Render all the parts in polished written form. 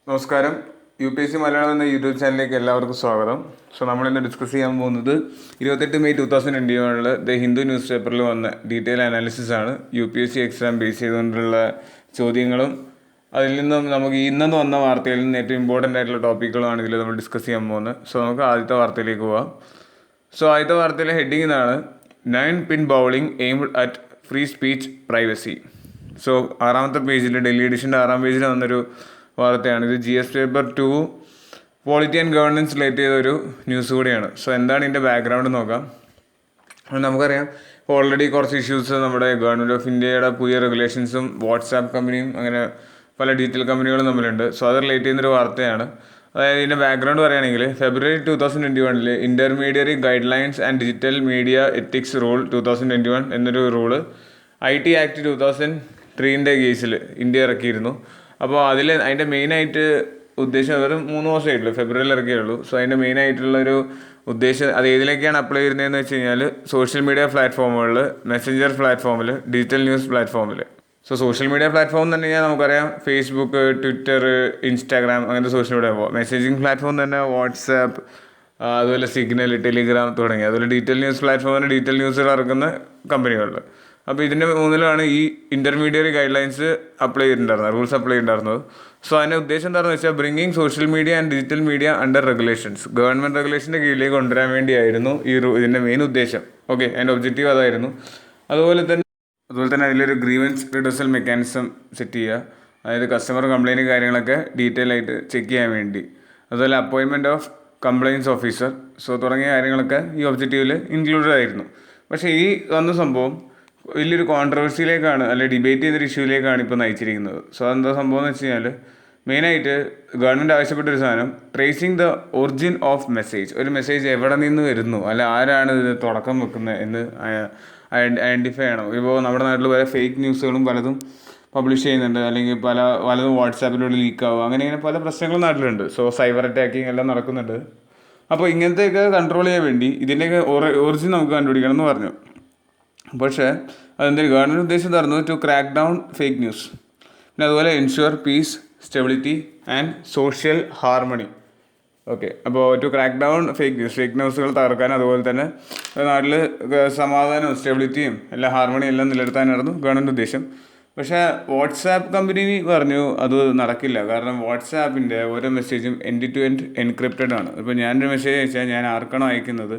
നമസ്കാരം. UPSC മലയാളം എന്ന YouTube ചാനലിലേക്ക് എല്ലാവർക്കും സ്വാഗതം. നമ്മളിന്ന് ഡിസ്കസ് ചെയ്യാൻ പോകുന്നത് 28 മെയ് 2021 ദ ഹിന്ദു ന്യൂസ് പേപ്പറിൽ വന്ന ഡീറ്റെയിൽ അനാലിസിസ് ആണ്. UPSC എക്സാം ബേസ് ചെയ്തുകൊണ്ടുള്ള ചോദ്യങ്ങളും അതിൽ നിന്നും നമുക്ക് ഇന്നു വന്ന വാർത്തയിൽ നിന്ന് ഏറ്റവും ഇമ്പോർട്ടൻ്റ് ആയിട്ടുള്ള ടോപ്പിക്കുകളാണ് ഇതിൽ നമ്മൾ ഡിസ്കസ് ചെയ്യാൻ പോകുന്നത്. നമുക്ക് ആദ്യത്തെ വാർത്തയിലേക്ക് പോവാം. ആദ്യത്തെ വാർത്തയിലെ ഹെഡിങ് ഇതാണ്: 9 pin bowling aimed at free speech privacy. ആറാമത്തെ പേജിൽ, ഡൽഹി എഡിഷൻ്റെ 6ാം പേജിൽ വന്നൊരു വാർത്തയാണ്. ഇത് GS paper 2 polity and governance relate ചെയ്തൊരു ന്യൂസ് കൂടിയാണ്. എന്താണ് ഇതിൻ്റെ ബാക്ക്ഗ്രൗണ്ട് നോക്കാം. നമുക്കറിയാം, ഇപ്പോൾ ഓൾറെഡി കുറച്ച് ഇഷ്യൂസ് നമ്മുടെ ഗവൺമെൻറ് ഓഫ് ഇന്ത്യയുടെ പുതിയ റെഗുലേഷൻസും വാട്സാപ്പ് കമ്പനിയും അങ്ങനെ പല ഡീറ്റെയിൽ കമ്പനികളും തമ്മിലുണ്ട്. അത് റിലേറ്റ് ചെയ്യുന്നൊരു വാർത്തയാണ്. അതായത് ഇതിൻ്റെ ബാക്ക്ഗ്രൗണ്ട് പറയുകയാണെങ്കിൽ, ഫെബ്രുവരി 2021 intermediary guide lines and digital media ethics rule 2021 എന്നൊരു റൂള് IT ആക്ട് 2003 കേസിൽ ഇന്ത്യ ഇറക്കിയിരുന്നു. അപ്പോൾ അതിൻ്റെ മെയിനായിട്ട് ഉദ്ദേശം, വെറും 3 ദിവസമായിട്ടുള്ളൂ, ഫെബ്രുവരിയിൽ ഇറക്കിയുള്ളൂ. അതിൻ്റെ മെയിനായിട്ടുള്ളൊരു ഉദ്ദേശം അത് ഏതിലേക്കാണ് അപ്ലൈ ചെയ്യുന്നതെന്ന് വെച്ച് കഴിഞ്ഞാൽ, സോഷ്യൽ മീഡിയ പ്ലാറ്റ്ഫോമുകളിൽ, മെസ്സഞ്ചർ പ്ലാറ്റ്ഫോമിൽ, ഡിജിറ്റൽ ന്യൂസ് പ്ലാറ്റ്ഫോമിൽ. സോഷ്യൽ മീഡിയ പ്ലാറ്റ്ഫോം എന്ന് പറഞ്ഞാൽ നമുക്കറിയാം, ഫേസ്ബുക്ക്, ട്വിറ്റർ, ഇൻസ്റ്റാഗ്രാം, അങ്ങനത്തെ സോഷ്യൽ മീഡിയ. മെസ്സേജിങ് പ്ലാറ്റ്ഫോം തന്നെ വാട്സാപ്പ്, അതുപോലെ സിഗ്നൽ, ടെലിഗ്രാം തുടങ്ങി. അതുപോലെ ഡീറ്റെയിൽ ന്യൂസ് പ്ലാറ്റ്ഫോമിന് ഡീറ്റെയിൽ ന്യൂസുകൾ ഇറക്കുന്ന കമ്പനികളിൽ. അപ്പോൾ ഇതിൻ്റെ മൂന്നിലാണ് ഈ ഇൻ്റർമീഡിയറി ഗൈഡ് ലൈൻസ് അപ്ലൈ ചെയ്തിട്ടുണ്ടായിരുന്നത്, റൂൾസ് അപ്ലൈ ചെയ്തിട്ടുണ്ടായിരുന്നത്. അതിൻ്റെ ഉദ്ദേശം എന്താണെന്ന് വെച്ചാൽ, bringing social media and digital media under regulations, government റെഗുലേഷൻ്റെ കീഴിലേക്ക് കൊണ്ടുവരാൻ വേണ്ടിയായിരുന്നു ഇതിൻ്റെ മെയിൻ ഉദ്ദേശം. അതിൻ്റെ ഒബ്ജക്റ്റീവ് അതായിരുന്നു. അതുപോലെ തന്നെ അതിലൊരു ഗ്രീവൻസ് റിഡ്യൂസൽ മെക്കാനിസം സെറ്റ് ചെയ്യുക, അതായത് കസ്റ്റമർ കംപ്ലയിൻറ്റ് കാര്യങ്ങളൊക്കെ ഡീറ്റെയിൽ ആയിട്ട് ചെക്ക് ചെയ്യാൻ വേണ്ടി. അതുപോലെ അപ്പോയിൻമെൻറ്റ് ഓഫ് കംപ്ലയിൻസ് ഓഫീസർ, തുടങ്ങിയ കാര്യങ്ങളൊക്കെ ഈ ഒബ്ജക്റ്റീവിൽ ഇൻക്ലൂഡഡ് ആയിരുന്നു. പക്ഷേ ഈ വന്ന സംഭവം വലിയൊരു കോൺട്രവേഴ്സിയിലേക്കാണ്, അല്ലെങ്കിൽ ഡിബേറ്റ് ചെയ്തൊരു ഇഷ്യൂവിലേക്കാണ് ഇപ്പോൾ നയിച്ചിരിക്കുന്നത്. അതെന്താ സംഭവം എന്ന് വെച്ച് കഴിഞ്ഞാൽ, മെയിനായിട്ട് ഗവൺമെൻറ് ആവശ്യപ്പെട്ടൊരു സാധനം, tracing the origin of message. ഒരു മെസ്സേജ് എവിടെ നിന്ന് വരുന്നു, അല്ല ആരാണ് ഇത് തുടക്കം വെക്കുന്നത് എന്ന് ഐഡൻറ്റിഫൈ ചെയ്യണം. ഇപ്പോൾ നമ്മുടെ നാട്ടിൽ പല ഫേക്ക് ന്യൂസുകളും പലതും പബ്ലിഷ് ചെയ്യുന്നുണ്ട്, അല്ലെങ്കിൽ പലതും വാട്സാപ്പിലൂടെ ലീക്കാവുക, അങ്ങനെ പല പ്രശ്നങ്ങളും നാട്ടിലുണ്ട്. സൈബർ അറ്റാക്കിങ് എല്ലാം നടക്കുന്നുണ്ട്. അപ്പോൾ ഇങ്ങനത്തെയൊക്കെ കൺട്രോൾ ചെയ്യാൻ വേണ്ടി ഇതിൻ്റെയൊക്കെ ഒറിജിൻ നമുക്ക് കണ്ടുപിടിക്കണം എന്ന് പറഞ്ഞു. പക്ഷേ അതെന്തൊരു ഗവൺമെൻറ് ഉദ്ദേശം തരുന്നു, to crack down fake news, പിന്നെ അതുപോലെ ensure peace, stability and social harmony. അപ്പോൾ ടു ക്രാക്ക് ഡൗൺ ഫേക്ക് ന്യൂസുകൾ തകർക്കാൻ, അതുപോലെ തന്നെ നാട്ടിൽ സമാധാനവും സ്റ്റെബിലിറ്റിയും എല്ലാ ഹാർമണിയും എല്ലാം നിലനിർത്താനായിരുന്നു ഗവൺമെൻറ് ഉദ്ദേശം. പക്ഷേ വാട്സാപ്പ് കമ്പനി പറഞ്ഞു അത് നടക്കില്ല. കാരണം വാട്സാപ്പിൻ്റെ ഓരോ മെസ്സേജും എൻഡ് ടു എൻഡ് എൻക്രിപ്റ്റഡ് ആണ്. ഇപ്പോൾ ഞാനൊരു മെസ്സേജ് അയച്ചാൽ ഞാൻ ആർക്കാണോ അയക്കുന്നത്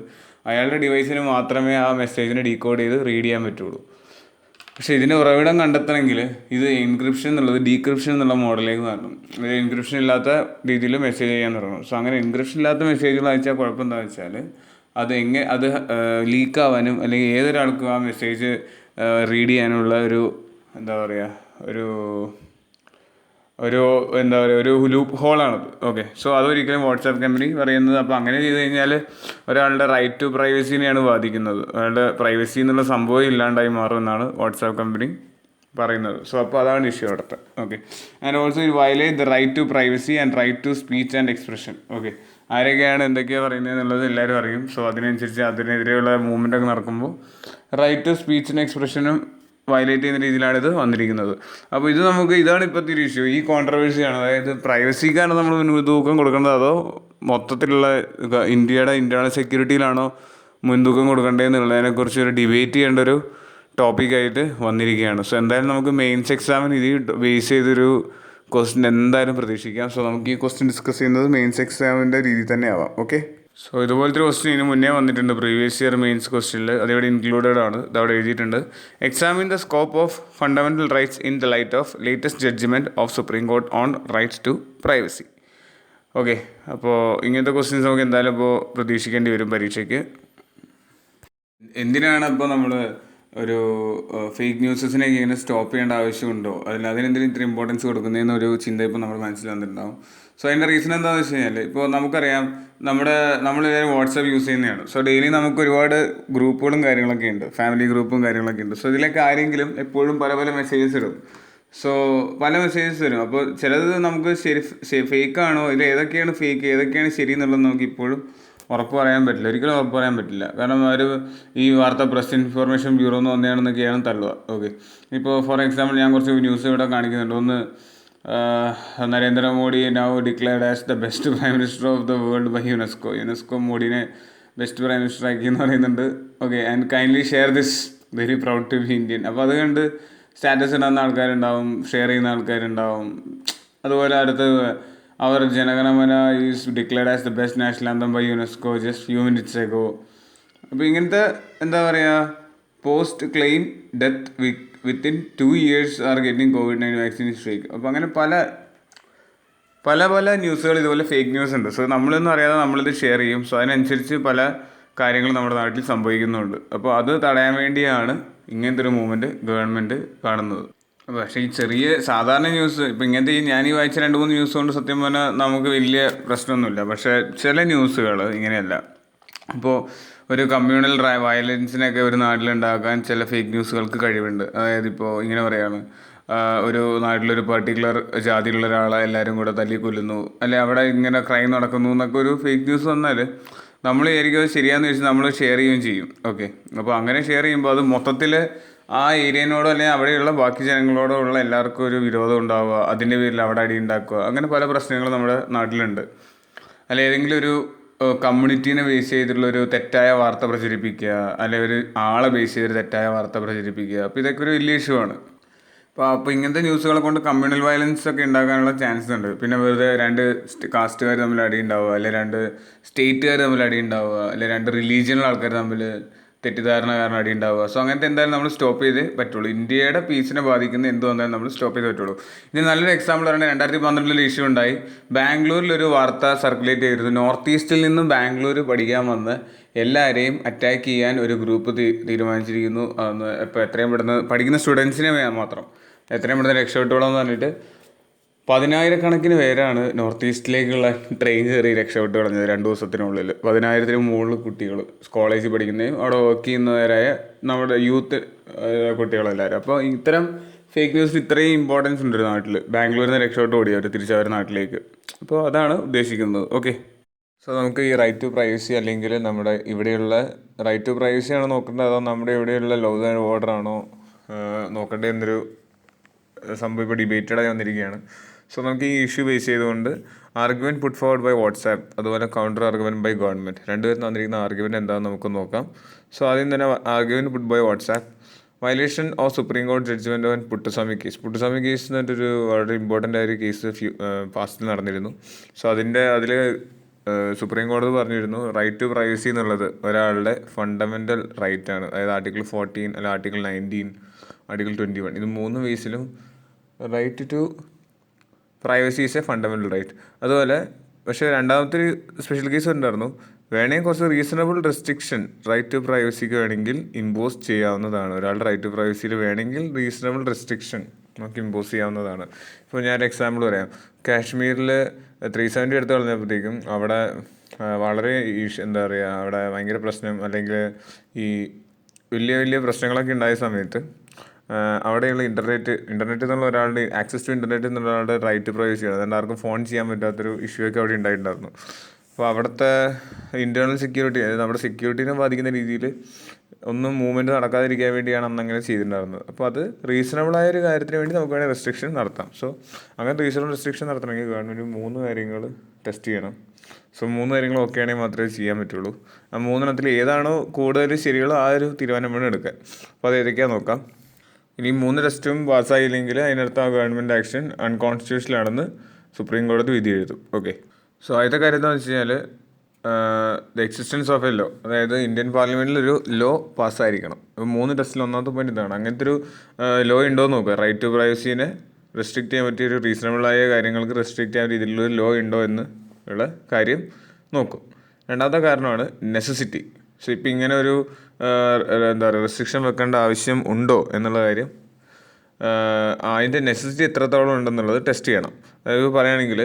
അയാളുടെ ഡിവൈസിന് മാത്രമേ ആ മെസ്സേജിനെ ഡീകോഡ് ചെയ്ത് റീഡ് ചെയ്യാൻ പറ്റുള്ളൂ. പക്ഷേ ഇതിൻ്റെ ഉറവിടം കണ്ടെത്തണമെങ്കിൽ ഇത് എൻക്രിപ്ഷൻ എന്നുള്ളത് ഡീക്രിപ്ഷൻ എന്നുള്ള മോഡലിലേക്ക് മാറണം. എൻക്രിപ്ഷൻ ഇല്ലാത്ത രീതിയിൽ മെസ്സേജ് ചെയ്യാൻ തുടങ്ങും. അങ്ങനെ എൻക്രിപ്ഷൻ ഇല്ലാത്ത മെസ്സേജുകൾ അയച്ചാൽ കുഴപ്പം എന്താണെന്ന് വെച്ചാൽ, അത് ലീക്കാവാനും അല്ലെങ്കിൽ ഏതൊരാൾക്കും ആ മെസ്സേജ് റീഡ് ചെയ്യാനുള്ള ഒരു ലൂപ്പ് ഹോളാണത്. അതൊരിക്കലും വാട്സാപ്പ് കമ്പനി പറയുന്നത്. അപ്പോൾ അങ്ങനെ ചെയ്ത് കഴിഞ്ഞാൽ ഒരാളുടെ റൈറ്റ് ടു പ്രൈവസീനെയാണ് ബാധിക്കുന്നത്. അയാളുടെ പ്രൈവസി എന്നുള്ള സംഭവം ഇല്ലാണ്ടായി മാറുമെന്നാണ് വാട്സാപ്പ് കമ്പനി പറയുന്നത്. അപ്പോൾ അതാണ് ഇഷ്യൂ അവിടുത്തെ. And also it violate the right to privacy and right to speech and expression. ആരൊക്കെയാണ് എന്തൊക്കെയാണ് പറയുന്നത് എന്നുള്ളത് എല്ലാവരും അറിയും. അതിനനുസരിച്ച് അതിനെതിരെയുള്ള മൂവ്മെൻ്റ് ഒക്കെ നടക്കുമ്പോൾ റൈറ്റ് ടു സ്പീച്ചിനും എക്സ്പ്രഷനും വയലേറ്റ് ചെയ്യുന്ന രീതിയിലാണ് ഇത് വന്നിരിക്കുന്നത്. അപ്പോൾ ഇതാണ് ഇപ്പോഴത്തെ ഒരു ഇഷ്യൂ, ഈ കോൺട്രവേഴ്സിയാണ്. അതായത് പ്രൈവസിക്കാണ് നമ്മൾ മുൻതൂക്കം കൊടുക്കേണ്ടത്, അതോ മൊത്തത്തിലുള്ള ഇന്ത്യയുടെ ഇൻ്റേണൽ സെക്യൂരിറ്റിയിലാണോ മുൻതൂക്കം കൊടുക്കേണ്ടതെന്നുള്ളതിനെക്കുറിച്ച് ഒരു ഡിബേറ്റ് ചെയ്യേണ്ട ഒരു ടോപ്പിക്കായിട്ട് വന്നിരിക്കുകയാണ്. എന്തായാലും നമുക്ക് മെയിൻസ് എക്സാമിന് ഇത് ബേസ് ചെയ്തൊരു ക്വസ്റ്റ്യൻ എന്തായാലും പ്രതീക്ഷിക്കാം. നമുക്ക് ഈ ക്വസ്റ്റ്യൻ ഡിസ്കസ് ചെയ്യുന്നത് മെയിൻസ് എക്സാമിൻ്റെ രീതിയിൽ തന്നെ ആവാം. ഇതുപോലത്തെ ഒരു ക്വസ്റ്റ്യൻ ഇതിന് മുന്നേ വന്നിട്ടുണ്ട് പ്രീവിയസ് ഇയർ മെയിൻസ് ക്വസ്റ്റ്യനിൽ. അതിവിടെ ഇൻക്ലൂഡഡ് ആണ്, ഇതവിടെ എഴുതിയിട്ടുണ്ട്. Examine the scope of fundamental rights in the light of latest judgement of supreme court on rights to privacy. അപ്പോൾ ഇങ്ങനത്തെ ക്വസ്റ്റ്യൻസ് നമുക്ക് എന്തായാലും ഇപ്പോൾ പ്രതീക്ഷിക്കേണ്ടി വരും പരീക്ഷയ്ക്ക്. എന്തിനാണ് ഇപ്പോൾ നമ്മൾ ഒരു ഫേക്ക് ന്യൂസസിനെയൊക്കെ ഇങ്ങനെ സ്റ്റോപ്പ് ചെയ്യേണ്ട ആവശ്യമുണ്ടോ, അതിനെന്തെങ്കിലും ഇത്ര ഇമ്പോർട്ടൻസ് കൊടുക്കുന്നതെന്നൊരു ചിന്ത ഇപ്പോൾ നമ്മുടെ മനസ്സിൽ വന്നിട്ടുണ്ടാവും. അതിൻ്റെ റീസൺ എന്താണെന്ന് വെച്ച് കഴിഞ്ഞാൽ, ഇപ്പോൾ നമുക്കറിയാം നമ്മളെല്ലാവരും വാട്സാപ്പ് യൂസ് ചെയ്യുന്നതാണ്. ഡെയിലി നമുക്ക് ഒരുപാട് ഗ്രൂപ്പുകളും കാര്യങ്ങളൊക്കെ ഉണ്ട്, ഫാമിലി ഗ്രൂപ്പും കാര്യങ്ങളൊക്കെ ഉണ്ട്. ഇതിലേക്ക് ആരെങ്കിലും എപ്പോഴും പല പല മെസ്സേജസ് ഇടും. പല മെസ്സേജസ് വരും. അപ്പോൾ ചിലത് നമുക്ക് ഫേക്കാണോ, ഇതിൽ ഏതൊക്കെയാണ് ഫേക്ക് ഏതൊക്കെയാണ് ശരി എന്നുള്ളത് നമുക്ക് ഇപ്പോഴും ഉറപ്പ് പറയാൻ പറ്റില്ല, ഒരിക്കലും ഉറപ്പ് പറയാൻ പറ്റില്ല. കാരണം ഈ വാർത്ത പ്രസ് ഇൻഫർമേഷൻ ബ്യൂറോ എന്ന് വന്നതാണെന്നൊക്കെയാണ് തള്ളുക. ഇപ്പോൾ ഫോർ എക്സാമ്പിൾ ഞാൻ കുറച്ച് ന്യൂസ് ഇവിടെ കാണിക്കുന്നുണ്ട്. ഒന്ന് Narendra Modi now declared as the best prime minister of the world by UNESCO മോഡിനെ ബെസ്റ്റ് പ്രൈം മിനിസ്റ്റർ ആക്കി എന്ന് പറയുന്നുണ്ട്. Okay, and kindly share this, very proud to be Indian. അപ്പോൾ അത് കണ്ട് സ്റ്റാറ്റസ് ഇടുന്ന ആൾക്കാരുണ്ടാവും, ഷെയർ ചെയ്യുന്ന ആൾക്കാരുണ്ടാവും. അതുപോലെ അടുത്ത് അവർ Jana Gana Mana is declared as the best national anthem by UNESCO just few minutes ago. അപ്പോൾ ഇങ്ങനത്തെ എന്താ പറയുക, post claim death within 2 years are getting COVID-19 vaccine fake. അപ്പോൾ അങ്ങനെ പല ന്യൂസുകൾ ഇതുപോലെ ഫേക്ക് ന്യൂസ് ഉണ്ട്. സോ നമ്മളൊന്നും അറിയാതെ നമ്മളിത് ഷെയർ ചെയ്യും. സോ അതിനനുസരിച്ച് പല കാര്യങ്ങളും നമ്മുടെ നാട്ടിൽ സംഭവിക്കുന്നുണ്ട്. അപ്പോൾ അത് തടയാൻ വേണ്ടിയാണ് ഇങ്ങനത്തെ ഒരു മൂവ്മെൻറ്റ് ഗവൺമെൻറ് കാണുന്നത്. പക്ഷേ ഈ ചെറിയ സാധാരണ ന്യൂസ്, ഇപ്പം ഇങ്ങനത്തെ ഞാൻ ഈ വായിച്ച 2-3 ന്യൂസ് കൊണ്ട് സത്യം പറഞ്ഞാൽ നമുക്ക് വലിയ പ്രശ്നമൊന്നുമില്ല. പക്ഷേ ചില ന്യൂസുകൾ ഇങ്ങനെയല്ല. ഇപ്പോൾ ഒരു കമ്മ്യൂണൽ വയലൻസിനൊക്കെ ഒരു നാട്ടിലുണ്ടാക്കാൻ ചില ഫേക്ക് ന്യൂസുകൾക്ക് കഴിവുണ്ട്. അതായത് ഇപ്പോൾ ഇങ്ങനെ പറയുകയാണ്, ഒരു നാട്ടിലൊരു പർട്ടിക്കുലർ ജാതിയിലുള്ള ഒരാളെ എല്ലാവരും കൂടെ തല്ലി കൊല്ലുന്നു, അല്ലെ അവിടെ ഇങ്ങനെ ക്രൈം നടക്കുന്നു എന്നൊക്കെ ഒരു ഫേക്ക് ന്യൂസ് വന്നാൽ നമ്മൾ വിചാരിക്കും അത് ശരിയാണെന്ന് വെച്ചാൽ നമ്മൾ ഷെയർ ചെയ്യുകയും ചെയ്യും. ഓക്കെ, അപ്പോൾ അങ്ങനെ ഷെയർ ചെയ്യുമ്പോൾ അത് മൊത്തത്തിൽ ആ ഏരിയനോടോ അല്ലെങ്കിൽ അവിടെയുള്ള ബാക്കി ജനങ്ങളോടോ ഉള്ള എല്ലാവർക്കും ഒരു വിരോധം ഉണ്ടാവുക, അതിൻ്റെ പേരിൽ അവിടെ അടി ഉണ്ടാക്കുക, അങ്ങനെ പല പ്രശ്നങ്ങളും നമ്മുടെ നാട്ടിലുണ്ട്. അല്ല ഏതെങ്കിലും ഒരു കമ്മ്യൂണിറ്റീനെ ബേസ് ചെയ്തിട്ടുള്ള ഒരു തെറ്റായ വാർത്ത പ്രചരിപ്പിക്കുക, അല്ലെങ്കിൽ ഒരു ആളെ ബേസ് ചെയ്തൊരു തെറ്റായ വാർത്ത പ്രചരിപ്പിക്കുക. അപ്പോൾ ഇതൊക്കെ ഒരു വലിയ ഇഷ്യൂ ആണ്. അപ്പോൾ ഇങ്ങനത്തെ ന്യൂസുകളെ കൊണ്ട് കമ്മ്യൂണൽ വയലൻസ് ഒക്കെ ഉണ്ടാകാനുള്ള ചാൻസ് ഉണ്ട്. പിന്നെ വെറുതെ 2 കാസ്റ്റുകാർ തമ്മിൽ അടി ഉണ്ടാവുക, അല്ലെങ്കിൽ 2 സ്റ്റേറ്റുകാർ തമ്മിൽ അടി ഉണ്ടാവുക, അല്ലെങ്കിൽ 2 റിലീജിയണൽ ആൾക്കാർ തമ്മിൽ തെറ്റിദ്ധാരണ കാരണം അടി ഉണ്ടാവുക. സോ അങ്ങനത്തെ എന്തായാലും നമ്മൾ സ്റ്റോപ്പ് ചെയ്തേ പറ്റുള്ളൂ. ഇന്ത്യയുടെ പീസിനെ ബാധിക്കുന്ന എന്ത് വന്നാലും നമ്മൾ സ്റ്റോപ്പ് ചെയ്തേ പറ്റുള്ളൂ. ഇനി നല്ലൊരു എക്സാമ്പിൾ പറയുന്നത് 2012 ഇഷ്യൂ ഉണ്ടായി. ബാംഗ്ലൂരിലൊരു വാർത്ത സർക്കുലേറ്റ് ചെയ്തിരുന്നു. നോർത്ത് ഈസ്റ്റിൽ നിന്നും ബാംഗ്ലൂർ പഠിക്കാൻ വന്ന് എല്ലാവരെയും അറ്റാക്ക് ചെയ്യാൻ ഒരു ഗ്രൂപ്പ് തീരുമാനിച്ചിരിക്കുന്നു. ഇപ്പോൾ എത്രയും പെട്ടെന്ന് പഠിക്കുന്ന സ്റ്റുഡൻസിനെ മാത്രം എത്രയും പെട്ടെന്ന് രക്ഷപ്പെട്ടുകൊള്ളാമെന്ന് പറഞ്ഞിട്ട് 10,000-കണക്കിന് പേരാണ് നോർത്ത് ഈസ്റ്റിലേക്കുള്ള ട്രെയിൻ കയറി രക്ഷപ്പെട്ട് കളഞ്ഞത് 2 ദിവസത്തിനുള്ളിൽ. 10,000-ന് മുകളിൽ കുട്ടികൾ, കോളേജിൽ പഠിക്കുന്നതും അവിടെ വർക്ക് ചെയ്യുന്നവരായ നമ്മുടെ യൂത്ത് കുട്ടികളെല്ലാവരും. അപ്പോൾ ഇത്തരം ഫേക്ക് ന്യൂസിന് ഇത്രയും ഇമ്പോർട്ടൻസ് ഉണ്ട് ഒരു നാട്ടിൽ. ബാംഗ്ലൂരിൽ നിന്ന് രക്ഷപ്പെട്ട് ഓടി അവർ തിരിച്ചവർ നാട്ടിലേക്ക്. അപ്പോൾ അതാണ് ഉദ്ദേശിക്കുന്നത്. ഓക്കെ, സോ നമുക്ക് ഈ റൈറ്റ് ടു പ്രൈവസി അല്ലെങ്കിൽ നമ്മുടെ ഇവിടെയുള്ള റൈറ്റ് ടു പ്രൈവസി ആണോ നോക്കേണ്ടത്, അതോ നമ്മുടെ ഇവിടെയുള്ള ലോ ആൻഡ് ഓർഡർ ആണോ നോക്കേണ്ടത് എന്നൊരു സംഭവം ഇപ്പോൾ ഡിബേറ്റഡായി വന്നിരിക്കുകയാണ്. സോ നമുക്ക് ഈ ഇഷ്യൂ ബേസ് ചെയ്തുകൊണ്ട് argument put forward by WhatsApp, അതുപോലെ കൗണ്ടർ ആർഗ്യുമെൻറ്റ് ബൈ ഗവൺമെൻറ്, രണ്ടുപേരും തന്നിരിക്കുന്ന ആർഗ്യുമെൻറ്റ് എന്താണെന്ന് നമുക്ക് നോക്കാം. സോ ആദ്യം തന്നെ argument put by WhatsApp, violation of supreme കോടതി ജഡ്ജ്മെൻറ്റ് ഓൺ പുട്ടസ്വാമി കേസ് എന്ന് പറഞ്ഞിട്ടൊരു വളരെ ഇമ്പോർട്ടൻ്റ് ആയൊരു കേസ് പാസ്റ്റിൽ നടന്നിരുന്നു. സോ അതിൽ സുപ്രീം കോടതി പറഞ്ഞിരുന്നു റൈറ്റ് ടു പ്രൈവസി എന്നുള്ളത് ഒരാളുടെ ഫണ്ടമെൻ്റൽ റൈറ്റ് ആണ്. അതായത് ആർട്ടിക്കിൾ 14 അല്ലെങ്കിൽ ആർട്ടിക്കിൾ 19, ആർട്ടിക്കിൾ 21, ഇത് 3 കേസിലും right to privacy is a fundamental right. അതുപോലെ പക്ഷേ രണ്ടാമത്തെ ഒരു സ്പെഷ്യൽ കേസ് ഉണ്ടായിരുന്നു. വേണമെങ്കിൽ കുറച്ച് റീസണബിൾ റെസ്ട്രിക്ഷൻ റൈറ്റ് ടു പ്രൈവസിക്ക് വേണമെങ്കിൽ ഇമ്പോസ് ചെയ്യാവുന്നതാണ്. ഒരാളുടെ റൈറ്റ് ടു പ്രൈവസിയിൽ വേണമെങ്കിൽ റീസണബിൾ റെസ്ട്രിക്ഷൻ നമുക്ക് ഇമ്പോസ് ചെയ്യാവുന്നതാണ്. ഇപ്പോൾ ഞാനൊരു എക്സാമ്പിൾ പറയാം. കാശ്മീരിൽ 370 എടുത്ത് കളഞ്ഞപ്പോഴത്തേക്കും അവിടെ വളരെ എന്താ പറയുക, അവിടെ ഭയങ്കര പ്രശ്നം അല്ലെങ്കിൽ ഈ വലിയ പ്രശ്നങ്ങളൊക്കെ ഉണ്ടായ സമയത്ത് അവിടെയുള്ള ഇൻ്റർനെറ്റ് എന്നുള്ള ഒരാളുടെ ആക്സസ് ടു ഇൻ്റർനെറ്റ് എന്നുള്ള ഒരാളുടെ റൈറ്റ് ടു പ്രൈവസിയാണ്. അതുകൊണ്ട് ആർക്കും ഫോൺ ചെയ്യാൻ പറ്റാത്തൊരു ഇഷ്യൂ ഒക്കെ അവിടെ ഉണ്ടായിട്ടുണ്ടായിരുന്നു. അപ്പോൾ അവിടുത്തെ ഇൻറ്റേർണൽ സെക്യൂരിറ്റി, അതായത് നമ്മുടെ സെക്യൂരിറ്റീനെ ബാധിക്കുന്ന രീതിയിൽ ഒന്നും മൂവ്മെൻറ്റ് നടക്കാതിരിക്കാൻ വേണ്ടിയാണ് അന്ന് അങ്ങനെ ചെയ്തിട്ടുണ്ടായിരുന്നത്. അപ്പോൾ അത് റീസണബിളായ ഒരു കാര്യത്തിന് വേണ്ടി നമുക്ക് വേണമെങ്കിൽ റെസ്ട്രിക്ഷൻ നടത്താം. സോ അങ്ങനെ റീസണബിൾ റെസ്ട്രിക്ഷൻ നടത്തണമെങ്കിൽ ഗവൺമെൻറ് 3 കാര്യങ്ങൾ ടെസ്റ്റ് ചെയ്യണം. സോ 3 കാര്യങ്ങൾ ഓക്കെ ആണെങ്കിൽ മാത്രമേ ചെയ്യാൻ പറ്റുള്ളൂ. ആ 3 ഏതാണോ കൂടുതൽ ശരികളോ ആ ഒരു തീരുമാനം വേണം എടുക്കാൻ. അപ്പോൾ അത് ഏതൊക്കെയാണെന്ന് നോക്കാം. ഇനി 3 ടെസ്റ്റും പാസ്സായില്ലെങ്കിൽ അതിനടുത്ത് ആ ഗവൺമെൻറ് ആക്ഷൻ അൺകോൺസ്റ്റിറ്റ്യൂഷണൽ ആണെന്ന് സുപ്രീം കോടതി വിധി എഴുതും. ഓക്കെ, സോ ആദ്യത്തെ കാര്യം എന്താണെന്ന് വെച്ച് കഴിഞ്ഞാൽ the existence of a law, അതായത് ഇന്ത്യൻ പാർലമെൻറ്റിൽ ഒരു ലോ പാസ്സായിരിക്കണം. അപ്പോൾ 3 ടെസ്റ്റിൽ ഒന്നാമത്തെ പോയിന്റ് ഇതാണ്. അങ്ങനത്തെ ഒരു ലോ ഉണ്ടോ എന്ന് നോക്കുക. റൈറ്റ് ടു പ്രൈവസീനെ റെസ്ട്രിക്റ്റ് ചെയ്യാൻ പറ്റിയൊരു റീസണബിളായ കാര്യങ്ങൾക്ക് റെസ്ട്രിക്റ്റ് ചെയ്യാൻ രീതിയിലുള്ളൊരു ലോ ഉണ്ടോ എന്ന് ഉള്ള കാര്യം നോക്കും. രണ്ടാമത്തെ കാരണമാണ് നെസസിറ്റി. സോ ഇപ്പം ഇങ്ങനെ ഒരു എന്താ പറയുക റെസ്ട്രിക്ഷൻ വെക്കേണ്ട ആവശ്യം ഉണ്ടോ എന്നുള്ള കാര്യം, അതിൻ്റെ നെസസിറ്റി എത്രത്തോളം ഉണ്ടെന്നുള്ളത് ടെസ്റ്റ് ചെയ്യണം. അതായത് പറയുകയാണെങ്കിൽ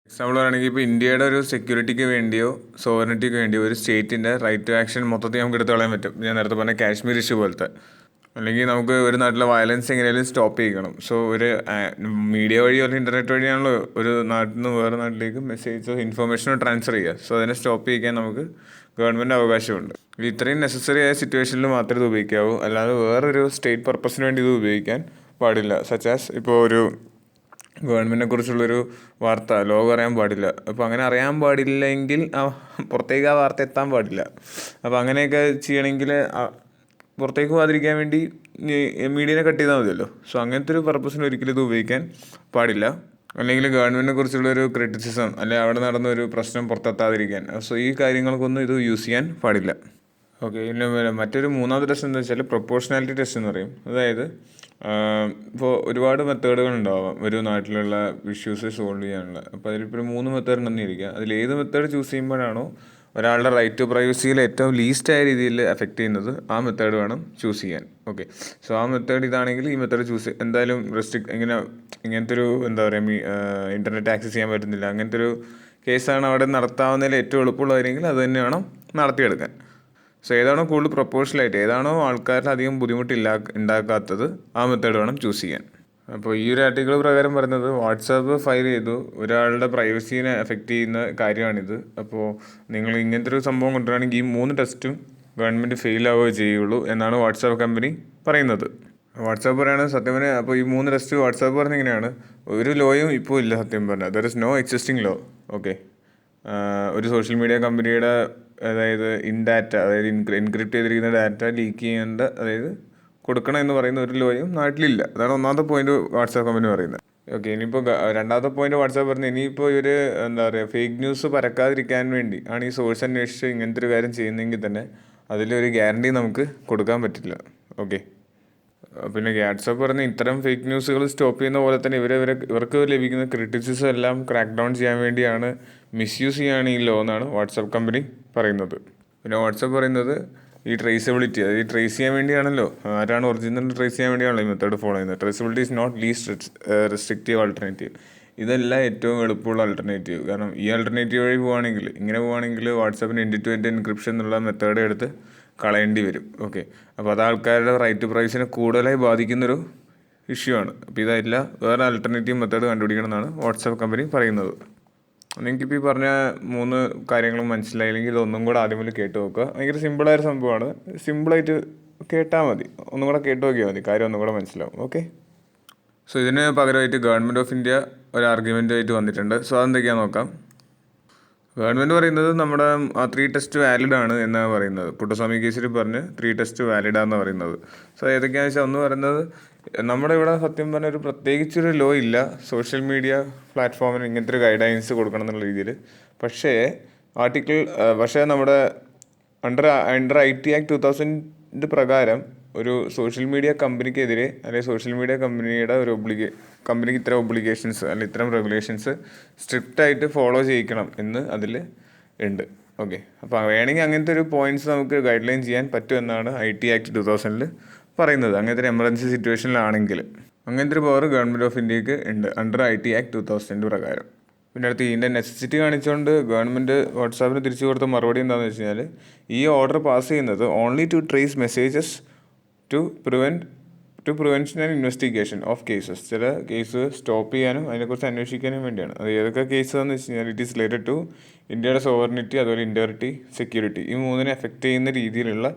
എക്സാമ്പിൾ പറയുകയാണെങ്കിൽ ഇപ്പോൾ ഇന്ത്യയുടെ ഒരു സെക്യൂരിറ്റിക്ക് വേണ്ടിയോ സോവറിനിറ്റിക്ക് വേണ്ടിയോ ഒരു സ്റ്റേറ്റിൻ്റെ റൈറ്റ് ടു ആക്ഷൻ മൊത്തത്തിൽ നമുക്ക് എടുത്ത് കളയാൻ പറ്റും. ഞാൻ നേരത്തെ പറഞ്ഞ കാശ്മീർ ഇഷ്യൂ പോലത്തെ. അല്ലെങ്കിൽ നമുക്ക് ഒരു നാട്ടിലെ വയലൻസ് എങ്ങനെയാലും സ്റ്റോപ്പ് ചെയ്യണം. സോ ഒരു മീഡിയ വഴി അല്ലെങ്കിൽ ഇൻ്റർനെറ്റ് വഴിയാണല്ലോ ഒരു നാട്ടിൽ നിന്ന് വേറെ നാട്ടിലേക്ക് മെസ്സേജോ ഇൻഫർമേഷനോ ട്രാൻസ്ഫർ ചെയ്യുക. സോ അതിനെ സ്റ്റോപ്പ് ചെയ്യിക്കാൻ നമുക്ക് ഗവൺമെൻറ് അവകാശമുണ്ട്. ഇത്രയും നെസസറി ആയ സിറ്റുവേഷനിൽ മാത്രമേ ഇത് ഉപയോഗിക്കാവൂ. അല്ലാതെ വേറൊരു സ്റ്റേറ്റ് പർപ്പസിന് വേണ്ടി ഇത് ഉപയോഗിക്കാൻ പാടില്ല. സച്ച് ആസ് ഇപ്പോൾ ഒരു ഗവൺമെൻറ്റിനെ കുറിച്ചുള്ളൊരു വാർത്ത ലോകം അറിയാൻ പാടില്ല. അപ്പോൾ അങ്ങനെ അറിയാൻ പാടില്ലെങ്കിൽ പുറത്തേക്ക് ആ വാർത്ത എത്താൻ പാടില്ല. അപ്പോൾ അങ്ങനെയൊക്കെ ചെയ്യണമെങ്കിൽ പുറത്തേക്ക് പോകാതിരിക്കാൻ വേണ്ടി മീഡിയനെ കട്ട് ചെയ്താൽ മതിയല്ലോ. സോ അങ്ങനത്തെ ഒരു പർപ്പസിന് ഒരിക്കലും ഇത് ഉപയോഗിക്കാൻ പാടില്ല. അല്ലെങ്കിൽ ഗവൺമെൻറ്റിനെ കുറിച്ചുള്ളൊരു ക്രിറ്റിസിസം അല്ലെങ്കിൽ അവിടെ നടന്ന ഒരു പ്രശ്നം പുറത്തെത്താതിരിക്കാൻ. സോ ഈ കാര്യങ്ങൾക്കൊന്നും ഇത് യൂസ് ചെയ്യാൻ പാടില്ല. ഓക്കെ, പിന്നെ മറ്റൊരു മൂന്നാമത്തെ ടെസ്റ്റ് എന്താ വെച്ചാൽ പ്രൊപ്പോർഷണാലിറ്റി ടെസ്റ്റ് എന്ന് പറയും. അതായത് ഇപ്പോൾ ഒരുപാട് മെത്തേഡുകൾ ഉണ്ടാവാം ഒരു നാട്ടിലുള്ള ഇഷ്യൂസ് സോൾവ് ചെയ്യാനുള്ള. അപ്പോൾ അതിലിപ്പോൾ 3 മെത്തേഡ് ഉണ്ടെന്ന് ഇരിക്കുക. അതിൽ ഏത് മെത്തേഡ് ചൂസ് ചെയ്യുമ്പോഴാണോ ഒരാളുടെ റൈറ്റ് ടു പ്രൈവസിയിൽ ഏറ്റവും ലീസ്റ്റായ രീതിയിൽ എഫക്റ്റ് ചെയ്യുന്നത് ആ മെത്തേഡ് വേണം ചൂസ് ചെയ്യാൻ. ഓക്കെ, സോ ആ മെത്തേഡ് ഇതാണെങ്കിൽ ഈ മെത്തേഡ് ചൂസ് എന്തായാലും ഇങ്ങനത്തെ ഒരു എന്താ പറയുക ഇൻ്റർനെറ്റ് ആക്സസ് ചെയ്യാൻ പറ്റുന്നില്ല, അങ്ങനത്തെ ഒരു കേസാണ് അവിടെ നടത്താവുന്നതിൽ ഏറ്റവും എളുപ്പമുള്ളതായിരിക്കും അത് തന്നെ വേണം നടത്തിയെടുക്കാൻ. സോ ഏതാണോ കൂടുതൽ പ്രൊപ്പോഷണലായിട്ട്, ഏതാണോ ആൾക്കാരിൽ അധികം ഉണ്ടാക്കാത്തത് ആ മെത്തേഡ് വേണം ചൂസ് ചെയ്യാൻ. അപ്പോൾ ഈ ഒരു ആർട്ടിക്കിൾ പ്രകാരം പറയുന്നത് വാട്സാപ്പ് ഫയൽ ചെയ്തു ഒരാളുടെ പ്രൈവസീനെ എഫക്റ്റ് ചെയ്യുന്ന കാര്യമാണിത്. അപ്പോൾ നിങ്ങൾ ഇങ്ങനത്തെ ഒരു സംഭവം കൊണ്ടുവരികയാണെങ്കിൽ ഈ 3 ടെസ്റ്റും ഗവൺമെൻറ് ഫെയിൽ ആവുകയോ ചെയ്യുള്ളൂ എന്നാണ് വാട്സാപ്പ് കമ്പനി പറയുന്നത്. വാട്സാപ്പ് പറയുകയാണ് സത്യം പറഞ്ഞാൽ, അപ്പോൾ ഈ 3 ടെസ്റ്റ് വാട്സാപ്പ് പറഞ്ഞ ഇങ്ങനെയാണ്, ഒരു ലോയും ഇപ്പോൾ ഇല്ല സത്യം പറഞ്ഞാൽ. There is no existing law. Okay, ഒരു സോഷ്യൽ മീഡിയ കമ്പനിയുടെ അതായത് അതായത് എൻക്രിപ്റ്റ് ചെയ്തിരിക്കുന്ന ഡാറ്റ ലീക്ക് ചെയ്യേണ്ട അതായത് കൊടുക്കണം എന്ന് പറയുന്ന ഒരു ലോയും നാട്ടിലില്ല. അതാണ് ഒന്നാമത്തെ പോയിന്റ് വാട്സാപ്പ് കമ്പനി പറയുന്നത്. ഓക്കെ, ഇനിയിപ്പോൾ രണ്ടാമത്തെ പോയിന്റ് വാട്സാപ്പ് പറഞ്ഞത് ഇനിയിപ്പോൾ ഇവർ എന്താ പറയുക ഫേക്ക് ന്യൂസ് പരക്കാതിരിക്കാൻ വേണ്ടി ആണ് ഈ സോഴ്സ് അന്വേഷിച്ച് ഇങ്ങനത്തെ ഒരു കാര്യം ചെയ്യുന്നതെങ്കിൽ തന്നെ അതിലൊരു ഗ്യാരണ്ടി നമുക്ക് കൊടുക്കാൻ പറ്റില്ല. ഓക്കെ, പിന്നെ വാട്സാപ്പ് പറഞ്ഞ ഇത്തരം ഫേക്ക് ന്യൂസുകൾ സ്റ്റോപ്പ് ചെയ്യുന്ന പോലെ തന്നെ ഇവർക്ക് ലഭിക്കുന്ന ക്രിറ്റിസിസം എല്ലാം ക്രാക്ക് ഡൗൺ ചെയ്യാൻ വേണ്ടിയാണ് മിസ്യൂസ് ചെയ്യുകയാണ് ഈ ലോ എന്നാണ് വാട്സാപ്പ് കമ്പനി പറയുന്നത്. പിന്നെ വാട്സാപ്പ് പറയുന്നത് ഈ ട്രേസബിലിറ്റി, അതായത് ഈ ട്രേസ് ചെയ്യാൻ വേണ്ടിയാണല്ലോ, ആരാണ് ഒറിജിനൽ ട്രേസ് ചെയ്യാൻ വേണ്ടിയാണല്ലോ ഈ മെത്തേഡ് ഫോളോ ചെയ്യുന്നത്. Traceability is not least restrictive alternative. ഇതല്ല ഏറ്റവും എളുപ്പമുള്ള ആൾട്ടർനേറ്റീവ്. കാരണം ഈ ആൾട്ടർനേറ്റീവ് വഴി പോവുകയാണെങ്കിൽ വാട്സാപ്പിന് എൻഡ് ടു എൻഡ് എൻക്രിപ്ഷൻ എന്നുള്ള മെത്തേഡ് എടുത്ത് കളയേണ്ടി വരും. ഓക്കെ, അപ്പോൾ അത് ആൾക്കാരുടെ റൈറ്റ് ടു പ്രൈവസിനെ കൂടുതലായി ബാധിക്കുന്നൊരു ഇഷ്യൂ ആണ്. അപ്പോൾ ഇതല്ല, വേറെ ആൾട്ടർനേറ്റീവ് മെത്തേഡ് കണ്ടുപിടിക്കണം എന്നാണ് വാട്സാപ്പ് കമ്പനി പറയുന്നത്. നിങ്ങൾക്കിപ്പോൾ ഈ പറഞ്ഞ 3 കാര്യങ്ങളും മനസ്സിലായില്ലെങ്കിൽ ഇതൊന്നും കൂടെ ആദ്യം മുതൽ കേട്ട് നോക്കുക. ഭയങ്കര സിമ്പിളായൊരു സംഭവമാണ്. സിമ്പിളായിട്ട് കേട്ടാൽ മതി, ഒന്നും കൂടെ കേട്ട് നോക്കിയാൽ മതി, കാര്യം ഒന്നും കൂടെ മനസ്സിലാവും. ഓക്കെ, സോ ഇതിന് പകരമായിട്ട് ഗവൺമെൻറ് ഓഫ് ഇന്ത്യ ഒരു ആർഗ്യുമെൻ്റ് ആയിട്ട് വന്നിട്ടുണ്ട്. സോ അതെന്തൊക്കെയാണെന്ന് നോക്കാം. ഗവൺമെൻറ് പറയുന്നത് നമ്മുടെ 3 ടെസ്റ്റ് വാലിഡ് ആണ് എന്നാണ് പറയുന്നത്. പുട്ടസ്വാമി കേസിൽ പറഞ്ഞ് 3 ടെസ്റ്റ് വാലിഡാണെന്ന് പറയുന്നത്. സോ ഏതൊക്കെയാണെന്ന് വെച്ചാൽ ഒന്ന് പറയുന്നത് നമ്മുടെ ഇവിടെ സത്യം പറഞ്ഞാൽ ഒരു പ്രത്യേകിച്ചൊരു ലോ ഇല്ല സോഷ്യൽ മീഡിയ പ്ലാറ്റ്ഫോമിന് ഇങ്ങനത്തെ ഒരു ഗൈഡൻസ് കൊടുക്കണം എന്നുള്ള രീതിയിൽ. പക്ഷേ നമ്മുടെ അണ്ടർ IT ആക്ട് 2000 പ്രകാരം ഒരു സോഷ്യൽ മീഡിയ കമ്പനിക്കെതിരെ അല്ലെങ്കിൽ സോഷ്യൽ മീഡിയ കമ്പനിയുടെ കമ്പനിക്ക് ഇത്തരം ഒബ്ലിഗേഷൻസ് അല്ലെങ്കിൽ ഇത്തരം റെഗുലേഷൻസ് സ്ട്രിക്റ്റായിട്ട് ഫോളോ ചെയ്യിക്കണം എന്ന് അതിൽ ഉണ്ട്. ഓക്കെ, അപ്പോൾ വേണമെങ്കിൽ അങ്ങനത്തെ ഒരു പോയിന്റ്സ് നമുക്ക് ഗൈഡ് ലൈൻ ചെയ്യാൻ പറ്റുമെന്നാണ് IT ആക്ട് 2000 പറയുന്നത്. അങ്ങനത്തെ ഒരു എമർജൻസി സിറ്റുവേഷനിലാണെങ്കിൽ അങ്ങനത്തെ ഒരു പവർ ഗവൺമെൻറ് ഓഫ് ഇന്ത്യക്ക് ഉണ്ട് അണ്ടർ IT ആക്ട് 2000 പ്രകാരം. പിന്നെ അടുത്ത് ഇതിൻ്റെ നെസസിറ്റി കാണിച്ചുകൊണ്ട് ഗവൺമെൻറ് വാട്സാപ്പിന് തിരിച്ചു കൊടുത്ത മറുപടി എന്താണെന്ന് വെച്ച് കഴിഞ്ഞാൽ ഈ ഓർഡർ പാസ് ചെയ്യുന്നത് only to trace messages to prevention and investigation of cases. ചില കേസ് സ്റ്റോപ്പ് ചെയ്യാനും അതിനെക്കുറിച്ച് അന്വേഷിക്കാനും വേണ്ടിയാണ്. അത് ഏതൊക്കെ കേസാണെന്ന് വെച്ച് കഴിഞ്ഞാൽ ഇറ്റ് ഈസ് റിലേറ്റഡ് ടു ഇന്ത്യയുടെ സോവറിനിറ്റി, അതുപോലെ ഇൻ്റഗ്രിറ്റി, സെക്യൂരിറ്റി, ഈ 3 എഫക്റ്റ് ചെയ്യുന്ന രീതിയിലുള്ള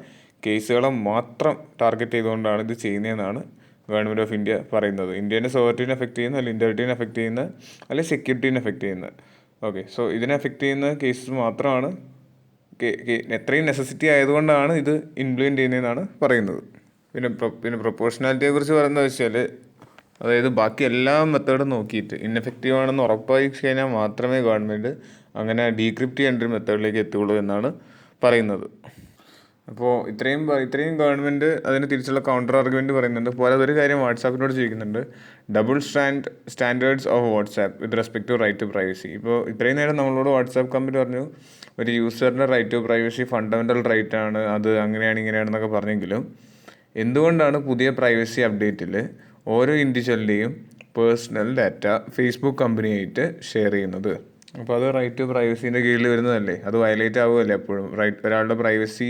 കേസുകളെ മാത്രം ടാർഗറ്റ് ചെയ്തുകൊണ്ടാണ് ഇത് ചെയ്യുന്നതെന്നാണ് ഗവൺമെൻറ് ഓഫ് ഇന്ത്യ പറയുന്നത്. ഇന്ത്യൻ്റെ സോവറിറ്റിനെ എഫക്റ്റ് ചെയ്യുന്ന, അല്ലെങ്കിൽ ഇൻ്റഗ്രിറ്റിനെ എഫക്റ്റ് ചെയ്യുന്ന, അല്ലെങ്കിൽ സെക്യൂരിറ്റീനെ എഫക്റ്റ് ചെയ്യുന്നത്. ഓക്കെ, സോ ഇതിനെ എഫക്റ്റ് ചെയ്യുന്ന കേസസ് മാത്രമാണ് എത്രയും നെസസിറ്റി ആയതുകൊണ്ടാണ് ഇത് ഇംപ്ലിമെൻറ്റ് ചെയ്യുന്നതെന്നാണ് പറയുന്നത്. പിന്നെ പ്രൊപ്പോർഷണാലിറ്റിയെ കുറിച്ച് പറയുന്നത് വെച്ചാൽ അതായത് ബാക്കി എല്ലാ മെത്തേഡും നോക്കിയിട്ട് ഇന്നെഫക്റ്റീവ് ആണെന്ന് ഉറപ്പായി കഴിഞ്ഞാൽ മാത്രമേ ഗവൺമെൻറ് അങ്ങനെ ഡീക്രിപ്റ്റ് ചെയ്യേണ്ട ഒരു മെത്തേഡിലേക്ക് എത്തുകയുള്ളൂ എന്നാണ് പറയുന്നത്. അപ്പോൾ ഇത്രയും ഗവൺമെൻറ് അതിന് തിരിച്ചുള്ള കൗണ്ടർ ആർഗ്യുമെൻറ്റ് പറയുന്നുണ്ട്. പോലെ ഒരു കാര്യം വാട്സാപ്പിനോട് ചോദിക്കുന്നുണ്ട്, double standards of WhatsApp with respect to right to privacy. ഇപ്പോൾ ഇത്രയും നേരം നമ്മളോട് വാട്സാപ്പ് കമ്പനി പറഞ്ഞു ഒരു യൂസറിൻ്റെ right to privacy fundamental right ആണ്, അത് അങ്ങനെയാണ് ഇങ്ങനെയാണെന്നൊക്കെ പറഞ്ഞെങ്കിലും എന്തുകൊണ്ടാണ് പുതിയ പ്രൈവസി അപ്ഡേറ്റിൽ ഓരോ ഇൻഡിവിജ്വലിൻ്റെയും പേഴ്സണൽ ഡാറ്റ ഫേസ്ബുക്ക് കമ്പനിയായിട്ട് ഷെയർ ചെയ്യുന്നത്? അപ്പോൾ അത് റൈറ്റ് ടു പ്രൈവസീൻ്റെ കീഴിൽ വരുന്നതല്ലേ, അത് വയലേറ്റ് ആവുമല്ലേ എപ്പോഴും. ഒരാളുടെ പ്രൈവസി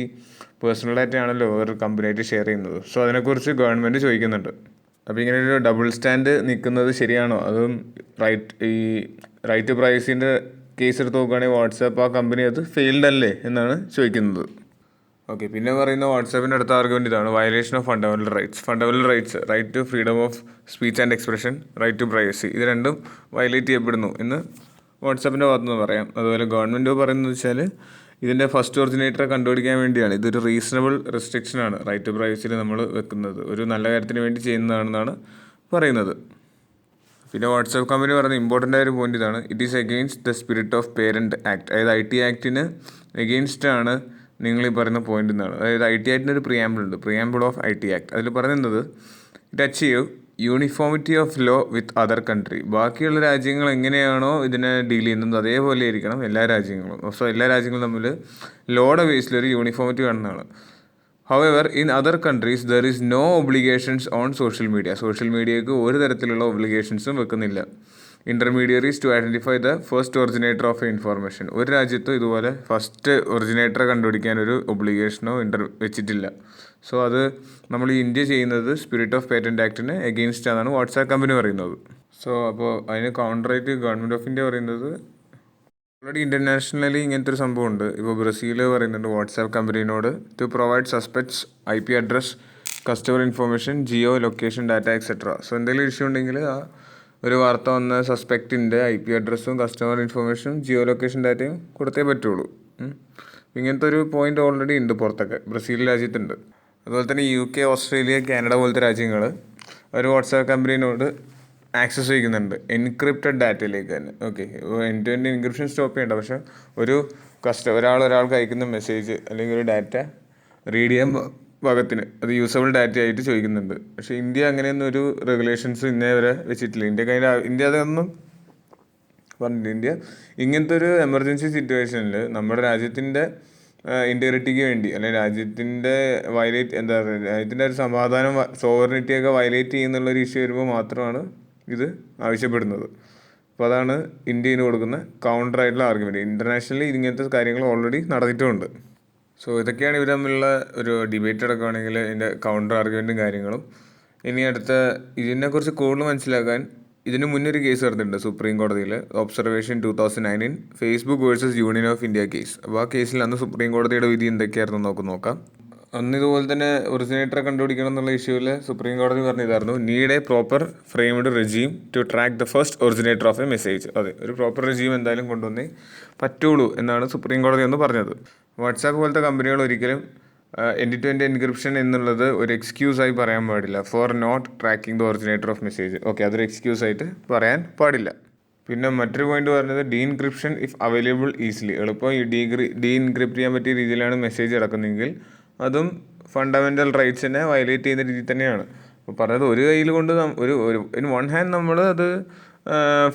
പേഴ്സണൽ ഡാറ്റ ആണല്ലോ ഒരു കമ്പനിയായിട്ട് ഷെയർ ചെയ്യുന്നത്. സോ അതിനെക്കുറിച്ച് ഗവൺമെൻറ് ചോദിക്കുന്നുണ്ട്. അപ്പോൾ ഇങ്ങനെ ഒരു ഡബിൾ സ്റ്റാൻഡ് നിൽക്കുന്നത് ശരിയാണോ? അതും റൈറ്റ് ടു പ്രൈവസീൻ്റെ കേസ് എടുത്ത് നോക്കുകയാണെങ്കിൽ വാട്സാപ്പ് ആ കമ്പനി അത് ഫെയിൽഡ് അല്ലേ എന്നാണ് ചോദിക്കുന്നത്. ഓക്കെ, പിന്നെ പറയുന്ന വാട്സാപ്പിൻ്റെ അടുത്ത ആർഗ്യുമെൻ്റ് ഇതാണ്: violation of fundamental rights. Fundamental rights, right to freedom of speech and expression, right to privacy, ഇത് രണ്ടും വയലേറ്റ് ചെയ്യപ്പെടുന്നു എന്ന് വാട്സാപ്പിൻ്റെ ഭാഗത്തുനിന്ന് പറയാം. അതുപോലെ ഗവൺമെൻറ് പറയുന്നത് വെച്ചാൽ ഇതിൻ്റെ ഫസ്റ്റ് ഒറിജിനേറ്ററെ കണ്ടുപിടിക്കാൻ വേണ്ടിയാണ്. ഇതൊരു റീസണബിൾ റെസ്ട്രിക്ഷനാണ് റൈറ്റ് ടു പ്രൈവസിയിൽ നമ്മൾ വെക്കുന്നത്, ഒരു നല്ല കാര്യത്തിന് വേണ്ടി ചെയ്യുന്നതാണെന്നാണ് പറയുന്നത്. പിന്നെ വാട്സാപ്പ് കമ്പനി പറയുന്ന ഇമ്പോർട്ടൻ്റ് ആയ ഒരു പോയിന്റ് ഇതാണ്: it is against the spirit of parent act. അതായത് IT ആക്ടിന് എഗെയിൻസ്റ്റ് ആണ് നിങ്ങൾ ഈ പറയുന്ന പോയിന്റ് എന്നാണ്. അതായത് IT ആക്ടിന് ഒരു പ്രിയാമ്പിൾ ഉണ്ട്, പ്രിയാമ്പിൾ ഓഫ് IT ആക്ട്. അതിൽ പറയുന്നത് it achieve uniformity of law with other country. ബാക്കിയുള്ള രാജ്യങ്ങൾ എങ്ങനെയാണോ ഇതിനെ ഡീൽ ചെയ്യുന്നത് അതേപോലെ ആയിരിക്കണം എല്ലാ രാജ്യങ്ങളും. സോ എല്ലാ രാജ്യങ്ങളും തമ്മിൽ ലോയുടെ ബേസിലൊരു യൂണിഫോമിറ്റി വേണമെന്നാണ്. However, in other countries, there is no obligations on social media. Social മീഡിയക്ക് ഒരു തരത്തിലുള്ള ഒബ്ലിഗേഷൻസും വെക്കുന്നില്ല. Intermediaries to identify the first originator of information. ഒരു രാജ്യത്തും ഇതുപോലെ ഫസ്റ്റ് ഒറിജിനേറ്ററെ കണ്ടുപിടിക്കാൻ ഒരു ഒബ്ലിഗേഷനോ വെച്ചിട്ടില്ല. സോ അത് നമ്മൾ ഈ ഇന്ത്യ ചെയ്യുന്നത് സ്പിരിറ്റ് ഓഫ് പേറ്റൻറ്റ് ആക്ടിന് എഗെയിൻസ്റ്റ് ആണെന്നാണ് വാട്സാപ്പ് കമ്പനി പറയുന്നത്. സോ അപ്പോൾ അതിന് കൗണ്ടറായിട്ട് ഗവൺമെൻറ് ഓഫ് ഇന്ത്യ പറയുന്നത് ഓൾറെഡി ഇൻ്റർനാഷണലി ഇങ്ങനത്തെ ഒരു സംഭവം ഉണ്ട്. ഇപ്പോൾ ബ്രസീൽ പറയുന്നുണ്ട് വാട്സാപ്പ് കമ്പനീനോട് to provide suspects IP address, customer information, geo location data etcetera. So എന്തെങ്കിലും ഇഷ്യൂ ഉണ്ടെങ്കിൽ ആ ഒരു വാർത്ത വന്ന സസ്പെക്റ്റിൻ്റെ IP അഡ്രസ്സും കസ്റ്റമർ ഇൻഫോർമേഷനും ജിയോ ലൊക്കേഷൻ ഡാറ്റയും കൊടുത്തേ പറ്റുള്ളൂ. ഇങ്ങനത്തെ ഒരു പോയിന്റ് ഓൾറെഡി ഉണ്ട് പുറത്തൊക്കെ, ബ്രസീൽ രാജ്യത്തുണ്ട്. അതുപോലെ തന്നെ UK, ഓസ്ട്രേലിയ, കാനഡ പോലത്തെ രാജ്യങ്ങൾ ഒരു വാട്സാപ്പ് കമ്പനീനോട് ആക്സസ് വയ്ക്കുന്നുണ്ട് എൻക്രിപ്റ്റഡ് ഡാറ്റയിലേക്ക് തന്നെ. Okay, end to end encryption stop ചെയ്യേണ്ട, പക്ഷേ ഒരു ഒരാൾക്ക് അയക്കുന്ന മെസ്സേജ് അല്ലെങ്കിൽ ഒരു ഡാറ്റ റീഡ് ചെയ്യാൻ പാകത്തിന് അത് യൂസബിൾ ഡാറ്റ ആയിട്ട് ചോദിക്കുന്നുണ്ട്. പക്ഷേ ഇന്ത്യ അങ്ങനെയൊന്നും ഒരു റെഗുലേഷൻസ് ഇന്നേ വരെ വെച്ചിട്ടില്ല. ഇന്ത്യ അതൊന്നും പറഞ്ഞില്ല. ഇന്ത്യ ഇങ്ങനത്തെ ഒരു എമർജൻസി സിറ്റുവേഷനിൽ നമ്മുടെ രാജ്യത്തിൻ്റെ ഇൻറ്റഗ്രിറ്റിക്ക് വേണ്ടി അല്ലെങ്കിൽ രാജ്യത്തിൻ്റെ രാജ്യത്തിൻ്റെ ഒരു സമാധാനം, സോവറിനിറ്റിയൊക്കെ വയലേറ്റ് ചെയ്യുന്നുള്ളൊരു ഇഷ്യൂ വരുമ്പോൾ മാത്രമാണ് ഇത് ആവശ്യപ്പെടുന്നത്. അപ്പോൾ അതാണ് ഇന്ത്യയിൽ കൊടുക്കുന്ന കൗണ്ടറായിട്ടുള്ള ആർഗ്യുമെൻറ്റ്. ഇൻ്റർനാഷണലി ഇങ്ങനത്തെ കാര്യങ്ങൾ ഓൾറെഡി നടന്നിട്ടുമുണ്ട്. സോ ഇതൊക്കെയാണ് ഇവർ തമ്മിലുള്ള ഒരു ഡിബേറ്റ് എടുക്കുകയാണെങ്കിൽ ഇതിൻ്റെ കൗണ്ടർ ആർഗ്യുമെൻറ്റും കാര്യങ്ങളും. ഇനി അടുത്ത ഇതിനെക്കുറിച്ച് കൂടുതൽ മനസ്സിലാക്കാൻ ഇതിന് മുന്നൊരു കേസ് നടന്നിട്ടുണ്ട് സുപ്രീം കോടതിയിൽ, observation 2019 Facebook versus union of India case. അപ്പോൾ ആ കേസിൽ അന്ന് സുപ്രീം കോടതിയുടെ വിധി എന്തൊക്കെയായിരുന്നു നമുക്ക് നോക്കാം. അന്ന് ഇതുപോലെ തന്നെ ഒറിജിനേറ്ററെ കണ്ടുപിടിക്കണം എന്നുള്ള ഇഷ്യൂവിൽ സുപ്രീം കോടതി പറഞ്ഞിതായിരുന്നു: need a proper framed regime to track the first originator of a message. അതെ, ഒരു പ്രോപ്പർ റെജീം എന്തായാലും കൊണ്ടുവന്നേ പറ്റുള്ളൂ എന്നാണ് സുപ്രീം കോടതി എന്ന് പറഞ്ഞത്. വാട്സാപ്പ് പോലത്തെ കമ്പനികൾ ഒരിക്കലും എൻഡ് ടു എൻഡ് എൻക്രിപ്ഷൻ എന്നുള്ളത് ഒരു എക്സ്ക്യൂസായി പറയാൻ പാടില്ല for not tracking the originator of message. Okay, അതൊരു എക്സ്ക്യൂസായിട്ട് പറയാൻ പാടില്ല. പിന്നെ മറ്റൊരു പോയിന്റ് പറഞ്ഞത് ഡീഇൻക്രിപ്ഷൻ ഇഫ് അവൈലബിൾ ഈസിലി. എളുപ്പം ഈ ഡീഇൻക്രിപ്റ്റ് ചെയ്യാൻ പറ്റിയ രീതിയിലാണ് മെസ്സേജ് കിടക്കുന്നതെങ്കിൽ അതും ഫണ്ടമെൻ്റൽ റൈറ്റ്സിനെ വയലേറ്റ് ചെയ്യുന്ന രീതിയിൽ തന്നെയാണ്. അപ്പോൾ പറഞ്ഞത് ഒരു കയ്യിൽ കൊണ്ട് ഇൻ വൺ ഹാൻഡ് നമ്മൾ അത്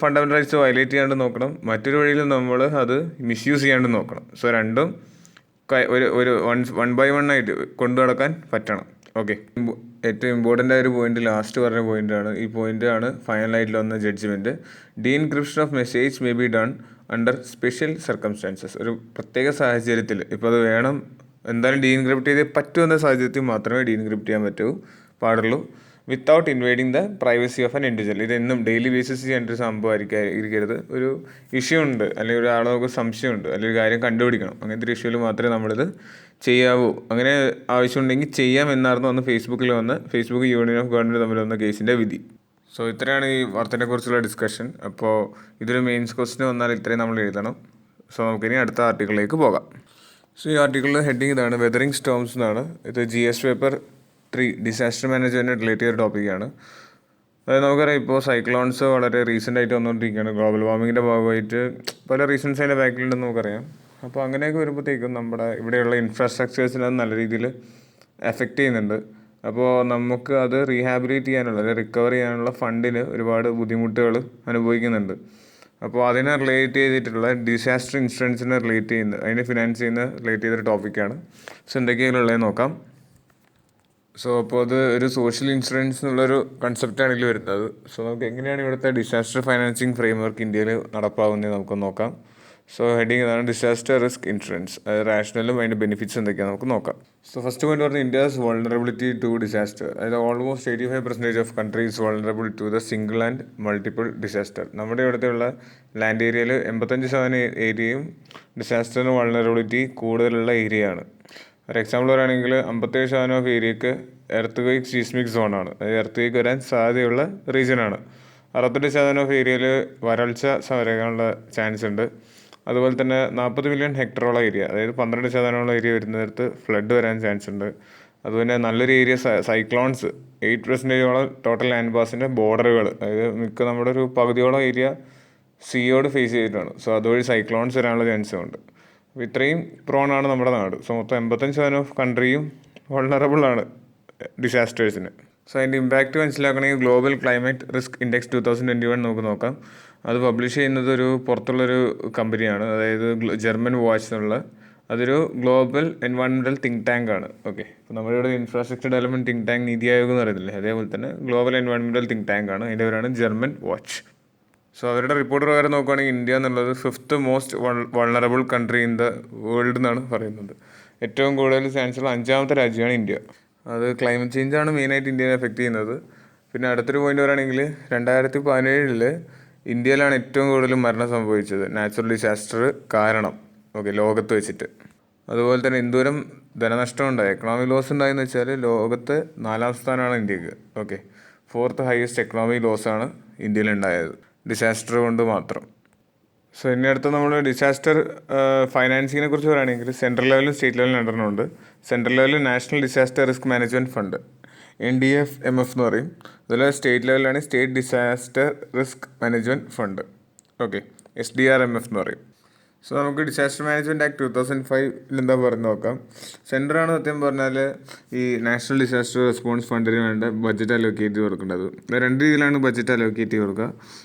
ഫണ്ടമെൻ്റൽ റൈറ്റ്സ് വയലേറ്റ് ചെയ്യാണ്ട് നോക്കണം, മറ്റൊരു വഴിയിൽ നമ്മൾ അത് മിസ്യൂസ് ചെയ്യാണ്ട് നോക്കണം. സോ രണ്ടും ഒരു വൺ ബൈ വൺ ആയിട്ട് കൊണ്ടു നടക്കാൻ പറ്റണം. ഓക്കെ, ഏറ്റവും ഇമ്പോർട്ടൻ്റ് ആയ ഒരു പോയിന്റ് ലാസ്റ്റ് പറഞ്ഞ പോയിന്റാണ്. ഈ പോയിന്റാണ് ഫൈനലായിട്ടുള്ള വന്ന ജഡ്ജ്മെൻറ്റ്. Decryption of message may be done under special circumstances. ഒരു പ്രത്യേക സാഹചര്യത്തിൽ, ഇപ്പോൾ അത് വേണം എന്തായാലും ഡീഇൻക്രിപ്റ്റ് ചെയ്തേ പറ്റുമെന്ന സാഹചര്യത്തിൽ മാത്രമേ ഡീഇൻക്രിപ്റ്റ് ചെയ്യാൻ പാടുള്ളൂ, without invading the privacy of an individual. ഇതെന്നും ഡെയിലി ബേസിസ് ചെയ്യേണ്ട ഒരു സംഭവം ഇരിക്കരുത്. ഒരു ഇഷ്യൂ ഉണ്ട് അല്ലെങ്കിൽ ഒരാളെ നമുക്ക് സംശയമുണ്ട് അല്ലെങ്കിൽ ഒരു കാര്യം കണ്ടുപിടിക്കണം, അങ്ങനത്തെ ഒരു ഇഷ്യൂവിൽ മാത്രമേ നമ്മളിത് ചെയ്യാവൂ. അങ്ങനെ ആവശ്യമുണ്ടെങ്കിൽ ചെയ്യാം എന്നായിരുന്നു അന്ന് ഫേസ്ബുക്ക് യൂണിയൻ ഓഫ് ഗവൺമെൻറ് തമ്മിൽ വന്ന കേസിൻ്റെ വിധി. സോ ഇത്രയാണ് ഈ വാർത്തയെ കുറിച്ചുള്ള ഡിസ്കഷൻ. അപ്പോൾ ഇതൊരു മെയിൻസ് ക്വസ്റ്റ്യൻ വന്നാൽ ഇത്രയും നമ്മൾ എഴുതണം. സോ നമുക്കിനി അടുത്ത ആർട്ടിക്കിളിലേക്ക് പോകാം. സോ ഈ ആർട്ടിക്കിളിൻ്റെ ഹെഡിങ് ഇതാണ്: വെതറിംഗ് സ്റ്റോംസ് എന്നാണ്. ഇത് GS paper 3 disaster management relate ചെയ്ത ടോപ്പിക്കാണ്. അതായത് നമുക്കറിയാം ഇപ്പോൾ സൈക്ലോൺസ് വളരെ റീസെൻ്റ് ആയിട്ട് വന്നുകൊണ്ടിരിക്കുകയാണ്. ഗ്ലോബൽ വാർമിങ്ങിൻ്റെ ഭാഗമായിട്ട് പല റീസൺസ് അതിൻ്റെ ബാക്കിലുണ്ടെന്ന് നമുക്കറിയാം. അപ്പോൾ അങ്ങനെയൊക്കെ വരുമ്പോഴത്തേക്കും നമ്മുടെ ഇവിടെയുള്ള ഇൻഫ്രാസ്ട്രക്ചേഴ്സിനെ അത് നല്ല രീതിയിൽ എഫക്റ്റ് ചെയ്യുന്നുണ്ട്. അപ്പോൾ നമുക്ക് അത് റീഹാബിലിറ്റ് ചെയ്യാനുള്ള അല്ലെങ്കിൽ റിക്കവർ ചെയ്യാനുള്ള ഫണ്ടിന് ഒരുപാട് ബുദ്ധിമുട്ടുകൾ അനുഭവിക്കുന്നുണ്ട്. അപ്പോൾ അതിനെ റിലേറ്റ് ചെയ്തിട്ടുള്ള ഡിസാസ്റ്റർ ഇൻഷുറൻസിനെ അതിനെ റിലേറ്റ് ചെയ്തൊരു ടോപ്പിക്കാണ്. സോ എന്തൊക്കെയാണുള്ളത് നോക്കാം. സോ അപ്പോൾ അത് ഒരു സോഷ്യൽ ഇൻഷുറൻസ് എന്നുള്ളൊരു കൺസെപ്റ്റാണ് ഇതിൽ വരുന്നത്. സോ നമുക്ക് എങ്ങനെയാണ് ഇവിടുത്തെ ഡിസാസ്റ്റർ ഫൈനാൻസിങ് ഫ്രെയിംവർക്ക് ഇന്ത്യയിൽ നടപ്പാവുന്നത് നമുക്ക് നോക്കാം. സോ ഹെഡിങ് ഇതാണ്: ഡിസാസ്റ്റർ റിസ്ക് ഇൻഷുറൻസ്. അത് റാഷണലും അതിൻ്റെ ബെനിഫിറ്റ്സ് എന്തൊക്കെയാണ് നമുക്ക് നോക്കാം. സോ ഫസ്റ്റ് പോയിന്റ് പറഞ്ഞാൽ ഇന്ത്യസ് വൾണറബിലിറ്റി ടു ഡിസാസ്റ്റർ. അതായത് almost 85% of countries vulnerable to the single and multiple disaster. നമ്മുടെ ഇവിടുത്തെയുള്ള ലാൻഡ് ഏരിയയിൽ 85% ഏരിയയും ഡിസാസ്റ്ററിന് വൾണറബിലിറ്റി കൂടുതലുള്ള ഏരിയയാണ്. ഒരു എക്സാമ്പിൾ പറയുകയാണെങ്കിൽ 57% ഓഫ് ഏരിയക്ക് എർത്ത് ക്വേക്ക് സീസ്മിക് സോണാണ്, അതായത് എർത്ത് ക്വേക്ക് വരാൻ സാധ്യതയുള്ള റീജിയനാണ്. 68% ഓഫ് ഏരിയയിൽ വരൾച്ച വരാനുള്ള ചാൻസ് ഉണ്ട്. അതുപോലെ തന്നെ 40 മില്യൺ ഹെക്ടറോളം ഏരിയ, അതായത് 12% ഏരിയ വരുന്നിടത്ത് ഫ്ലഡ് വരാൻ ചാൻസ് ഉണ്ട്. അതുപോലെ നല്ലൊരു ഏരിയ സൈക്ലോൺസ് 8% ടോട്ടൽ ലാൻഡ് മാസിൻ്റെ ബോർഡറുകൾ, അതായത് നമ്മുടെ ഒരു പകുതിയോളം ഏരിയ സിയോട് ഫേസ് ചെയ്തിട്ടാണ്. സോ അതുവഴി സൈക്ലോൺസ് വരാനുള്ള ചാൻസും ഉണ്ട്. അപ്പോൾ ഇത്രയും പ്രോണാണ് നമ്മുടെ നാട്. സോ മൊത്തം 85% ഓഫ് കൺട്രിയും വൾണറബിൾ ആണ് ഡിസാസ്റ്റേഴ്സിന്. സോ അതിൻ്റെ ഇമ്പാക്റ്റ് മനസ്സിലാക്കണമെങ്കിൽ ഗ്ലോബൽ ക്ലൈമറ്റ് റിസ്ക് ഇൻഡെക്സ് 2021 നമുക്ക് നോക്കാം. അത് പബ്ലിഷ് ചെയ്യുന്നത് ഒരു പുറത്തുള്ളൊരു കമ്പനിയാണ്, അതായത് ജർമ്മൻ വാച്ച് എന്നുള്ള. അതൊരു ഗ്ലോബൽ എൻവയോൺമെൻറ്റൽ തിങ്ക് ടാങ്ക് ആണ്. ഓക്കെ, അപ്പോൾ നമ്മുടെ ഇവിടെ infrastructure development think tank NITI Aayog എന്ന് പറയുന്നില്ലേ, അതേപോലെ തന്നെ ഗ്ലോബൽ എൻവയോൺമെൻറ്റൽ തിങ്ക് ടാങ്ക് ആണ്. അതിൻ്റെ പേരാണ് ജർമ്മൻ വാച്ച്. സോ അവരുടെ റിപ്പോർട്ട് പ്രകാരം നോക്കുകയാണെങ്കിൽ ഇന്ത്യ എന്നുള്ളത് 5th most vulnerable country in the world എന്നാണ് പറയുന്നത്. ഏറ്റവും കൂടുതൽ ചാൻസുള്ള 5ാമത്തെ രാജ്യമാണ് ഇന്ത്യ. അത് ക്ലൈമറ്റ് ചേഞ്ചാണ് മെയിനായിട്ട് ഇന്ത്യയെ എഫക്റ്റ് ചെയ്യുന്നത്. പിന്നെ അടുത്തൊരു പോയിന്റ് പറയുകയാണെങ്കിൽ 2017 ഇന്ത്യയിലാണ് ഏറ്റവും കൂടുതൽ മരണം സംഭവിച്ചത് നാച്ചുറൽ ഡിസാസ്റ്റർ കാരണം. ഓക്കെ, ലോകത്ത് വെച്ചിട്ട്. അതുപോലെ തന്നെ എന്തോരം ധനനഷ്ടം ഉണ്ടായി, എക്കണോമിക് ലോസ് ഉണ്ടായെന്ന് വെച്ചാൽ ലോകത്ത് 4ാം സ്ഥാനമാണ് ഇന്ത്യക്ക്. ഓക്കെ, 4th ഹയസ്റ്റ് എക്കണോമിക് ലോസാണ് ഇന്ത്യയിലുണ്ടായത് ഡിസാസ്റ്റർ കൊണ്ട് മാത്രം. സോ ഇനി അടുത്ത് നമ്മൾ ഡിസാസ്റ്റർ ഫൈനാൻസിങ്ങിനെ കുറിച്ച് പറയുകയാണെങ്കിൽ സെൻട്രൽ ലെവലും സ്റ്റേറ്റ് ലെവലും രണ്ടെണ്ണമുണ്ട്. സെൻട്രൽ ലെവലിൽ national disaster risk management fund, NDFMF എന്ന് പറയും. അതുപോലെ സ്റ്റേറ്റ് ലെവലിലാണ് state disaster risk management fund. Okay, SDRMF എന്ന് പറയും. സോ നമുക്ക് ഡിസാസ്റ്റർ മാനേജ്മെൻറ്റ് ആക്ട് 2005 എന്താ പറഞ്ഞു നോക്കാം. സെൻറ്ററാണ് സത്യം പറഞ്ഞാൽ ഈ നാഷണൽ ഡിസാസ്റ്റർ റെസ്പോൺസ് ഫണ്ടിന് വേണ്ട ബഡ്ജറ്റ് അലോക്കേറ്റ് ചെയ്ത് കൊടുക്കേണ്ടത്. 2 രീതിയിലാണ് ബഡ്ജറ്റ് അലോക്കേറ്റ് ചെയ്ത് കൊടുക്കുക.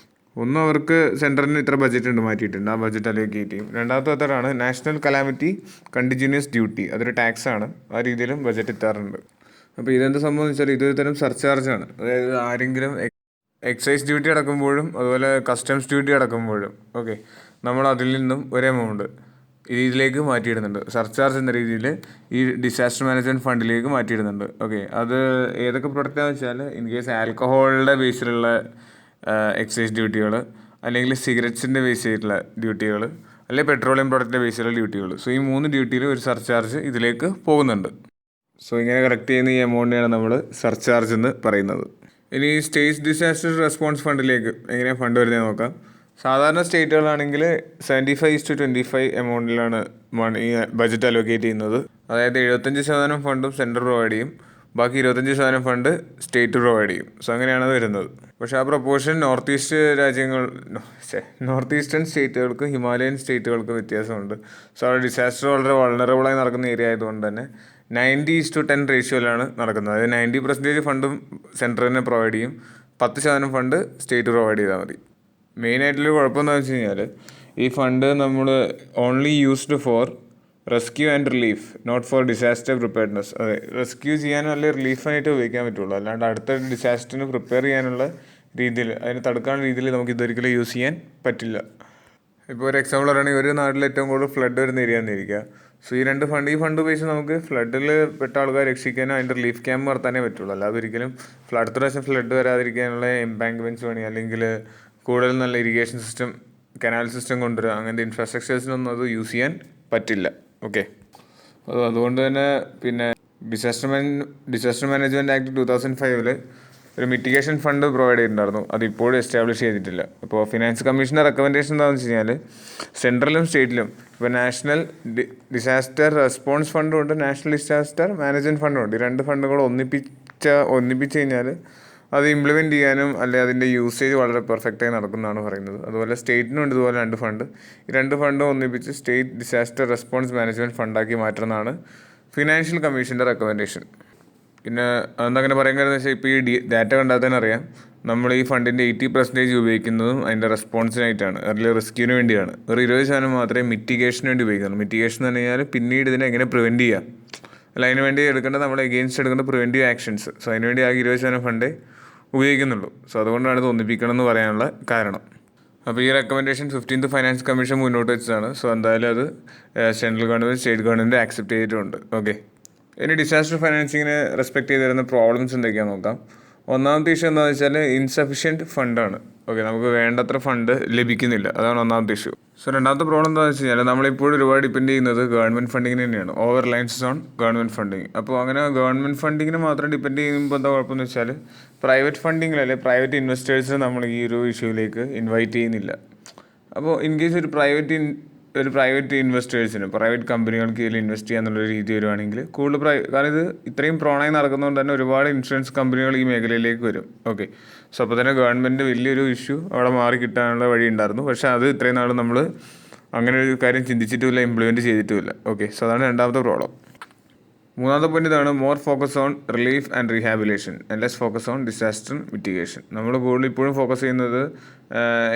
ഒന്ന്, അവർക്ക് സെൻറ്ററിന് ഇത്ര ബഡ്ജറ്റ് ഉണ്ട് മാറ്റിയിട്ടുണ്ട്, ആ ബഡ്ജറ്റ് അലോക്കേറ്റ് ചെയ്യും. രണ്ടാമത്തെ മെത്തേഡാണ് നാഷണൽ കലാമിറ്റി കണ്ടിന്യൂസ് ഡ്യൂട്ടി, അതൊരു ടാക്സാണ്, ആ രീതിയിലും ബഡ്ജറ്റ് എത്താറുണ്ട്. അപ്പോൾ ഇതെന്ത് സംഭവം എന്ന് വെച്ചാൽ ഇതൊരു തരം സർചാർജാണ്. അതായത് ആരെങ്കിലും എക്സൈസ് ഡ്യൂട്ടി അടക്കുമ്പോഴും അതുപോലെ കസ്റ്റംസ് ഡ്യൂട്ടി അടക്കുമ്പോഴും ഓക്കെ നമ്മൾ അതിൽ നിന്നും ഒരു എമൗണ്ട് ഇതിലേക്ക് മാറ്റിയിടുന്നുണ്ട്. സർചാർജ് എന്ന രീതിയിൽ ഈ ഡിസാസ്റ്റർ മാനേജ്മെൻറ്റ് ഫണ്ടിലേക്ക് മാറ്റിയിടുന്നുണ്ട്. ഓക്കെ, അത് ഏതൊക്കെ പ്രൊഡക്റ്റാണെന്ന് വെച്ചാൽ ഇൻ കേസ് ആൽക്കഹോളിൻ്റെ ബേസിലുള്ള എക്സൈസ് ഡ്യൂട്ടികൾ, അല്ലെങ്കിൽ സിഗരറ്റ്സിൻ്റെ ബേസ് ചെയ്തിട്ടുള്ള ഡ്യൂട്ടികൾ, അല്ലെങ്കിൽ പെട്രോളിയം പ്രോഡക്റ്റിൻ്റെ ബേസിലുള്ള ഡ്യൂട്ടികൾ. സോ ഈ 3 ഡ്യൂട്ടിയിൽ ഒരു സർചാർജ് ഇതിലേക്ക് പോകുന്നുണ്ട്. സോ ഇങ്ങനെ കളക്ട് ചെയ്യുന്ന ഈ എമൗണ്ടിനെയാണ് നമ്മൾ സർചാർജ് എന്ന് പറയുന്നത്. ഇനി സ്റ്റേറ്റ് ഡിസാസ്റ്റർ റെസ്പോൺസ് ഫണ്ടിലേക്ക് എങ്ങനെയാണ് ഫണ്ട് വരുന്നത് നോക്കാം. സാധാരണ സ്റ്റേറ്റുകളാണെങ്കിൽ 75:25 എമൗണ്ടിലാണ് ഈ ബഡ്ജറ്റ് അലോക്കേറ്റ് ചെയ്യുന്നത്. അതായത് 75% ഫണ്ടും സെൻട്രൽ പ്രൊവൈഡ് ചെയ്യും, ബാക്കി 25% ഫണ്ട് സ്റ്റേറ്റ് പ്രൊവൈഡ് ചെയ്യും. സോ അങ്ങനെയാണ് വരുന്നത്. പക്ഷേ ആ പ്രൊപ്പോർഷൻ നോർത്ത് ഈസ്റ്റേൺ സ്റ്റേറ്റുകൾക്ക് ഹിമാലയൻ സ്റ്റേറ്റുകൾക്ക് വ്യത്യാസമുണ്ട്. സോ അവിടെ ഡിസാസ്റ്റർ വളരെ വൾണറബിളായി നടക്കുന്ന ഏരിയ ആയതുകൊണ്ട് തന്നെ 90:10 റേഷ്യോയിലാണ് നടക്കുന്നത്. അതായത് 90% ഫണ്ടും സെൻട്രലിനെ പ്രൊവൈഡ് ചെയ്യും, 10% ഫണ്ട് സ്റ്റേറ്റ് പ്രൊവൈഡ് ചെയ്താൽ മതി. മെയിനായിട്ടുള്ളൊരു കുഴപ്പമെന്താണെന്ന് വെച്ച് കഴിഞ്ഞാൽ ഈ ഫണ്ട് നമ്മൾ only used for rescue and relief, not for disaster preparedness. അതെ, റെസ്ക്യൂ ചെയ്യാനും അല്ലെങ്കിൽ റിലീഫായിട്ട് ഉപയോഗിക്കാൻ പറ്റുള്ളൂ, അല്ലാണ്ട് അടുത്ത ഡിസാസ്റ്ററിന് പ്രിപ്പയർ ചെയ്യാനുള്ള രീതിയിൽ, അതിനെ തടുക്കാനുള്ള രീതിയിൽ നമുക്ക് ഇതൊരിക്കലും യൂസ് ചെയ്യാൻ പറ്റില്ല. ഇപ്പോൾ ഒരു എക്സാമ്പിൾ പറയുകയാണെങ്കിൽ ഒരു നാട്ടിൽ ഏറ്റവും കൂടുതൽ ഫ്ലഡ് വരുന്ന ഏരിയ എന്നിരിക്കുക. സോ ഈ ഫണ്ട് ഉപയോഗിച്ച് നമുക്ക് ഫ്ലഡിൽ പെട്ട ആൾക്കാരെ രക്ഷിക്കാനും അതിൻ്റെ റിലീഫ് ക്യാമ്പ് നടത്താനേ പറ്റുള്ളൂ. അല്ലാതെ ഒരിക്കലും അടുത്ത പ്രാവശ്യം ഫ്ലഡ് വരാതിരിക്കാനുള്ള എംബാങ്ക്മെൻറ്റ്സ് പണി, അല്ലെങ്കിൽ കൂടുതൽ നല്ല ഇറിഗേഷൻ സിസ്റ്റം, കനാൽ സിസ്റ്റം കൊണ്ടുവരിക, അങ്ങനത്തെ ഇൻഫ്രാസ്ട്രക്ചേഴ്സിനൊന്നും അത് യൂസ് ചെയ്യാൻ പറ്റില്ല. ഓക്കെ, അതുകൊണ്ട് തന്നെ പിന്നെ ഡിസാസ്റ്റർ മാനേജ്മെൻറ്റ് ആക്ട് 2005 ഒരു മിറ്റിഗേഷൻ ഫണ്ട് പ്രൊവൈഡ് ചെയ്തിട്ടുണ്ടായിരുന്നു. അതിപ്പോഴും എസ്റ്റാബ്ലിഷ് ചെയ്തിട്ടില്ല. ഇപ്പോൾ ഫിനാൻസ് കമ്മീഷൻ്റെ റെക്കമെൻഡേഷൻ എന്താണെന്ന് വെച്ച് കഴിഞ്ഞാൽ സെൻട്രലും സ്റ്റേറ്റിലും ഇപ്പോൾ നാഷണൽ ഡിസാസ്റ്റർ റെസ്പോൺസ് ഫണ്ടും ഉണ്ട്, നാഷണൽ ഡിസാസ്റ്റർ മാനേജ്മെൻറ്റ് ഫണ്ടും ഉണ്ട്. ഈ 2 ഫണ്ടുകൾ ഒന്നിപ്പിച്ച് കഴിഞ്ഞാൽ അത് ഇംപ്ലിമെൻറ്റ് ചെയ്യാനും അല്ലെങ്കിൽ അതിൻ്റെ യൂസേജ് വളരെ പെർഫെക്റ്റായി നടക്കുന്നതാണ് പറയുന്നത്. അതുപോലെ സ്റ്റേറ്റിനും ഉണ്ട് ഇതുപോലെ 2 ഫണ്ട്. ഈ 2 ഫണ്ടും ഒന്നിപ്പിച്ച് സ്റ്റേറ്റ് ഡിസാസ്റ്റർ റെസ്പോൺസ് മാനേജ്മെൻറ്റ് ഫണ്ടാക്കി മാറ്റുന്നതാണ് ഫിനാൻഷ്യൽ കമ്മീഷൻ്റെ റെക്കമെൻഡേഷൻ. പിന്നെ അതെന്തങ്ങനെ പറയാൻ കാരണം വെച്ചാൽ ഇപ്പോൾ ഈ ഡാറ്റ കണ്ടാൽ തന്നെ അറിയാം, നമ്മൾ ഈ ഫണ്ടിൻ്റെ 80% ഉപയോഗിക്കുന്നതും അതിൻ്റെ റെസ്പോൺസിനായിട്ടാണ്, അല്ലെങ്കിൽ റിസ്കിന് വേണ്ടിയാണ്. ഒരു 20% മാത്രമേ മിറ്റിഗേഷന് വേണ്ടി ഉപയോഗിക്കുന്നുള്ളൂ. മിറ്റിഗേഷൻ എന്ന് പറഞ്ഞു കഴിഞ്ഞാൽ പിന്നീട് ഇതിനെ എങ്ങനെ പ്രിവെൻറ്റ് ചെയ്യാം, അല്ല അതിന് വേണ്ടി നമ്മൾ എഗെയിൻസ്റ്റ് എടുക്കേണ്ട പ്രിവെൻറ്റീവ് ആക്ഷൻസ്. സോ അതിന് വേണ്ടി ആകെ 20% ഫണ്ടേ ഉപയോഗിക്കുന്നുള്ളൂ. സോ അതുകൊണ്ടാണ് ഇത് ഒന്നിപ്പിക്കണം എന്ന് പറയാനുള്ള കാരണം. അപ്പോൾ ഈ റെക്കമെൻഡേഷൻ 15th ഫൈനാൻസ് കമ്മീഷൻ മുന്നോട്ട് വെച്ചതാണ്. സോ എന്തായാലും അത് central government state government accept ചെയ്തിട്ടുണ്ട്. ഓക്കെ, ഇനി ഡിസാസ്റ്റർ ഫൈനാൻസിങ്ങിനെ റെസ്പെക്ട് ചെയ്ത് വരുന്ന പ്രോബ്ലംസ് എന്തൊക്കെയാണെന്ന് നോക്കാം. ഒന്നാമത്തെ ഇഷ്യൂ എന്താണെന്ന് വെച്ചാൽ ഇൻസഫിഷ്യൻറ്റ് ഫണ്ടാണ്. ഓക്കെ, നമുക്ക് വേണ്ടത്ര ഫണ്ട് ലഭിക്കുന്നില്ല, അതാണ് ഒന്നാമത്തെ ഇഷ്യൂ. സോ രണ്ടാമത്തെ പ്രോബ്ലം എന്താണെന്ന് വെച്ച് കഴിഞ്ഞാൽ നമ്മളിപ്പോഴും ഒരുപാട് ഡിപ്പെൻഡ് ചെയ്യുന്നത് ഗവൺമെൻറ് ഫണ്ടിങ്ങിന് തന്നെയാണ്. Over Reliance on government funding. അപ്പോൾ അങ്ങനെ ഗവൺമെൻറ് ഫണ്ടിങ്ങിന് മാത്രം ഡിപ്പെൻഡ് ചെയ്യുമ്പോൾ എന്താ കുഴപ്പമെന്ന് വെച്ചാൽ പ്രൈവറ്റ് ഫണ്ടിങ്ങിലല്ലേ പ്രൈവറ്റ് ഇൻവെസ്റ്റേഴ്സിനെ നമ്മൾ ഈ ഒരു ഇഷ്യൂവിലേക്ക് ഇൻവൈറ്റ് ചെയ്യുന്നില്ല. അപ്പോൾ ഇൻ കേസ് ഒരു പ്രൈവറ്റ് ഇൻവെസ്റ്റേഴ്സിന് പ്രൈവറ്റ് കമ്പനികൾക്ക് ഇതിൽ ഇൻവെസ്റ്റ് ചെയ്യാന്നുള്ളൊരു രീതി വരുവാണെങ്കിൽ കൂടുതൽ കാരണം ഇത് ഇത്രയും പ്രോണായി നടക്കുന്നതുകൊണ്ട് തന്നെ ഒരുപാട് ഇൻഷുറൻസ് കമ്പനികൾ ഈ മേഖലയിലേക്ക് വരും. ഓക്കെ, സോ അപ്പോൾ തന്നെ ഗവൺമെൻറ് വലിയൊരു ഇഷ്യൂ അവിടെ മാറി കിട്ടാനുള്ള വഴി ഉണ്ടായിരുന്നു. പക്ഷേ അത് ഇത്രയും നാൾ നമ്മൾ അങ്ങനെ ഒരു കാര്യം ചിന്തിച്ചിട്ടുമില്ല, ഇംപ്ലിമെൻറ്റ് ചെയ്തിട്ടുമില്ല. ഓക്കെ, സോ അതാണ് രണ്ടാമത്തെ പ്രോബ്ലം. മൂന്നാമത്തെ പോയിന്റ് ഇതാണ്, more focus on relief and rehabilitation and less focus on disaster mitigation. നമ്മൾ കൂടുതൽ ഇപ്പോഴും ഫോക്കസ് ചെയ്യുന്നത്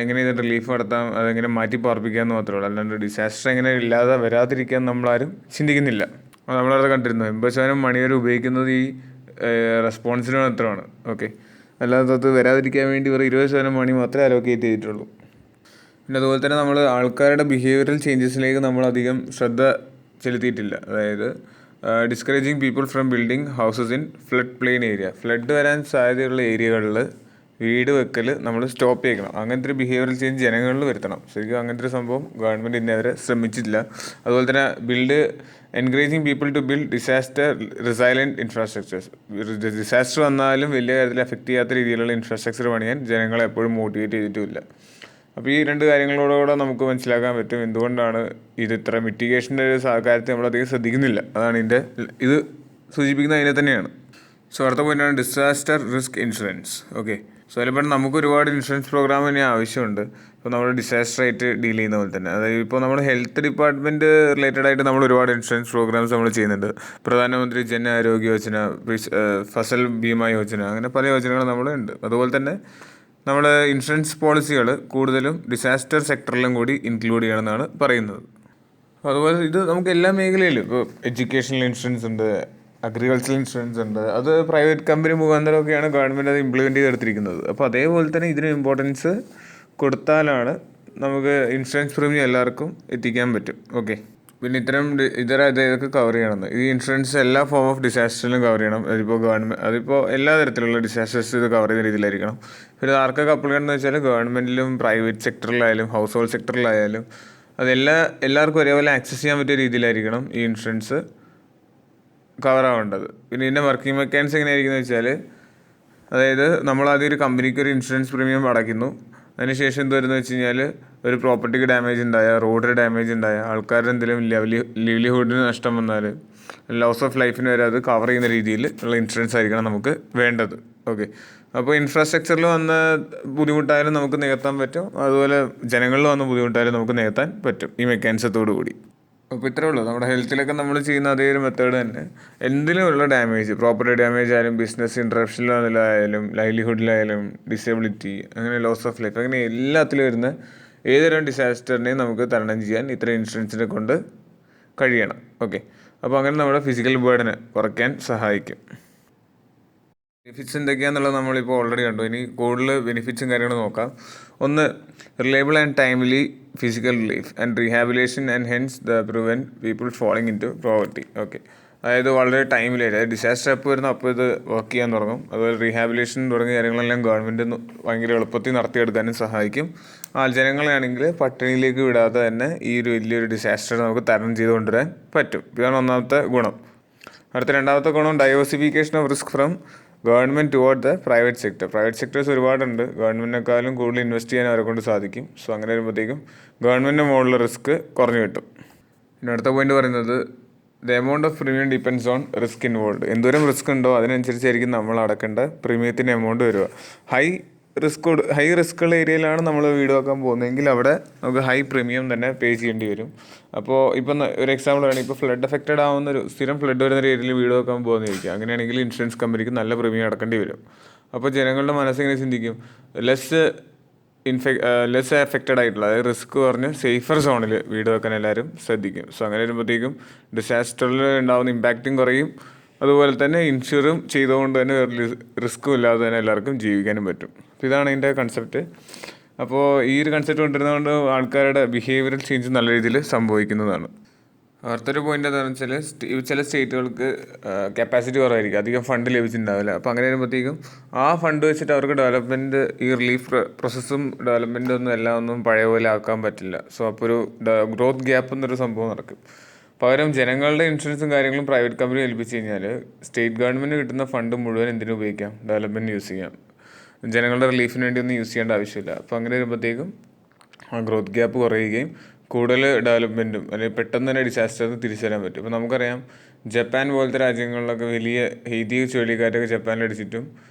എങ്ങനെ ഇത് റിലീഫ് നടത്താം, അതെങ്ങനെ മാറ്റി പാർപ്പിക്കാമെന്ന് മാത്രമേ ഉള്ളൂ. അല്ലാണ്ട് ഡിസാസ്റ്റർ എങ്ങനെ ഇല്ലാതെ വരാതിരിക്കാൻ നമ്മളാരും ചിന്തിക്കുന്നില്ല. നമ്മളവിടെ കണ്ടിരുന്നു 80% മണി വരെ ഉപയോഗിക്കുന്നത് ഈ റെസ്പോൺസിന് മാത്രമാണ്. ഓക്കെ, അല്ലാതെ അത് വരാതിരിക്കാൻ വേണ്ടി ഒരു 20% മണി മാത്രമേ അലോക്കേറ്റ് ചെയ്തിട്ടുള്ളൂ. പിന്നെ അതുപോലെ തന്നെ നമ്മൾ ആൾക്കാരുടെ ബിഹേവിയറൽ ചേഞ്ചസിലേക്ക് നമ്മളധികം ശ്രദ്ധ ചെലുത്തിയിട്ടില്ല. അതായത് discouraging people from building houses in flood plain area. Flood വരാൻ സാധ്യതയുള്ള ഏരിയകളിൽ വീട് വെക്കൽ നമ്മൾ സ്റ്റോപ്പ് ചെയ്യണം. അങ്ങനത്തെ ഒരു ബിഹേവിയറൽ ചേഞ്ച് ജനങ്ങളിൽ വരുത്തണം. ശരിക്കും അങ്ങനത്തെ ഒരു സംഭവം ഗവൺമെൻറ് ഇന്നേവരെ ശ്രമിച്ചിട്ടില്ല. അതുപോലെ തന്നെ encouraging people to build disaster resilient infrastructures. Disaster വന്നാലും വലിയ കാര്യത്തിൽ എഫക്റ്റ് ചെയ്യാത്ത രീതിയിലുള്ള ഇൻഫ്രാസ്ട്രക്ചർ പണിയാൻ ജനങ്ങളെ എപ്പോഴും മോട്ടിവേറ്റ് ചെയ്തിട്ടുമില്ല. അപ്പോൾ ഈ രണ്ട് കാര്യങ്ങളോടുകൂടെ നമുക്ക് മനസ്സിലാക്കാൻ പറ്റും എന്തുകൊണ്ടാണ് ഇത് ഇത്ര മിറ്റിഗേഷൻ്റെ ഒരു കാര്യത്തിൽ നമ്മളധികം ശ്രദ്ധിക്കുന്നില്ല. അതാണ് ഇത് സൂചിപ്പിക്കുന്നത് അതിനെ തന്നെയാണ്. സോ അടുത്ത പോയിൻ്റാണ് disaster risk insurance. Okay, so അതിലിപ്പോൾ നമുക്ക് ഒരുപാട് ഇൻഷുറൻസ് പ്രോഗ്രാം തന്നെ ആവശ്യമുണ്ട്. ഇപ്പോൾ നമ്മൾ ഡിസാസ്റ്റർ ആയിട്ട് ഡീൽ ചെയ്യുന്ന പോലെ തന്നെ, അതായത് ഇപ്പോൾ നമ്മൾ ഹെൽത്ത് ഡിപ്പാർട്ട്മെൻറ്റ് റിലേറ്റഡ് ആയിട്ട് നമ്മൾ ഒരുപാട് ഇൻഷുറൻസ് പ്രോഗ്രാംസ് നമ്മൾ ചെയ്യുന്നുണ്ട്. പ്രധാനമന്ത്രി ജൻ ആരോഗ്യ യോജന, ഫസൽ ബീമ യോജന, അങ്ങനെ പല യോജനകളും നമ്മളുണ്ട്. അതുപോലെ തന്നെ നമ്മുടെ ഇൻഷുറൻസ് പോളിസികൾ കൂടുതലും ഡിസാസ്റ്റർ സെക്ടറിലും കൂടി ഇൻക്ലൂഡ് ചെയ്യണമെന്നാണ് പറയുന്നത്. അതുപോലെ ഇത് നമുക്ക് എല്ലാ മേഖലയിലും ഇപ്പോൾ എഡ്യൂക്കേഷണൽ ഇൻഷുറൻസ് ഉണ്ട്, അഗ്രികൾച്ചറൽ ഇൻഷുറൻസ് ഉണ്ട്. അത് പ്രൈവറ്റ് കമ്പനി മുഖാന്തരമൊക്കെയാണ് ഗവൺമെൻറ് അത് ഇംപ്ലിമെൻറ്റ് ചെയ്തെടുത്തിരിക്കുന്നത്. അപ്പോൾ അതേപോലെ തന്നെ ഇതിന് ഇമ്പോർട്ടൻസ് കൊടുത്താലാണ് നമുക്ക് ഇൻഷുറൻസ് പ്രീമിയം എല്ലാവർക്കും എത്തിക്കാൻ പറ്റും. ഓക്കെ, പിന്നെ ഇതൊക്കെ കവർ ചെയ്യണമെന്ന് ഈ ഇൻഷുറൻസ് എല്ലാ ഫോം ഓഫ് ഡിസാസ്റ്ററിലും കവർ ചെയ്യണം. അതിപ്പോൾ എല്ലാ തരത്തിലുള്ള ഡിസാസ്റ്റേഴ്സ് ഇത് കവർ ചെയ്യുന്ന രീതിയിലായിരിക്കണം. പിന്നെ ആർക്കൊക്കെ അപ്ലൈ ചെയ്യണമെന്ന് വെച്ചാൽ ഗവൺമെൻറ്റിലും പ്രൈവറ്റ് സെക്ടറിലായാലും ഹൗസ് ഹോൾഡ് സെക്ടറിലായാലും എല്ലാവർക്കും ഒരേപോലെ ആക്സസ് ചെയ്യാൻ പറ്റിയ രീതിയിലായിരിക്കണം ഈ ഇൻഷുറൻസ് കവർ ആവേണ്ടത്. പിന്നെ ഇതിൻ്റെ വർക്കിംഗ് മെക്കാനിസം എങ്ങനെയായിരിക്കുന്നത് വെച്ചാൽ, അതായത് നമ്മളാദ്യം ഒരു കമ്പനിക്ക് ഒരു ഇൻഷുറൻസ് പ്രീമിയം അടയ്ക്കുന്നു. അതിനുശേഷം എന്ത് വരുന്നത് വെച്ച് കഴിഞ്ഞാൽ ഒരു പ്രോപ്പർട്ടിക്ക് ഡാമേജ് ഉണ്ടായാൽ, റോഡിന് ഡാമേജ് ഉണ്ടായാൽ, ആൾക്കാരുടെ എന്തെങ്കിലും ലിവ്ലിഹുഡിന് നഷ്ടം വന്നാൽ, ലോസ് ഓഫ് ലൈഫിന് വരെ അത് കവർ ചെയ്യുന്ന രീതിയിൽ ഉള്ള ഇൻഷുറൻസ് ആയിരിക്കണം നമുക്ക് വേണ്ടത്. ഓക്കെ, അപ്പോൾ ഇൻഫ്രാസ്ട്രക്ചറിൽ വന്ന ബുദ്ധിമുട്ടായാലും നമുക്ക് നികത്താൻ പറ്റും. അതുപോലെ ജനങ്ങളിൽ വന്ന ബുദ്ധിമുട്ടായാലും നമുക്ക് നികത്താൻ പറ്റും ഈ മെക്കാനിസത്തോടു കൂടി. അപ്പോൾ ഇത്രേ ഉള്ളൂ. നമ്മുടെ ഹെൽത്തിലൊക്കെ നമ്മൾ ചെയ്യുന്ന അതേ ഒരു മെത്തേഡ് തന്നെ എന്തിനുമുള്ള ഡാമേജ്, പ്രോപ്പർട്ടി ഡാമേജ് ആയാലും, ബിസിനസ് ഇൻട്രപ്ഷനിലായാലും, ലൈവ്ലിഹുഡിലായാലും, ഡിസേബിലിറ്റി, അങ്ങനെ ലോസ് ഓഫ് ലൈഫ്, അങ്ങനെ എല്ലാത്തിലും വരുന്ന ഏതൊരു ഡിസാസ്റ്ററിനെയും നമുക്ക് തരണം ചെയ്യാൻ ഇത്ര ഇൻഷുറൻസിനെ കൊണ്ട് കഴിയണം. ഓക്കെ, അപ്പോൾ അങ്ങനെ നമ്മുടെ ഫിസിക്കൽ ബേർഡനെ കുറയ്ക്കാൻ സഹായിക്കും. ബെനിഫിറ്റ്സ് എന്തൊക്കെയാണെന്നുള്ളത് നമ്മളിപ്പോൾ ഓൾറെഡി കണ്ടു. ഇനി കൂടുതൽ ബെനിഫിറ്റ്സും കാര്യങ്ങളും നോക്കാം. ഒന്ന്, reliable and timely physical relief and rehabilitation and hence prevent people falling into poverty. Okay, അതായത് വളരെ ടൈമിലി, അതായത് ഡിസാസ്റ്റർ എപ്പോൾ വരുന്നു അപ്പോൾ ഇത് വർക്ക് ചെയ്യാൻ തുടങ്ങും. അതുപോലെ റീഹാബിലേഷൻ തുടങ്ങിയ കാര്യങ്ങളെല്ലാം ഗവൺമെൻറ് ഭയങ്കര എളുപ്പത്തിൽ നടത്തിയെടുക്കാനും സഹായിക്കും. ജനങ്ങളാണെങ്കിൽ പട്ടിണിയിലേക്ക് വിടാതെ തന്നെ ഈ ഒരു വലിയൊരു ഡിസാസ്റ്റർ നമുക്ക് തരണം ചെയ്ത് കൊണ്ടുവരാൻ പറ്റും. ഇതാണ് ഒന്നാമത്തെ ഗുണം. രണ്ടാമത്തെ ഗുണം, diversification of risk from government toward the private sector. Private sectors ഒരുപാടുണ്ട്, ഗവൺമെൻറ്റിനേക്കാളും കൂടുതൽ ഇൻവെസ്റ്റ് ചെയ്യാൻ അവരെ കൊണ്ട് സാധിക്കും. സോ അങ്ങനെ വരുമ്പോഴത്തേക്കും ഗവൺമെൻറ്റിൻ്റെ മുകളിലുള്ള റിസ്ക് കുറഞ്ഞു കിട്ടും. പിന്നെ അടുത്ത പോയിന്റ് പറയുന്നത്, the amount of premium depends on risk involve. എന്തോരം റിസ്ക് ഉണ്ടോ അതിനനുസരിച്ചായിരിക്കും നമ്മൾ അടക്കേണ്ട പ്രീമിയത്തിൻ്റെ എമൗണ്ട് വരിക. ഹൈ റിസ്ക് ഉള്ള ഏരിയയിലാണ് നമ്മൾ വീട് വെക്കാൻ പോകുന്നതെങ്കിൽ അവിടെ നമുക്ക് ഹൈ പ്രീമിയം തന്നെ പേ ചെയ്യേണ്ടി വരും. അപ്പോൾ ഇപ്പം ഒരു എക്സാമ്പിൾ വേണമെങ്കിൽ ഇപ്പോൾ ഫ്ലഡ് എഫക്റ്റഡ് ആവുന്ന ഒരു സ്ഥിരം ഫ്ലഡ് വരുന്ന ഏരിയയിൽ വീട് വെക്കാൻ പോകുന്നതായിരിക്കും. അങ്ങനെയാണെങ്കിൽ ഇൻഷുറൻസ് കമ്പനിക്ക് നല്ല പ്രീമിയം അടക്കേണ്ടി വരും. അപ്പോൾ ജനങ്ങളുടെ മനസ്സിങ്ങനെ ചിന്തിക്കും, ലെസ് എഫക്റ്റഡ് ആയിട്ടുള്ള, അതായത് റിസ്ക് പറഞ്ഞ് സേഫർ സോണിൽ വീട് വെക്കാൻ എല്ലാവരും ശ്രദ്ധിക്കും. സോ അങ്ങനെ വരുമ്പോഴത്തേക്കും ഡിസാസ്റ്ററിൽ ഉണ്ടാകുന്ന ഇമ്പാക്റ്റും കുറയും. അതുപോലെ തന്നെ ഇൻഷുറും ചെയ്തുകൊണ്ട് തന്നെ റിസ്ക്കും ഇല്ലാതെ തന്നെ എല്ലാവർക്കും ജീവിക്കാനും പറ്റും. അപ്പോൾ ഇതാണ് ഇതിൻ്റെ കൺസെപ്റ്റ്. അപ്പോൾ ഈ ഒരു കൺസെപ്റ്റ് കൊണ്ടുവരുന്നതുകൊണ്ട് ആൾക്കാരുടെ ബിഹേവിയറൽ ചേഞ്ച് നല്ല രീതിയിൽ സംഭവിക്കുന്നതാണ്. അവിടുത്തെ ഒരു പോയിന്റ് എന്താണെന്ന് വെച്ചാൽ ചില സ്റ്റേറ്റുകൾക്ക് കപ്പാസിറ്റി കുറവായിരിക്കും, അധികം ഫണ്ട് ലഭിച്ചിട്ടുണ്ടാവില്ല. അപ്പോൾ അങ്ങനെ വരുമ്പോഴത്തേക്കും ആ ഫണ്ട് വെച്ചിട്ട് അവർക്ക് ഡെവലപ്മെൻറ്റ്, ഈ റിലീഫ് പ്രോസസ്സും ഡെവലപ്മെൻറ്റും ഒന്നും എല്ലാം ഒന്നും പഴയ പോലെ ആക്കാൻ പറ്റില്ല. സോ അപ്പോൾ ഒരു ഗ്രോത്ത് ഗ്യാപ്പ് എന്നൊരു സംഭവം നടക്കും. പകരം ജനങ്ങളുടെ ഇൻഷുറൻസും കാര്യങ്ങളും പ്രൈവറ്റ് കമ്പനി ഏൽപ്പിച്ച് കഴിഞ്ഞാൽ സ്റ്റേറ്റ് ഗവൺമെൻറ് കിട്ടുന്ന ഫണ്ട് മുഴുവൻ എന്തിനു ഉപയോഗിക്കാം? ഡെവലപ്മെൻറ്റ് യൂസ് ചെയ്യാം. ജനങ്ങളുടെ റിലീഫിന് വേണ്ടി ഒന്നും യൂസ് ചെയ്യേണ്ട ആവശ്യമില്ല. അപ്പോൾ അങ്ങനെ വരുമ്പോഴത്തേക്കും ആ ഗ്രോത്ത് ഗ്യാപ്പ് കുറയുകയും കൂടുതൽ ഡെവലപ്മെൻറ്റും അല്ലെങ്കിൽ പെട്ടെന്ന് തന്നെ ഡിസാസ്റ്ററിന് തിരിച്ചു വരാൻ പറ്റും. ഇപ്പോൾ നമുക്കറിയാം, ജപ്പാൻ പോലത്തെ രാജ്യങ്ങളിലൊക്കെ വലിയ ഹെയ്തി ചുഴലിക്കാറ്റൊക്കെ ജപ്പാനിലടിച്ചിട്ടും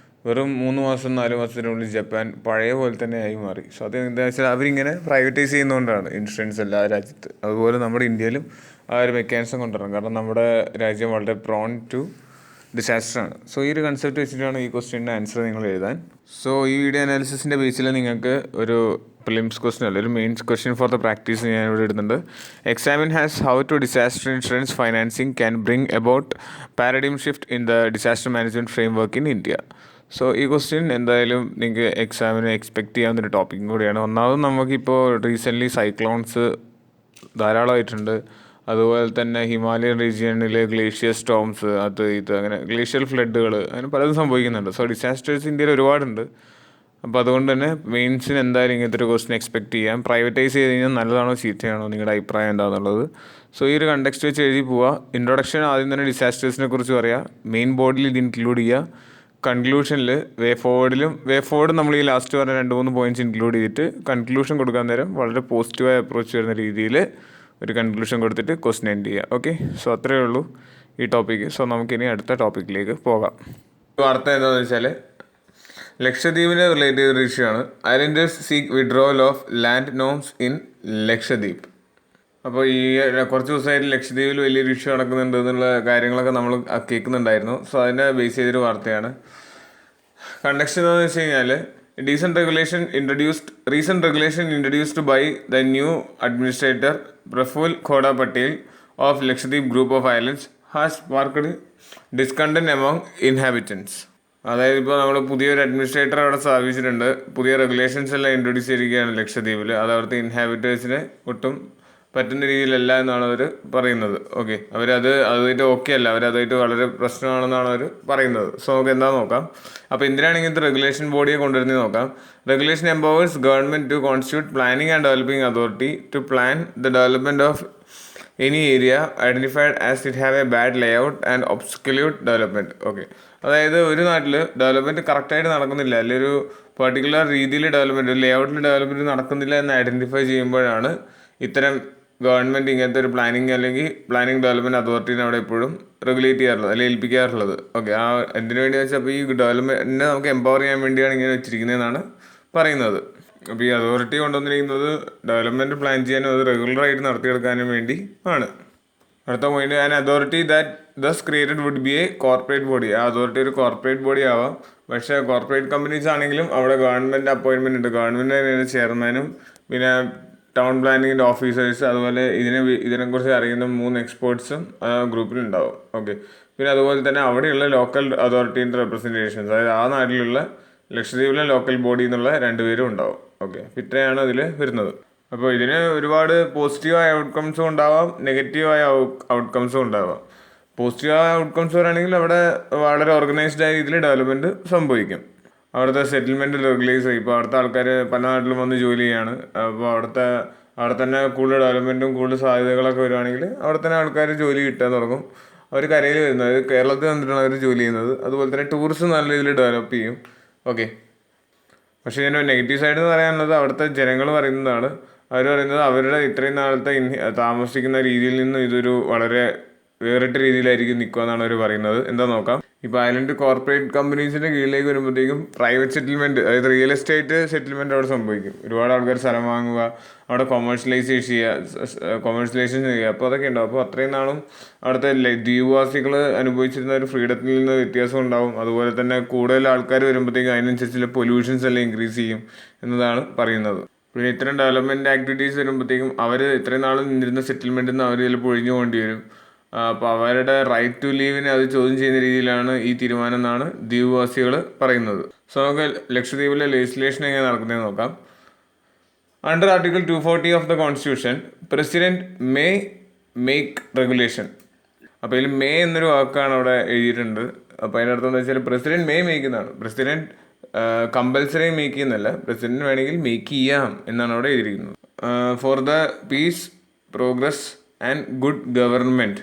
വെറും 3 മാസം 4 മാസത്തിനുള്ളിൽ ജപ്പാൻ പഴയ പോലെ തന്നെ ആയി മാറി. സോ അത് എന്താ വെച്ചാൽ അവരിങ്ങനെ പ്രൈവറ്റൈസ് ചെയ്യുന്നതുകൊണ്ടാണ് ഇൻഷുറൻസ് എല്ലാ രാജ്യത്ത്. അതുപോലെ നമ്മുടെ ഇന്ത്യയിലും ആ ഒരു മെക്കാനിസം കൊണ്ടുവരണം. കാരണം നമ്മുടെ രാജ്യം വളരെ പ്രോൺ ടു ഡിസാസ്റ്ററാണ്. സോ ഈ ഒരു കൺസെപ്റ്റ് വെച്ചിട്ടാണ് ഈ ക്വസ്റ്റ്യൻ്റെ ആൻസർ നിങ്ങൾ എഴുതാൻ. സോ ഈ വീഡിയോ അനാലിസിസിൻ്റെ ബേസിൽ നിങ്ങൾക്ക് ഒരു പ്രിലിംസ് ക്വസ്റ്റ്യൻ അല്ല, ഒരു mains question for the practice ഞാൻ ഇവിടെ ഇടുന്നുണ്ട്. Examine has how to disaster insurance financing can bring about paradigm shift in the disaster management framework in India. So ഈ ക്വസ്റ്റ്യൻ എന്തായാലും നിങ്ങൾക്ക് എക്സാമിന് എക്സ്പെക്റ്റ് ചെയ്യാവുന്നൊരു ടോപ്പിക്കും കൂടിയാണ്. ഒന്നാമതും നമുക്കിപ്പോൾ റീസെൻ്റ്ലി സൈക്ലോൺസ് ധാരാളമായിട്ടുണ്ട്. അതുപോലെ തന്നെ ഹിമാലയൻ റീജിയണിൽ ഗ്ലേഷ്യർ സ്റ്റോംസ്, അത് ഇത് അങ്ങനെ ഗ്ലേഷ്യർ ഫ്ലഡുകൾ, അങ്ങനെ പലതും സംഭവിക്കുന്നുണ്ട്. സോ ഡിസാസ്റ്റേഴ്സ് ഇന്ത്യയിൽ ഒരുപാടുണ്ട്. അപ്പോൾ അതുകൊണ്ട് തന്നെ മെയിൻസിന് എന്തായാലും ഇങ്ങനത്തെ ഒരു ക്വസ്റ്റ്യൻ എക്സ്പെക്റ്റ് ചെയ്യാം. പ്രൈവറ്റൈസ് ചെയ്ത് കഴിഞ്ഞാൽ നല്ലതാണോ ചീത്തയാണോ, നിങ്ങളുടെ അഭിപ്രായം എന്താണെന്നുള്ളത്. സോ ഈ ഒരു കണ്ടക്സ്റ്റ് വെച്ച് എഴുതി പോവുക. ഇൻട്രൊഡക്ഷൻ ആദ്യം തന്നെ ഡിസാസ്റ്റേഴ്സിനെ കുറിച്ച് പറയുക, മെയിൻ ബോർഡിൽ ഇത് ഇൻക്ലൂഡ് ചെയ്യുക. കൺക്ലൂഷനിൽ വേ ഫോർവേഡ് നമ്മൾ ഈ ലാസ്റ്റ് പറഞ്ഞ 2-3 പോയിന്റ്സ് ഇൻക്ലൂഡ് ചെയ്തിട്ട് കൺക്ലൂഷൻ കൊടുക്കാൻ നേരം വളരെ പോസിറ്റീവായി അപ്രോച്ച് വരുന്ന രീതിയിൽ ഒരു കൺക്ലൂഷൻ കൊടുത്തിട്ട് ക്വസ്റ്റ്യൻ എൻഡ് ചെയ്യുക. ഓക്കെ, സോ അത്രയേ ഉള്ളൂ ഈ ടോപ്പിക്ക്. സോ നമുക്കിനി അടുത്ത ടോപ്പിക്കിലേക്ക് പോകാം. വാർത്ത എന്താണെന്ന് വെച്ചാൽ ലക്ഷദ്വീപിനെ റിലേറ്റ് ചെയ്തൊരു ഇഷ്യൂ ആണ്. Islanders seek withdrawal of land norms in Lakshadweep. അപ്പോൾ ഈ കുറച്ച് ദിവസമായിട്ട് ലക്ഷദ്വീപിൽ വലിയൊരു ഇഷ്യൂ നടക്കുന്നുണ്ട് എന്നുള്ള കാര്യങ്ങളൊക്കെ നമ്മൾ കേൾക്കുന്നുണ്ടായിരുന്നു. സോ അതിനെ ബേസ് ചെയ്തൊരു വാർത്തയാണ്. കണ്ടക്സ്റ്റ് എന്താണെന്ന് വെച്ച് കഴിഞ്ഞാൽ recent regulation introduced by the new administrator Praful Khoda Patel of Lakshadweep group of islands has sparked discontent among inhabitants. അതായത് ഇപ്പോൾ നമ്മൾ പുതിയൊരു അഡ്മിനിസ്ട്രേറ്റർ അവിടെ സ്ഥാപിച്ചിട്ടുണ്ട്. പുതിയ റെഗുലേഷൻസ് എല്ലാം ഇൻട്രൊഡ്യൂസ് ചെയ്തിരിക്കുകയാണ് ലക്ഷദ്വീപിൽ. അത് അവിടുത്തെ ഇൻഹാബിറ്റേഴ്സിനെ ഒട്ടും പറ്റുന്ന രീതിയിലല്ല എന്നാണ് അവർ പറയുന്നത്. ഓക്കെ, അതുമായിട്ട് ഓക്കെ അല്ല, അവരതുമായിട്ട് വളരെ പ്രശ്നമാണെന്നാണ് അവർ പറയുന്നത്. സോ നമുക്ക് എന്താ നോക്കാം. അപ്പോൾ എന്തിനാണ് ഇങ്ങനത്തെ റെഗുലേഷൻ ബോഡിയെ കൊണ്ടുവരുന്നത് നോക്കാം. Regulation empowers government to constitute planning and developing authority to plan the development of any area identified as it have a bad layout and obsolete development. Okay, അതായത് ഒരു നാട്ടിൽ ഡെവലപ്മെൻറ്റ് കറക്റ്റായിട്ട് നടക്കുന്നില്ല, അല്ലെങ്കിൽ ഒരു പെർട്ടിക്കുലർ രീതിയിൽ ഡെവലപ്മെൻറ്റ്, ലേഔട്ടിൽ ഡെവലപ്മെൻറ്റ് നടക്കുന്നില്ല എന്ന് ഐഡൻറ്റിഫൈ ചെയ്യുമ്പോഴാണ് ഇത്തരം ഗവൺമെൻറ് ഇങ്ങനത്തെ ഒരു പ്ലാനിംഗ് ഡെവലപ്മെൻറ്റ് അതോറിറ്റീനെ അവിടെ എപ്പോഴും റെഗുലേറ്റ് ചെയ്യാറുള്ളത് അല്ലെങ്കിൽ ഏൽപ്പിക്കാറുള്ളത്. ഓക്കെ, ആ എന്തിനു വേണ്ടി വെച്ചാൽ അപ്പോൾ ഈ ഡെവലപ്മെൻറ്റിനെ നമുക്ക് എംപവർ ചെയ്യാൻ വേണ്ടിയാണ് ഇങ്ങനെ വെച്ചിരിക്കുന്നതെന്നാണ് പറയുന്നത്. അപ്പോൾ ഈ അതോറിറ്റി കൊണ്ടുവന്നിരിക്കുന്നത് ഡെവലപ്മെൻറ്റ് പ്ലാൻ ചെയ്യാനും അത് റെഗുലറായിട്ട് നടത്തിയെടുക്കാനും വേണ്ടി ആണ്. അടുത്ത point, an authority that thus created would be a corporate body. ആ അതോറിറ്റി ഒരു കോർപ്പറേറ്റ് ബോഡി ആവാം. പക്ഷേ കോർപ്പറേറ്റ് കമ്പനീസ് ആണെങ്കിലും അവിടെ ഗവൺമെൻറ് അപ്പോയിൻമെൻറ്റ് ഉണ്ട്. ഗവൺമെൻറ് ചെയർമാനും പിന്നെ ടൗൺ പ്ലാനിങ്ങിൻ്റെ ഓഫീസേഴ്സ്, അതുപോലെ ഇതിനെക്കുറിച്ച് അറിയുന്ന 3 എക്സ്പേർട്സും ആ ഗ്രൂപ്പിലുണ്ടാവും. ഓക്കെ, പിന്നെ അതുപോലെ തന്നെ അവിടെയുള്ള ലോക്കൽ അതോറിറ്റീൻ്റെ റെപ്രസെൻറ്റേഷൻസ്, അതായത് ആ നാട്ടിലുള്ള ലക്ഷദ്വീപിലെ ലോക്കൽ ബോഡി എന്നുള്ള 2 പേരും ഉണ്ടാവും. ഓക്കെ, ഇത്രയാണ് അതിൽ വരുന്നത്. അപ്പോൾ ഇതിന് ഒരുപാട് പോസിറ്റീവായ ഔട്ട്കംസും ഉണ്ടാവാം, നെഗറ്റീവായ ഔട്ട്കംസും ഉണ്ടാവാം. പോസിറ്റീവായ ഔട്ട്കംസ് പറയുകയാണെങ്കിൽ അവിടെ വളരെ ഓർഗനൈസ്ഡ് ആയ രീതിയിൽ ഡെവലപ്മെൻറ്റ് സംഭവിക്കും. അവിടുത്തെ സെറ്റിൽമെൻറ്റ് റെഗുലൈസ് ചെയ്യും. ഇപ്പോൾ അവിടുത്തെ ആൾക്കാർ പല നാട്ടിലും വന്ന് ജോലി ചെയ്യാണ്. അപ്പോൾ അവിടെ തന്നെ കൂടുതൽ ഡെവലപ്മെൻറ്റും കൂടുതൽ സാധ്യതകളൊക്കെ വരുവാണെങ്കിൽ അവിടെ തന്നെ ആൾക്കാർ ജോലി കിട്ടാൻ തുടങ്ങും. അവർ കരയിൽ വരുന്നത്, അതായത് കേരളത്തിൽ വന്നിട്ടാണ് അവർ ജോലി ചെയ്യുന്നത്. അതുപോലെ തന്നെ ടൂറിസം നല്ല രീതിയിൽ ഡെവലപ്പ് ചെയ്യും. ഓക്കെ, പക്ഷേ ഇതിൻ്റെ നെഗറ്റീവ് സൈഡ് എന്ന് പറയാനുള്ളത് അവിടുത്തെ ജനങ്ങൾ പറയുന്നതാണ്. അവർ പറയുന്നത് അവരുടെ ഇത്രയും നാളത്തെ താമസിക്കുന്ന രീതിയിൽ നിന്ന് ഇതൊരു വളരെ വേറിട്ട രീതിയിലായിരിക്കും നിൽക്കുക എന്നാണ് അവർ പറയുന്നത്. എന്താ നോക്കാം. ഇപ്പോൾ ഐലൻഡ് കോർപ്പറേറ്റ് കമ്പനീസിൻ്റെ കീഴിലേക്ക് വരുമ്പോഴത്തേക്കും പ്രൈവറ്റ് സെറ്റിൽമെൻറ്റ്, അതായത് റിയൽ എസ്റ്റേറ്റ് സെറ്റിൽമെൻറ്റ് അവിടെ സംഭവിക്കും. ഒരുപാട് ആൾക്കാർ സ്ഥലം വാങ്ങുക, അവിടെ കൊമേഴ്ഷ്യലൈസേഷൻ ചെയ്യുക, അപ്പോൾ അതൊക്കെ ഉണ്ടാവും. അപ്പോൾ അത്രയും നാളും അവിടുത്തെ ദ്വീപവാസികൾ അനുഭവിച്ചിരുന്ന ഒരു ഫ്രീഡത്തിൽ നിന്ന് വ്യത്യാസം ഉണ്ടാവും. അതുപോലെ തന്നെ കൂടുതൽ ആൾക്കാർ വരുമ്പോഴത്തേക്കും അതിനനുസരിച്ചുള്ള പൊല്യൂഷൻസ് എല്ലാം ഇൻക്രീസ് ചെയ്യും എന്നതാണ് പറയുന്നത്. പിന്നെ ഇത്തരം ഡെവലപ്മെൻറ്റ് ആക്ടിവിറ്റീസ് വരുമ്പോഴത്തേക്കും അവർ ഇത്രയും നാളും നിന്നിരുന്ന സെറ്റിൽമെൻറ്റിൽ നിന്ന് അവർ ചിലപ്പോൾ ഒഴിഞ്ഞു പോകേണ്ടി വരും. അപ്പോൾ അവരുടെ റൈറ്റ് ടു ലീവിനെ അത് ചോദ്യം ചെയ്യുന്ന രീതിയിലാണ് ഈ തീരുമാനം എന്നാണ് ദ്വീപവാസികൾ പറയുന്നത്. സോ നമുക്ക് ലക്ഷദ്വീപിലെ ലെജിസ്ലേഷൻ എങ്ങനെ നടക്കുന്നതെന്ന് നോക്കാം. Under article 240 of the constitution, president may make regulation. അപ്പോൾ ഇതിൽ മേ എന്നൊരു വാക്കാണ് അവിടെ എഴുതിയിട്ടുണ്ട്. അപ്പോൾ അതിൻ്റെ അർത്ഥം എന്താ വെച്ചാൽ പ്രസിഡന്റ് മേ മേക്ക് എന്നാണ്. പ്രസിഡന്റ് കമ്പൽസറി മേക്ക് ചെയ്യുന്നല്ല, പ്രസിഡന്റ് വേണമെങ്കിൽ മേക്ക് ചെയ്യാം എന്നാണ് അവിടെ എഴുതിയിരിക്കുന്നത്. For the peace, progress and good government.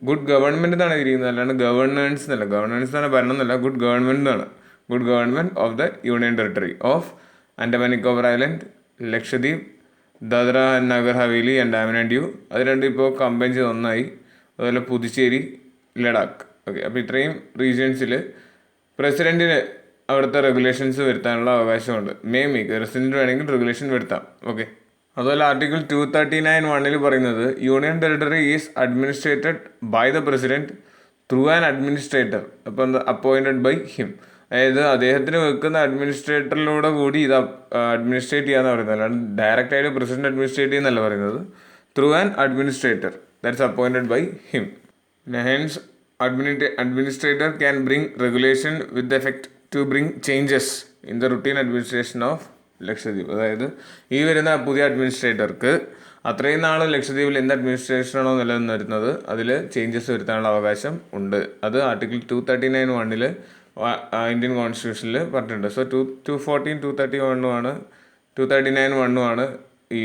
Good government എന്നാണ് എഴുതിയിരിക്കുന്നത്, അല്ലാണ്ട് ഗവർണൻസ് എന്നല്ല. ഗവർണൻസ് എന്നാണ് ഭരണം എന്നല്ല, ഗുഡ് ഗവൺമെൻറ് എന്നാണ്. Good government of the union territory of Andaman Nicobar island, Lakshadweep, Dadra and Nagar Haveli and Daman and Diu. അത് രണ്ടും ഇപ്പോൾ കമ്പൈൻ ചെയ്ത് ഒന്നായി. അതുപോലെ പുതുച്ചേരി, ലഡാക്ക്. ഓക്കെ, അപ്പോൾ ഇത്രയും റീജിയൻസിൽ പ്രസിഡന്റിന് അവിടുത്തെ റെഗുലേഷൻസ് വരുത്താനുള്ള അവകാശമുണ്ട്. മേക്ക് പ്രസിഡന്റ് വേണമെങ്കിൽ റെഗുലേഷൻ വരുത്താം. ഓക്കെ, അതുപോലെ ആർട്ടിക്കിൾ 239(1) പറയുന്നത് union territory is administered by the president through an administrator. അപ്പോൾ എന്താ, അപ്പോയിൻറ്റഡ് ബൈ ഹിം. അതായത് അദ്ദേഹത്തിന് വെക്കുന്ന അഡ്മിനിസ്ട്രേറ്ററിലൂടെ കൂടി ഇത് അഡ്മിനിസ്ട്രേറ്റ് ചെയ്യാന്ന് പറയുന്നത്, അല്ലാണ്ട് ഡയറക്റ്റ് ആയിട്ട് പ്രസിഡന്റ് അഡ്മിനിസ്ട്രേറ്റ് ചെയ്യുന്നല്ല പറയുന്നത്. Through an administrator that's appointed by him. Hence administrator can bring regulation with effect to bring changes in the routine administration of Lakshadweep. അതായത് ഈ വരുന്ന പുതിയ അഡ്മിനിസ്ട്രേറ്റർക്ക് അത്രയും നാൾ ലക്ഷദ്വീപിൽ എന്ത് അഡ്മിനിസ്ട്രേഷനാണോ നിലനിന്നിരുന്നത് അതിൽ ചേഞ്ചസ് വരുത്താനുള്ള അവകാശം ഉണ്ട്. അത് ആർട്ടിക്കിൾ 239(1) ഇന്ത്യൻ കോൺസ്റ്റിറ്റ്യൂഷനിൽ പറഞ്ഞിട്ടുണ്ട്. സോ 214, 239(1) ഈ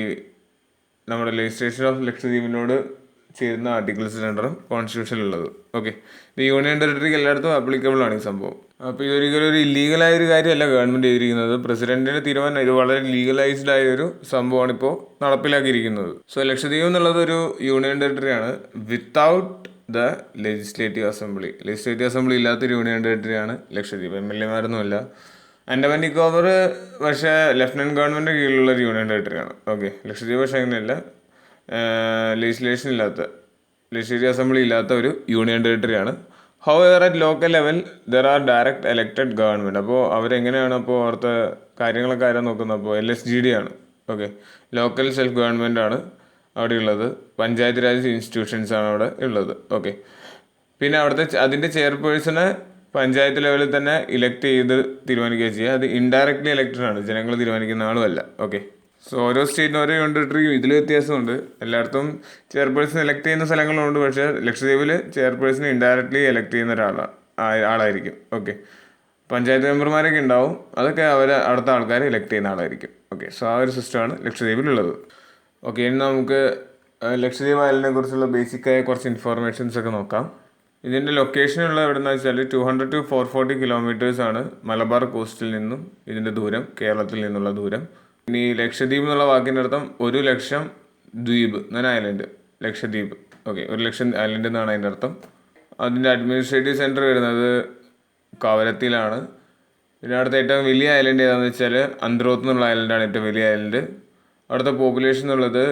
നമ്മുടെ ലെജിസ്ലേഷൻ ഓഫ് ലക്ഷദ്വീപിനോട് ചേരുന്ന ആർട്ടിക്കിൾസ് രണ്ടും കോൺസ്റ്റിറ്റ്യൂഷനിലുള്ളത്. ഓക്കെ, ഇത് യൂണിയൻ ടെറിട്ടറിക്ക് എല്ലായിടത്തും ആപ്ലിക്കബിൾ ആണ് ഈ സംഭവം. അപ്പോൾ ഇതൊരിക്കലും ഒരു ഇല്ലീഗലായ ഒരു കാര്യമല്ല ഗവൺമെൻറ് ചെയ്തിരിക്കുന്നത്. പ്രസിഡന്റിന്റെ തീരുമാനം, ഇത് വളരെ ലീഗലൈസ്ഡ് ആയ ഒരു സംഭവമാണ് ഇപ്പോൾ നടപ്പിലാക്കിയിരിക്കുന്നത്. സോ ലക്ഷദ്വീപ് എന്നുള്ളത് ഒരു യൂണിയൻ ടെറിട്ടറിയാണ് without the legislative assembly. Legislative assembly ഇല്ലാത്തൊരു യൂണിയൻ ടെറിട്ടറിയാണ് ലക്ഷദ്വീപ്. MLA-മാരൊന്നുമില്ല. ആൻഡമാൻ നിക്കോബർ പക്ഷേ ലെഫ്റ്റനന്റ് ഗവൺമെൻറ് കീഴിലുള്ള ഒരു യൂണിയൻ ടെറിട്ടറിയാണ്. ഓക്കെ, ലക്ഷദ്വീപ് പക്ഷേ അങ്ങനെയല്ല, ലെജിസ്ലേറ്റീവ് അസംബ്ലി ഇല്ലാത്ത ഒരു യൂണിയൻ ടെറിട്ടറിയാണ്. However at local level there are direct elected government. അപ്പോൾ അവരെങ്ങനെയാണ് അപ്പോൾ അവിടുത്തെ കാര്യങ്ങളൊക്കെ ആരാ നോക്കുന്നത്? അപ്പോൾ LSGD ആണ്. ഓക്കെ, ലോക്കൽ സെൽഫ് ഗവൺമെൻറ് ആണ് അവിടെ ഉള്ളത്. പഞ്ചായത്ത് രാജ് ഇൻസ്റ്റിറ്റ്യൂഷൻസ് ആണ് അവിടെ ഉള്ളത്. ഓക്കെ, പിന്നെ അവിടുത്തെ അതിൻ്റെ ചെയർപേഴ്സണെ പഞ്ചായത്ത് ലെവലിൽ തന്നെ ഇലക്ട് ചെയ്ത് തീരുമാനിക്കുകയും ചെയ്യുക. അത് ഇൻഡയറക്ട്ലി ഇലക്റ്റഡ് ആണ്, ജനങ്ങൾ തീരുമാനിക്കുന്ന ആളുമല്ല. ഓക്കെ, സോ ഓരോ സ്റ്റേറ്റിനും ഓരോ യൂണിയൻ ടെറിട്ടറിയും ഇതിൽ വ്യത്യാസമുണ്ട്. എല്ലായിടത്തും ചെയർപേഴ്സൺ എലക്ട് ചെയ്യുന്ന സ്ഥലങ്ങളുണ്ട്, പക്ഷേ ലക്ഷദ്വീപിൽ ചെയർപേഴ്സൺ ഇൻഡയറക്ട്ലി എലക്ട് ചെയ്യുന്ന ആളായിരിക്കും. ഓക്കെ, പഞ്ചായത്ത് മെമ്പർമാരൊക്കെ ഉണ്ടാവും, അതൊക്കെ അവിടുത്തെ ആൾക്കാരെ എലക്ട് ചെയ്യുന്ന ആളായിരിക്കും. ഓക്കെ, സോ ആ ഒരു സിസ്റ്റമാണ് ലക്ഷദ്വീപിലുള്ളത്. ഓക്കെ, ഇനി നമുക്ക് ലക്ഷദ്വീപ് ഐലൻഡിനെ കുറിച്ചുള്ള ബേസിക്കായ കുറച്ച് ഇൻഫോർമേഷൻസ് ഒക്കെ നോക്കാം. ഇതിൻ്റെ ലൊക്കേഷനുള്ള എവിടെയെന്ന് വെച്ചാൽ 200 to 440 കിലോമീറ്റേഴ്സ് ആണ് മലബാർ കോസ്റ്റിൽ നിന്നും ഇതിൻ്റെ ദൂരം, കേരളത്തിൽ നിന്നുള്ള ദൂരം. ഇനി ലക്ഷദ്വീപ് എന്നുള്ള വാക്കിൻ്റെ അർത്ഥം 1,00,000 ദ്വീപ് എന്നാണ് ഐലൻഡ്, ലക്ഷദ്വീപ്. ഓക്കെ, 1,00,000 ഐലൻഡ് എന്നാണ് അതിൻ്റെ അർത്ഥം. അതിൻ്റെ അഡ്മിനിസ്ട്രേറ്റീവ് സെൻറ്റർ വരുന്നത് കവരത്തിയിലാണ്. പിന്നെ അവിടുത്തെ ഏറ്റവും വലിയ ഐലൻഡ് ഏതാണെന്ന് വെച്ചാൽ അന്ത്രോത്ത് എന്നുള്ള ഐലൻഡാണ് ഏറ്റവും വലിയ ഐലൻഡ്. അവിടുത്തെ പോപ്പുലേഷൻ എന്നുള്ളത്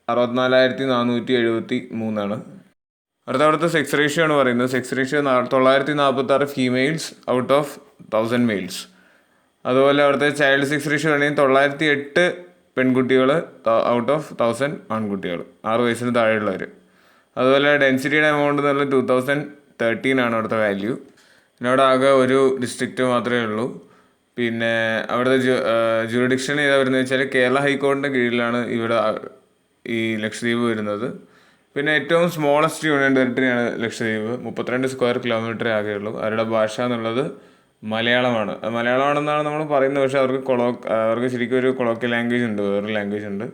64,473 ആണ്. അവിടുത്തെ സെക്സ് റേഷ്യോ ആണ് പറയുന്നത്. Sex ratio 946 females out of 1000 males. അതുപോലെ അവിടുത്തെ ചൈൽഡ് സെക്സ് റേഷ്യോ ആണെങ്കിൽ 908 പെൺകുട്ടികൾ ഔട്ട് ഓഫ് 1000 ആൺകുട്ടികൾ, 6 വയസ്സിന് താഴെയുള്ളവർ. അതുപോലെ ഡെൻസിറ്റിയുടെ എമൗണ്ട് എന്ന് പറഞ്ഞാൽ 2013 ആണ് അവിടുത്തെ വാല്യൂ. പിന്നെ അവിടെ ആകെ ഒരു ഡിസ്ട്രിക്റ്റ് മാത്രമേ ഉള്ളൂ. പിന്നെ അവിടുത്തെ ജുറിഡിക്ഷൻ ഏതാ വരുന്നത് വെച്ചാൽ കേരള ഹൈക്കോടതിൻ്റെ കീഴിലാണ് ഇവിടെ ഈ ലക്ഷദ്വീപ് വരുന്നത്. പിന്നെ ഏറ്റവും സ്മോളസ്റ്റ് യൂണിയൻ ടെറിട്ടറിയാണ് ലക്ഷദ്വീപ്. 32 സ്ക്വയർ കിലോമീറ്ററേ ആകെയുള്ളൂ. അവരുടെ ഭാഷ എന്നുള്ളത് മലയാളമാണ്. മലയാളമാണെന്നാണ് നമ്മൾ പറയുന്നത്, പക്ഷേ അവർക്ക് ശരിക്കും ഒരു കൊളോക്കിയൽ ലാംഗ്വേജ് ഉണ്ട്, വേറൊരു ലാംഗ്വേജ് ഉണ്ട്.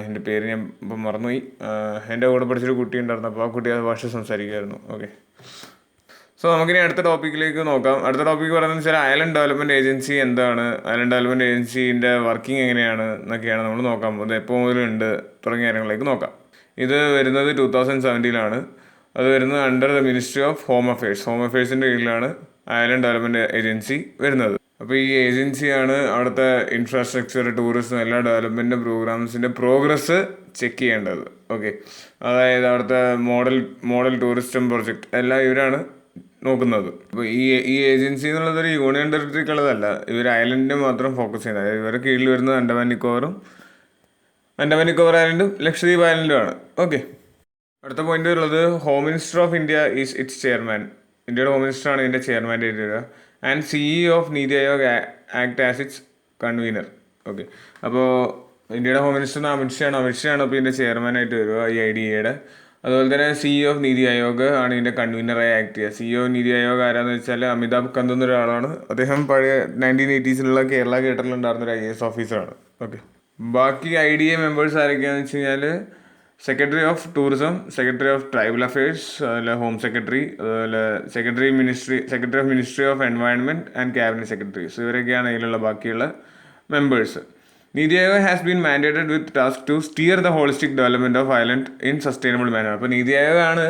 എൻ്റെ പേര് ഞാൻ ഇപ്പം മറന്നുപോയി. എൻ്റെ കൂടെ പഠിച്ചൊരു കുട്ടി ഉണ്ടായിരുന്നു, അപ്പോൾ ആ കുട്ടി ആ ഭാഷ സംസാരിക്കുമായിരുന്നു. ഓക്കെ, സോ നമുക്കിനി അടുത്ത ടോപ്പിക്കിലേക്ക് നോക്കാം. അടുത്ത ടോപ്പിക്ക് പറയുന്നത് വെച്ചാൽ ഐലൻഡ് ഡെവലപ്മെൻറ്റ് ഏജൻസി എന്താണ്, ഐലൻഡ് ഡെവലപ്മെൻറ്റ് ഏജൻസിൻ്റെ വർക്കിംഗ് എങ്ങനെയാണ് എന്നൊക്കെയാണ് നമ്മൾ നോക്കാൻ പോകുന്നത്. എപ്പോൾ മുതലുണ്ട് തുടങ്ങിയ കാര്യങ്ങളിലേക്ക് നോക്കാം. ഇത് വരുന്നത് 2017 അത് വരുന്നത് under the ministry of home അഫയേഴ്സിൻ്റെ കീഴിലാണ് ഐലൻഡ് ഡെവലപ്മെൻറ്റ് ഏജൻസി വരുന്നത്. അപ്പോൾ ഈ ഏജൻസിയാണ് അവിടുത്തെ ഇൻഫ്രാസ്ട്രക്ചർ, ടൂറിസം, എല്ലാ ഡെവലപ്മെൻറ്റ് പ്രോഗ്രാംസിൻ്റെ പ്രോഗ്രസ് ചെക്ക് ചെയ്യേണ്ടത്. ഓക്കെ, അതായത് അവിടുത്തെ മോഡൽ ടൂറിസം പ്രൊജക്റ്റ് എല്ലാം ഇവരാണ് നോക്കുന്നത്. അപ്പോൾ ഈ ഏജൻസി എന്നുള്ളത് ഒരു യൂണിയൻ ടെറിട്ടറിക്കുള്ളതല്ല, ഇവർ ഐലൻഡിനെ മാത്രം ഫോക്കസ് ചെയ്യുന്നത്. അതായത് ഇവരുടെ കീഴിൽ വരുന്നത് അണ്ടമാൻ നിക്കോബർ ഐലൻഡും ലക്ഷദ്വീപ് ഐലൻഡും ആണ്. ഓക്കെ, അടുത്ത പോയിന്റ് ഉള്ളത് home minister of India is it's chairman. ഇന്ത്യയുടെ ഹോം മിനിസ്റ്ററാണ് ഇതിൻ്റെ ചെയർമാൻ്റെ എഴുതുക. And CEO of NITI Aayog act as it's convener. Okay, അപ്പോൾ ഇന്ത്യയുടെ ഹോം മിനിസ്റ്റർ അമിത്ഷാണ് അപ്പോൾ ഇതിൻ്റെ ചെയർമാനായിട്ട് വരിക ഈ IDA-യുടെ. അതുപോലെ തന്നെ CEO ഓഫ് നീതി ആയോഗ് ആണ് ഇതിൻ്റെ കൺവീനറായി ആക്ട് ചെയ്യുക. CEO നീതി ആയോഗ് ആരാന്ന് വെച്ചാൽ അമിതാഭ് കന്ത് എന്നൊരാളാണ്. അദ്ദേഹം പഴയ 1980s കേരള കേഡറിലുണ്ടായിരുന്ന ഒരു IAS ഓഫീസറാണ്. ഓക്കെ, ബാക്കി IDA മെമ്പേഴ്സ് ആരൊക്കെയാണെന്ന് വെച്ച് കഴിഞ്ഞാൽ secretary of tourism, secretary of tribal affairs, അതുപോലെ ഹോം സെക്രട്ടറി, അതുപോലെ secretary of ministry of environment and cabinet secretaries. ഇവരൊക്കെയാണ് അതിലുള്ള ബാക്കിയുള്ള members. Niti Aayog has been mandated with task to steer the holistic development of island in sustainable manner. അപ്പോൾ നീതി ആയോഗാണ്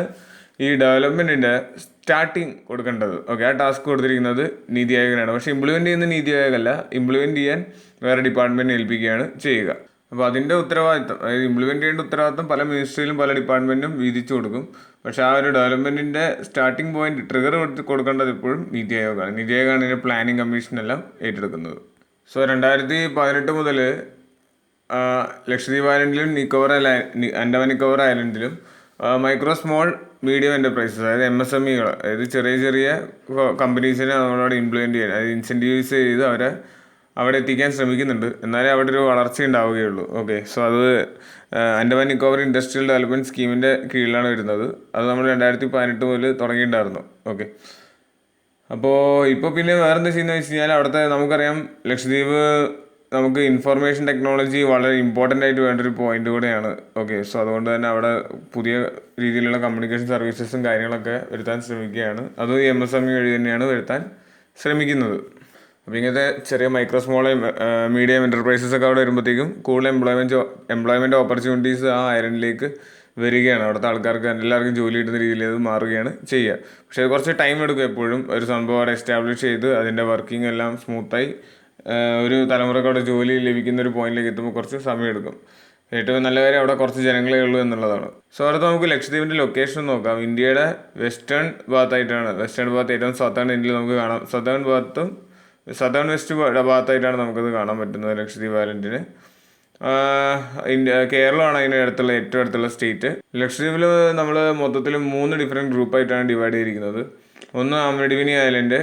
ഈ ഡെവലപ്മെൻറ്റിൻ്റെ starting കൊടുക്കേണ്ടത്. ഓക്കെ, ആ ടാസ്ക് കൊടുത്തിരിക്കുന്നത് നീതി ആയോഗിനാണ്. പക്ഷേ ഇംപ്ലിമെൻറ്റ് ചെയ്യുന്ന നീതി ആയോഗല്ല, ഇംപ്ലിമെൻറ്റ് ചെയ്യാൻ വേറെ ഡിപ്പാർട്ട്മെൻറ്റിനെ ഏൽപ്പിക്കുകയാണ് ചെയ്യുക. അപ്പോൾ അതിൻ്റെ ഉത്തരവാദിത്തം, അതായത് ഇംപ്ലിമെൻറ്റ് ചെയ്യേണ്ട ഉത്തരവാദിത്തം പല മിനിസ്ട്രിയിലും പല ഡിപ്പാർട്ട്മെൻറ്റും വീതിച്ചു കൊടുക്കും. പക്ഷേ ആ ഒരു ഡെവലപ്മെൻറ്റിൻ്റെ സ്റ്റാർട്ടിംഗ് പോയിന്റ് ട്രിഗർ കൊടുക്കേണ്ടത് എപ്പോഴും നീതി ആയോഗാണ്. നീതി ആയോഗാണ് ഇതിൻ്റെ പ്ലാനിങ് കമ്മീഷനെല്ലാം ഏറ്റെടുക്കുന്നത്. സോ 2018 മുതൽ ലക്ഷദ്വീപ് ഐലൻഡിലും ആൻഡമാൻ നിക്കോബാർ ഐലൻഡിലും മൈക്രോ സ്മോൾ മീഡിയം എൻ്റർപ്രൈസസ്, അതായത് MSMEകൾ, അതായത് ചെറിയ ചെറിയ കമ്പനീസിനെ നമ്മളവിടെ ഇംപ്ലിമെൻറ്റ് ചെയ്യാൻ, അതായത് ഇൻസെൻറ്റീവ്സ് ചെയ്ത് അവരെ അവിടെ എത്തിക്കാൻ ശ്രമിക്കുന്നുണ്ട്. എന്നാലേ അവിടെ ഒരു വളർച്ച ഉണ്ടാവുകയുള്ളൂ. ഓക്കെ, സോ അത് ആൻഡമാൻ നിക്കോബാർ ഇൻഡസ്ട്രിയൽ ഡെവലപ്മെൻറ്റ് സ്കീമിൻ്റെ കീഴിലാണ് വരുന്നത്. അത് നമ്മൾ 2018 മുതൽ തുടങ്ങിയിട്ടുണ്ടായിരുന്നു. ഓക്കെ, അപ്പോൾ ഇപ്പോൾ പിന്നെ വേറെ എന്താ ചെയ്യുന്നത് വെച്ച് കഴിഞ്ഞാൽ അവിടുത്തെ നമുക്കറിയാം ലക്ഷദ്വീപ് നമുക്ക് ഇൻഫർമേഷൻ ടെക്നോളജി വളരെ ഇമ്പോർട്ടൻ്റ് ആയിട്ട് വേണ്ടൊരു പോയിന്റ് കൂടെയാണ്. ഓക്കെ, സോ അതുകൊണ്ട് തന്നെ അവിടെ പുതിയ രീതിയിലുള്ള കമ്മ്യൂണിക്കേഷൻ സർവീസസും കാര്യങ്ങളൊക്കെ വരുത്താൻ ശ്രമിക്കുകയാണ്. അത് ഈ MSME വഴി തന്നെയാണ് വരുത്താൻ ശ്രമിക്കുന്നത്. അപ്പോൾ ഇങ്ങനത്തെ ചെറിയ മൈക്രോ സ്മോൾ മീഡിയം എൻ്റർപ്രൈസസ് ഒക്കെ അവിടെ വരുമ്പോഴത്തേക്കും കൂടുതൽ എംപ്ലോയ്മെൻറ്റ് ഓപ്പർച്യൂണിറ്റീസ് ആ ഐലൻഡിലേക്ക് വരികയാണ്. അവിടുത്തെ ആൾക്കാർക്ക് എല്ലാവർക്കും ജോലി കിട്ടുന്ന രീതിയിൽ അത് മാറുകയാണ് ചെയ്യുക. പക്ഷേ കുറച്ച് ടൈം എടുക്കും. എപ്പോഴും ഒരു സംഭവം അവിടെ എസ്റ്റാബ്ലിഷ് ചെയ്ത് അതിൻ്റെ വർക്കിംഗ് എല്ലാം സ്മൂത്തായി ഒരു തലമുറക്ക് അവിടെ ജോലി ലഭിക്കുന്ന ഒരു പോയിന്റിലേക്ക് എത്തുമ്പോൾ കുറച്ച് സമയമെടുക്കും. ഏറ്റവും നല്ല കാര്യം അവിടെ കുറച്ച് ജനങ്ങളേ ഉള്ളൂ എന്നുള്ളതാണ്. സോ അടുത്ത് നമുക്ക് ലക്ഷദ്വീപിൻ്റെ ലൊക്കേഷൻ നോക്കാം. ഇന്ത്യയുടെ വെസ്റ്റേൺ ഭാഗത്ത് ഏറ്റവും സൗത്തേൺ ഇന്ത്യയിൽ നമുക്ക് കാണാം. സദേൺ വെസ്റ്റ് ഭാഗത്തായിട്ടാണ് നമുക്കത് കാണാൻ പറ്റുന്നത് ലക്ഷദ്വീപ് ഐലൻഡിന്. കേരളമാണ് അതിൻ്റെ ഏറ്റവും അടുത്തുള്ള സ്റ്റേറ്റ്. ലക്ഷദ്വീപിൽ നമ്മൾ മൊത്തത്തിൽ 3 ഡിഫറെൻറ്റ് ഗ്രൂപ്പായിട്ടാണ് ഡിവൈഡ് ചെയ്തിരിക്കുന്നത്. ഒന്ന് അമരഡിവിനി ഐലൻഡ്,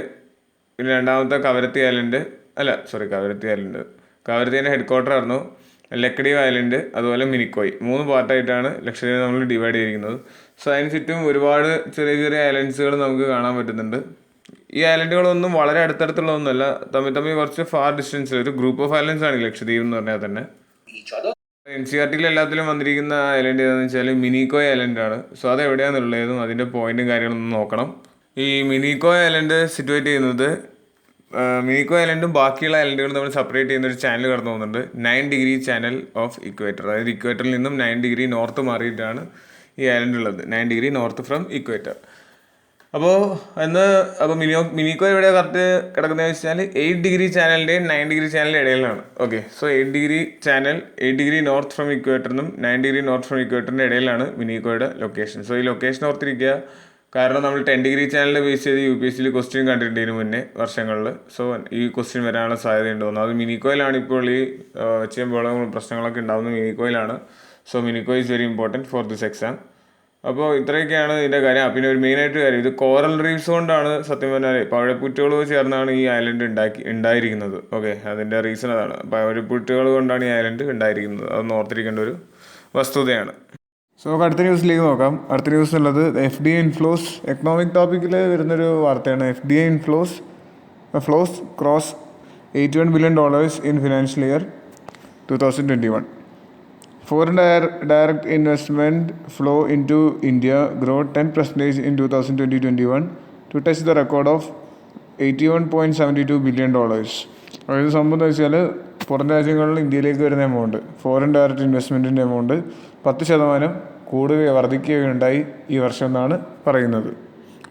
പിന്നെ രണ്ടാമത്തെ കവരത്തി ഐലൻഡ്. കവരത്തിൻ്റെ ഹെഡ് ക്വാർട്ടർ ആയിരുന്നു ലക്ഷദ്വീപ് ഐലൻഡ്, അതുപോലെ മിനിക്കോയ്. 3 പാർട്ടായിട്ടാണ് ലക്ഷദ്വീപ് നമ്മൾ ഡിവൈഡ് ചെയ്തിരിക്കുന്നത്. സോ അതിന് ചുറ്റും ഒരുപാട് ചെറിയ ചെറിയ ഐലൻഡ്സുകൾ നമുക്ക് കാണാൻ പറ്റുന്നുണ്ട്. ഈ ഐലൻഡുകളൊന്നും വളരെ അടുത്തടുത്തുള്ളതൊന്നുമല്ല, തമ്മിൽ കുറച്ച് ഫാർ ഡിസ്റ്റൻസ്, ഒരു ഗ്രൂപ്പ് ഓഫ് ഐലൻഡ്സ് ആണ് ലക്ഷദ്വീപ് എന്ന് പറഞ്ഞാൽ തന്നെ. NCERT എല്ലാത്തിലും വന്നിരിക്കുന്ന ഐലൻഡ് ഏതാണെന്ന് വെച്ചാൽ മിനിക്കോയ് ഐലൻഡാണ്. സോ അത് എവിടെയാണെന്നുള്ളതും അതിൻ്റെ പോയിന്റും കാര്യങ്ങളൊന്നും നോക്കണം. ഈ മിനിക്കോയ് ഐലൻഡ് സിറ്റുവേറ്റ് ചെയ്യുന്നത്, മിനിക്കോയ് ഐലൻഡും ബാക്കിയുള്ള ഐലൻഡുകളും നമ്മൾ സെപ്പറേറ്റ് ചെയ്യുന്ന ഒരു ചാനൽ കടന്നു പോകുന്നുണ്ട്, 9 ഡിഗ്രി ചാനൽ ഓഫ് ഇക്വേറ്റർ. അതായത് ഇക്വേറ്ററിൽ നിന്നും 9 ഡിഗ്രി നോർത്ത് മാറിയിട്ടാണ് ഈ ഐലൻഡ് ഉള്ളത്. 9 ഡിഗ്രി നോർത്ത് ഫ്രം ഇക്വേറ്റർ. അപ്പോൾ മിനിക്കോയ് എവിടെ കറക്റ്റ് കിടക്കുന്നതെന്ന് വെച്ചാൽ 8 ഡിഗ്രി ചാനലിൻ്റെയും 9 ഡിഗ്രി ചാനലിൻ്റെ ഇടയിലാണ്. Okay, so 8 degree north from ഇക്വേറ്ററിനും 9 ഡിഗ്രി നോർത്ത് ഫ്രം ഇക്വേറ്ററിൻ്റെ ഇടയിലാണ് മിനിക്കോയുടെ ലൊക്കേഷൻ. സോ ഈ ലൊക്കേഷൻ ഓർത്തിരിക്കുക. കാരണം നമ്മൾ 10 ഡിഗ്രി ചാനലിനെ ബേസ് ചെയ്ത് UPSCയിൽ ക്വസ്റ്റ്യൻ കണ്ടിട്ടുണ്ട് ഇതിന് മുന്നേ വർഷങ്ങളിൽ. സോ ഈ ക്വസ്റ്റ്യൻ വരാനുള്ള സാധ്യതയുണ്ട്. അത് മിനിക്കോയിലാണ് ഇപ്പോൾ ഈ ചെയ്യുമ്പോൾ പ്രശ്നങ്ങളൊക്കെ ഉണ്ടാകുന്നത് മിനിക്കോയിലാണ്. So Minicoy is very important for this exam. അപ്പോൾ ഇത്രയൊക്കെയാണ് ഇതിൻ്റെ കാര്യം. പിന്നെ ഒരു മെയിനായിട്ട് കാര്യം, ഇത് കോറൽ റീഫ്സ് കൊണ്ടാണ് സത്യം പറഞ്ഞാൽ പവിഴപ്പുറ്റുകൾ ചേർന്നാണ് ഈ ഐലൻഡ് ഉണ്ടായിരിക്കുന്നത്. ഓക്കെ, അതിൻ്റെ റീസൺ അതാണ്. പവിഴപ്പുറ്റുകൾ കൊണ്ടാണ് ഈ ഐലൻഡ് ഉണ്ടായിരിക്കുന്നത്. അത് ഓർത്തിരിക്കേണ്ട ഒരു വസ്തുതയാണ്. സോ അടുത്ത ന്യൂസിലേക്ക് നോക്കാം. അടുത്ത ന്യൂസ് ഉള്ളത് FDI ഇൻഫ്ലോസ്. എക്കണോമിക് ടോപ്പിക്കിൽ വരുന്നൊരു വാർത്തയാണ്. FDI flows cross $81 billion in financial year 2021. Foreign direct investment flow into India grew 10% in 2020-21 to touch the record of $81.72 billion. അതായത് സംഭവം എന്ന് വെച്ചാൽ പുറം രാജ്യങ്ങളിൽ ഇന്ത്യയിലേക്ക് വരുന്ന എമൗണ്ട്, ഫോറിൻ ഡയറക്റ്റ് ഇൻവെസ്റ്റ്മെൻറ്റിൻ്റെ എമൗണ്ട് 10% വർദ്ധിക്കുകയുണ്ടായി ഈ വർഷം എന്നാണ് പറയുന്നത്.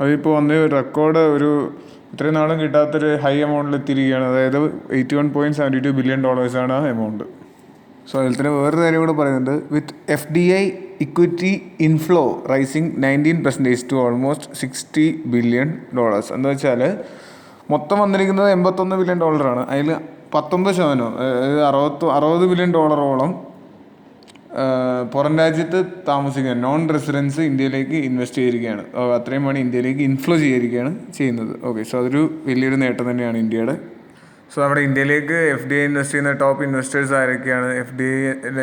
അതിപ്പോൾ വന്ന് റെക്കോർഡ് ഇത്രയും നാളും കിട്ടാത്തൊരു ഹൈ എമൗണ്ടിൽ എത്തിയിരിക്കുകയാണ്. അതായത് $81.72 billion ആണ് ആ എമൗണ്ട്. സോ അതിൽ തന്നെ വേറൊരു കാര്യം കൂടെ പറയുന്നുണ്ട്. With FDI equity inflow rising 19% to almost $60 billion. എന്ന് വെച്ചാൽ മൊത്തം വന്നിരിക്കുന്നത് $81 billion. അതിൽ 19%, അതായത് $60 billion പുറം രാജ്യത്ത് താമസിക്കുന്ന നോൺ റെസിഡൻസ് ഇന്ത്യയിലേക്ക് ഇൻവെസ്റ്റ് ചെയ്തിരിക്കുകയാണ്. അത്രയും മണി ഇന്ത്യയിലേക്ക് ഇൻഫ്ലോ ചെയ്തിരിക്കുകയാണ് ചെയ്യുന്നത്. ഓക്കെ, സോ അതൊരു വലിയൊരു നേട്ടം തന്നെയാണ് ഇന്ത്യയുടെ. സോ നമ്മുടെ ഇന്ത്യയിലേക്ക് FDI ഇൻവെസ്റ്റ് ചെയ്യുന്ന ടോപ്പ് ഇൻവെസ്റ്റേഴ്സ് ആരൊക്കെയാണ്, FDI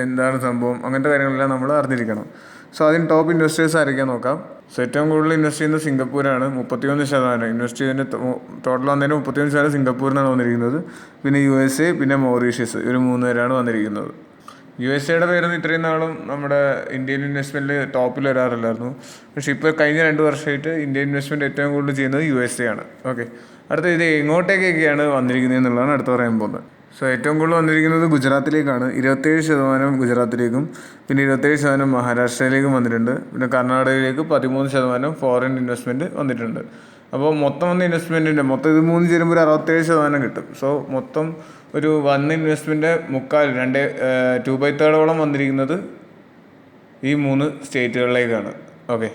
എന്താണ് സംഭവം, അങ്ങനത്തെ കാര്യങ്ങളെല്ലാം നമ്മൾ അറിഞ്ഞിരിക്കണം. സോ അതിന് ടോപ്പ് ഇൻവെസ്റ്റേഴ്സ് ആരൊക്കെയാണെന്ന് നോക്കാം. സോ ഏറ്റവും കൂടുതൽ ഇൻവെസ്റ്റ് ചെയ്യുന്നത് സിംഗപ്പൂരാണ്. 31% ഇൻവെസ്റ്റ് ചെയ്തതിന് ടോട്ടൽ വന്നതിന് 31% സിംഗപ്പൂരിനാണ് വന്നിരിക്കുന്നത്. പിന്നെ USA, പിന്നെ മൗറീഷ്യസ്, ഇവർ 3 പേരാണ് വന്നിരിക്കുന്നത്. USA പേരൊന്നും ഇത്രയും നാളും നമ്മുടെ ഇന്ത്യൻ ഇൻവെസ്റ്റ്മെൻറ്റിൽ ടോപ്പിൽ വരാറില്ലായിരുന്നു. പക്ഷേ ഇപ്പോൾ കഴിഞ്ഞ 2 വർഷമായിട്ട് ഇന്ത്യൻ ഇൻവെസ്റ്റ്മെൻറ്റ് ഏറ്റവും കൂടുതൽ ചെയ്യുന്നത് USA ആണ്. ഓക്കെ, അടുത്ത ഇത് എങ്ങോട്ടേക്കൊക്കെയാണ് വന്നിരിക്കുന്നത് എന്നുള്ളതാണ് അടുത്ത് പറയാൻ പോകുന്നത്. സോ ഏറ്റവും കൂടുതൽ വന്നിരിക്കുന്നത് ഗുജറാത്തിലേക്കാണ്. 27% ഗുജറാത്തിലേക്കും പിന്നെ 27% മഹാരാഷ്ട്രയിലേക്കും വന്നിട്ടുണ്ട്. പിന്നെ കർണാടകയിലേക്ക് 13% ഫോറിൻ ഇൻവെസ്റ്റ്മെൻറ്റ് വന്നിട്ടുണ്ട്. അപ്പോൾ മൊത്തം വന്ന ഇൻവെസ്റ്റ്മെൻറ്റിൻ്റെ മൊത്തം ഇത് 3 ചേരുമ്പോൾ ഒരു 67% കിട്ടും. സോ മൊത്തം ഒരു വന്ന ഇൻവെസ്റ്റ്മെൻറ്റ് 2/3 വന്നിരിക്കുന്നത് ഈ 3 സ്റ്റേറ്റുകളിലേക്കാണ്. ഓക്കെ,